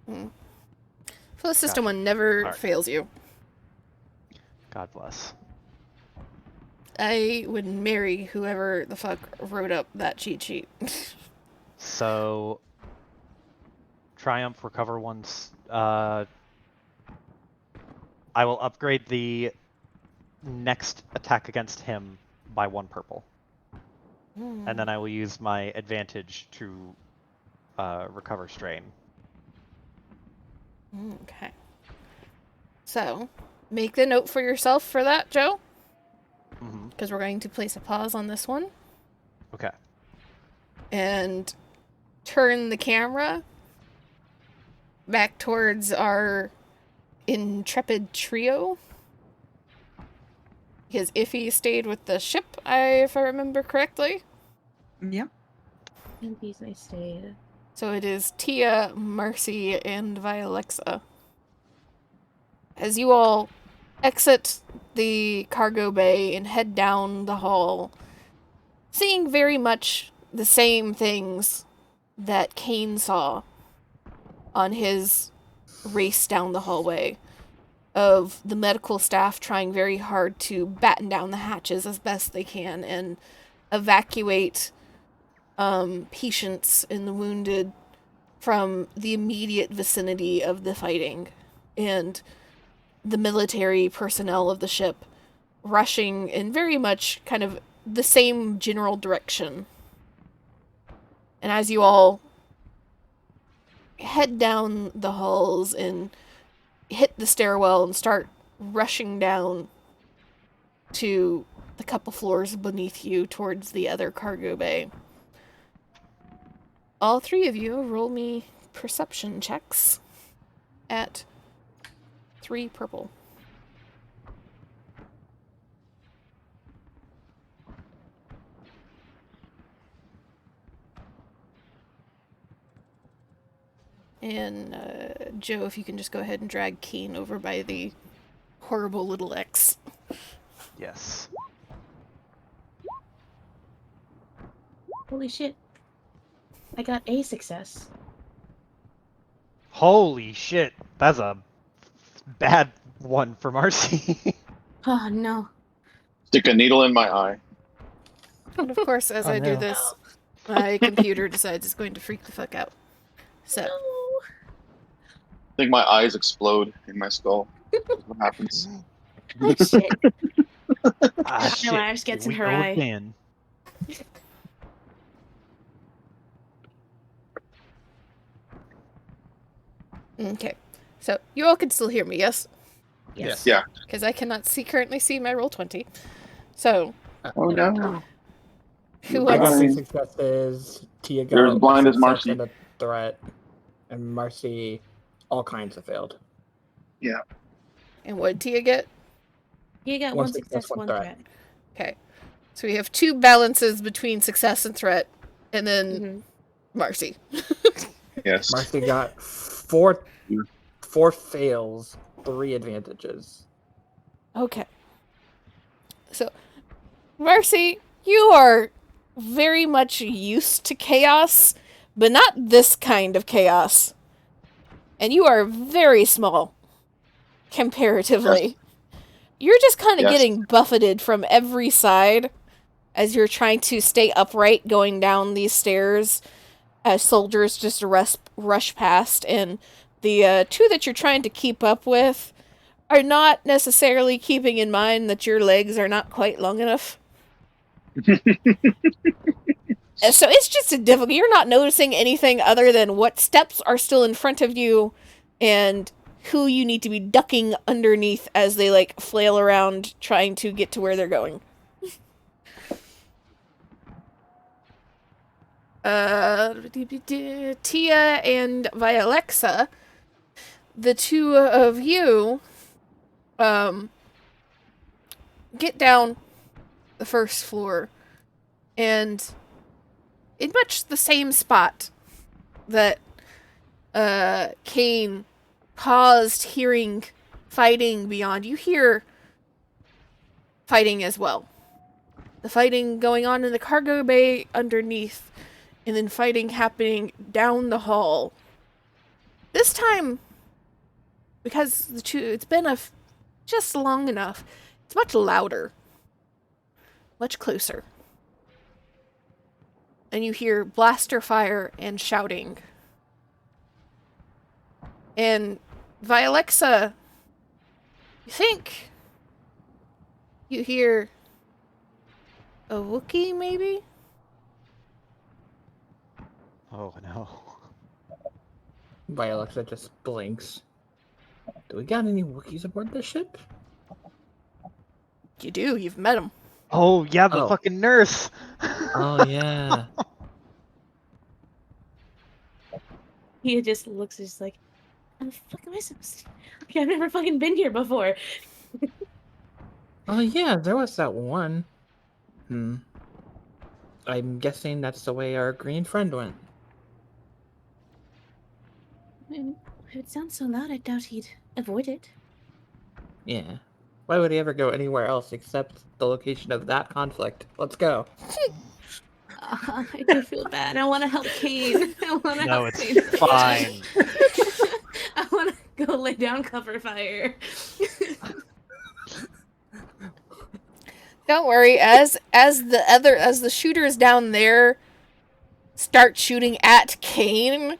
Full system Gotcha. one never Alright. fails you. God bless. I would marry whoever the fuck wrote up that cheat sheet. So, Triumph, recover once. I will upgrade the next attack against him by 1 purple. And then I will use my advantage to recover strain. Okay. So, make the note for yourself for that, Joe. Mm-hmm. Because we're going to place a pause on this one. Okay. And turn the camera back towards our intrepid trio. Because Iffy stayed with the ship, if I remember correctly. Yeah. And these I stayed. So it is Tia, Marcy, and Vialexa. As you all exit the cargo bay and head down the hall, seeing very much the same things that Kane saw on his race down the hallway, of the medical staff trying very hard to batten down the hatches as best they can and evacuate patients and the wounded from the immediate vicinity of the fighting, and the military personnel of the ship rushing in very much kind of the same general direction. And as you all head down the halls and hit the stairwell and start rushing down to the couple floors beneath you towards the other cargo bay, all three of you roll me perception checks at 3 purple. And Joe, if you can just go ahead and drag Kane over by the horrible little X. Yes. Holy shit. I got a success. Holy shit, that's a bad one for Marcy. Oh no. Stick a needle in my eye. And of course, as Oh, I do no. this, my computer decides it's going to freak the fuck out. So, No. I think my eyes explode in my skull. That's what happens. Oh shit. Ah, No, Iris gets in we her go eye. again. okay. So, you all can still hear me, yes? Yes. Yeah. Because I cannot currently see my roll 20. So, Oh no. who I I wants... got mean, 6 successes. Tia you're got as blind a as success Marcy. and a threat. And Marcy, all kinds have failed. Yeah. And what did Tia get? You got One one success, success, one one threat. threat. Okay. So we have 2 balances between success and threat, and then Mhm. Marcy. Yes. Marcy got 4 fails, 3 advantages. Okay. So, Marcy, you are very much used to chaos, but not this kind of chaos. And you are very small, comparatively. You're just kind of Yes. getting buffeted from every side as you're trying to stay upright going down these stairs as soldiers just rush past, and the 2 that you're trying to keep up with are not necessarily keeping in mind that your legs are not quite long enough. So it's just a difficult. You're not noticing anything other than what steps are still in front of you and who you need to be ducking underneath as they like flail around trying to get to where they're going. Tia and Vialexa, the 2 of you get down the first floor, and in much the same spot that Kane paused hearing fighting beyond, you hear fighting as well. The fighting going on in the cargo bay underneath, and then fighting happening down the hall. This time, because it's been just long enough, it's much louder. Much closer. And you hear blaster fire and shouting. And Vialexa, you think you hear a Wookiee, maybe? Oh no. Vialexa just blinks. Do we got any Wookiees aboard this ship? You do, you've met them. Oh yeah, the Oh. fucking nurse. Oh yeah. He just looks just like, how the fuck am I supposed to? Okay, I've never fucking been here before. Oh yeah, there was that one. I'm guessing that's the way our green friend went. If it sounds so loud, I doubt he'd avoid it. Yeah. Why would he ever go anywhere else except the location of that conflict? Let's go. I do feel bad. I want to help Kane. I want to No, help it's Kane. fine. I want to go lay down cover fire. Don't worry, as the shooters down there start shooting at Kane,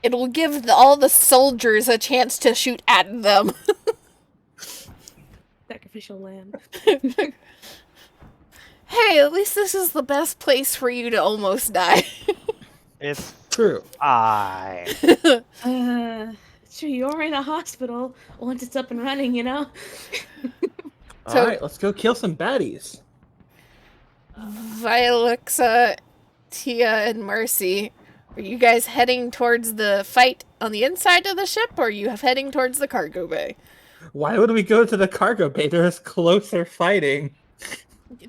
it will give all the soldiers a chance to shoot at them. Sacrificial lamb. Hey, at least this is the best place for you to almost die. It's True. fine. Sure, you are in a hospital once it's up and running, you know? So- Alright, let's go kill some baddies. Vialexa, Tia, and Marcy Are you guys heading towards the fight on the inside of the ship, or are you heading towards the cargo bay? Why would we go to the cargo bay? There's closer fighting.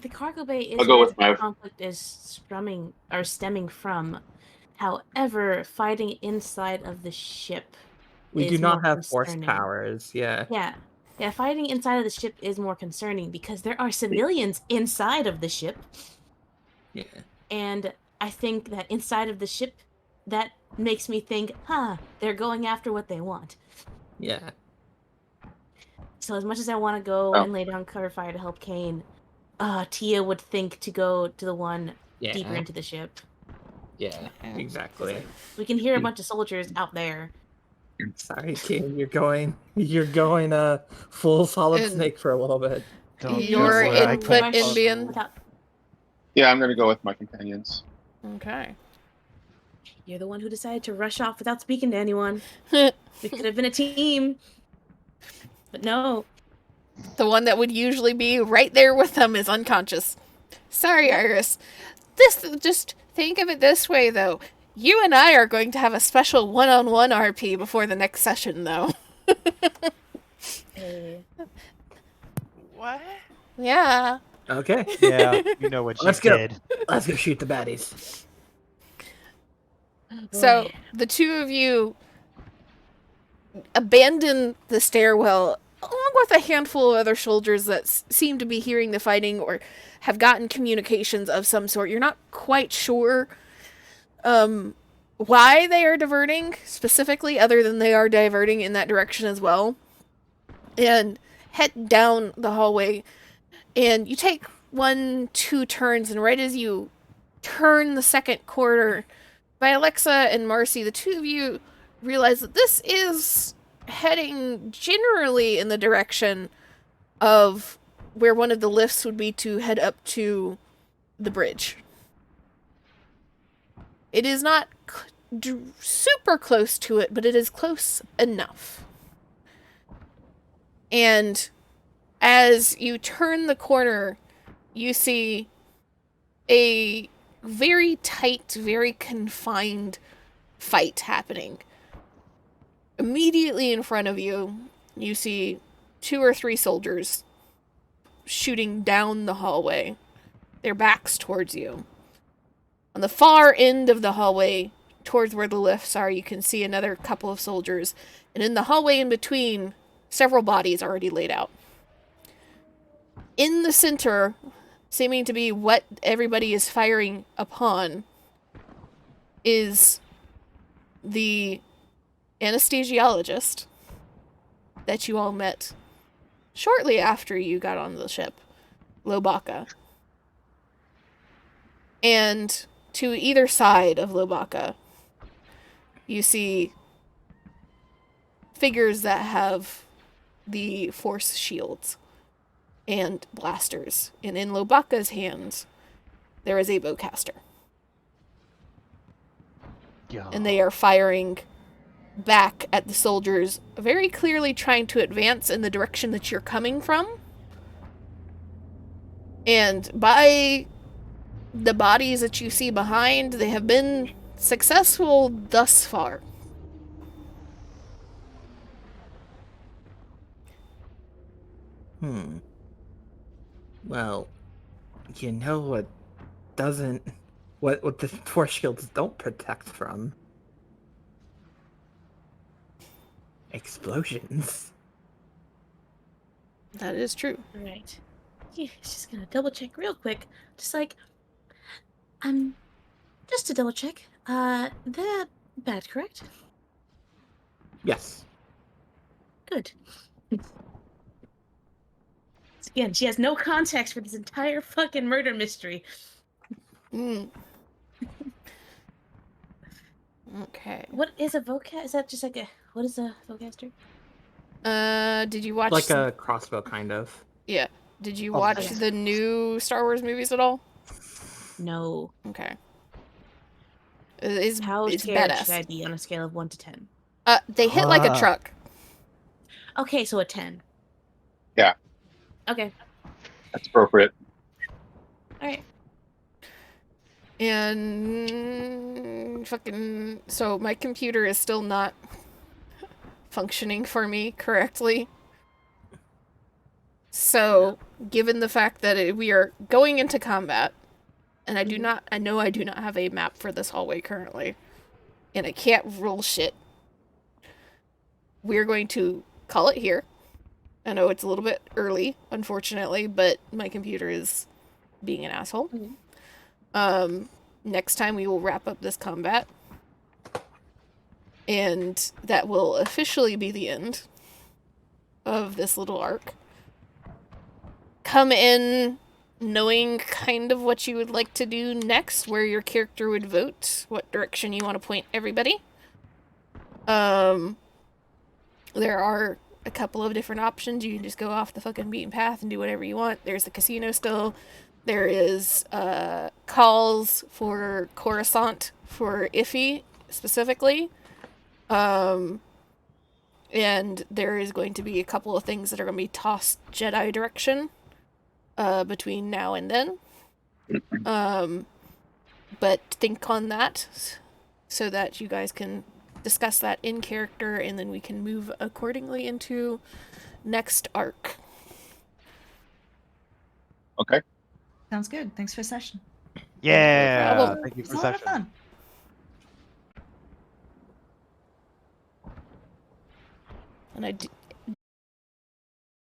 The cargo bay I'll is go where with the my. conflict is stemming from. However, fighting inside of the ship We do is more not have force concerning. powers. Yeah. Yeah, fighting inside of the ship is more concerning because there are civilians inside of the ship. Yeah. And I think that inside of the ship, that makes me think, they're going after what they want. Yeah. So as much as I want to go and lay down cover fire to help Kane, Tia would think to go to the one deeper into the ship. Yeah. Exactly. We can hear a bunch of soldiers out there. Sorry, King. You're going full Solid And- Snake for a little bit. Your worry, I input, can't Indian. Without... Yeah, I'm gonna go with my companions. Okay. You're the one who decided to rush off without speaking to anyone. We could have been a team. But no. The one that would usually be right there with them is unconscious. Sorry, Iris. Just think of it this way, though. You and I are going to have a special one-on-one RP before the next session, though. What? Yeah. Okay. Yeah, you know what you Let's go. did. Let's go shoot the baddies. So, the two of you abandon the stairwell, along with a handful of other soldiers that seem to be hearing the fighting or have gotten communications of some sort. You're not quite sure why they are diverting specifically, other than they are diverting in that direction as well. And head down the hallway, and you take 1-2 turns, and right as you turn the second corner, by Alexa and Marcy, the two of you realize that this is heading generally in the direction of where one of the lifts would be to head up to the bridge. It is not super close to it, but it is close enough. And as you turn the corner, you see a very tight, very confined fight happening. Immediately in front of you, you see 2 or 3 soldiers shooting down the hallway, their backs towards you. On the far end of the hallway, towards where the lifts are, you can see another couple of soldiers, and in the hallway in between, several bodies already laid out. In the center, seeming to be what everybody is firing upon, is the anesthesiologist that you all met shortly after you got on the ship, Lobaka. And to either side of Lobaka, you see figures that have the force shields and blasters. And in Lobaka's hands, there is a bowcaster. Yeah. And they are firing back at the soldiers, very clearly trying to advance in the direction that you're coming from. And by the bodies that you see behind, they have been successful thus far. Well, you know what doesn't... What the force shields don't protect from? Explosions. That is true. Right. Yeah, just gonna double check real quick. Just like, just to double check. They're bad, correct? Yes. Good. Again, she has no context for this entire fucking murder mystery. Okay. What is a vocast? Is that just like a... What is a vocaster? Did you watch... Like a crossbow, kind of. Yeah. Did you watch the new Star Wars movies at all? No. Okay. How it's scared badass. should I be on a scale of 1 to 10? They hit like a truck. Okay, so a 10. Yeah. Okay. That's appropriate. Alright. And fucking so my computer is still not functioning for me correctly. So, given the fact that we are going into combat, and I know I do not have a map for this hallway currently, and I can't roll shit. We're going to call it here. I know it's a little bit early, unfortunately, but my computer is being an asshole. Next time we will wrap up this combat, and that will officially be the end of this little arc. Come in knowing kind of what you would like to do next, where your character would vote, what direction you want to point everybody. There are a couple of different options. You can just go off the fucking beaten path and do whatever you want. There's the casino still. There is calls for Coruscant for Iffy specifically. And there is going to be a couple of things that are going to be tossed Jedi direction between now and then. But think on that so that you guys can discuss that in character, and then we can move accordingly into next arc. Okay. Sounds good. Thanks for the session. Yeah. problem. Thank you It's for a the lot of session. fun. And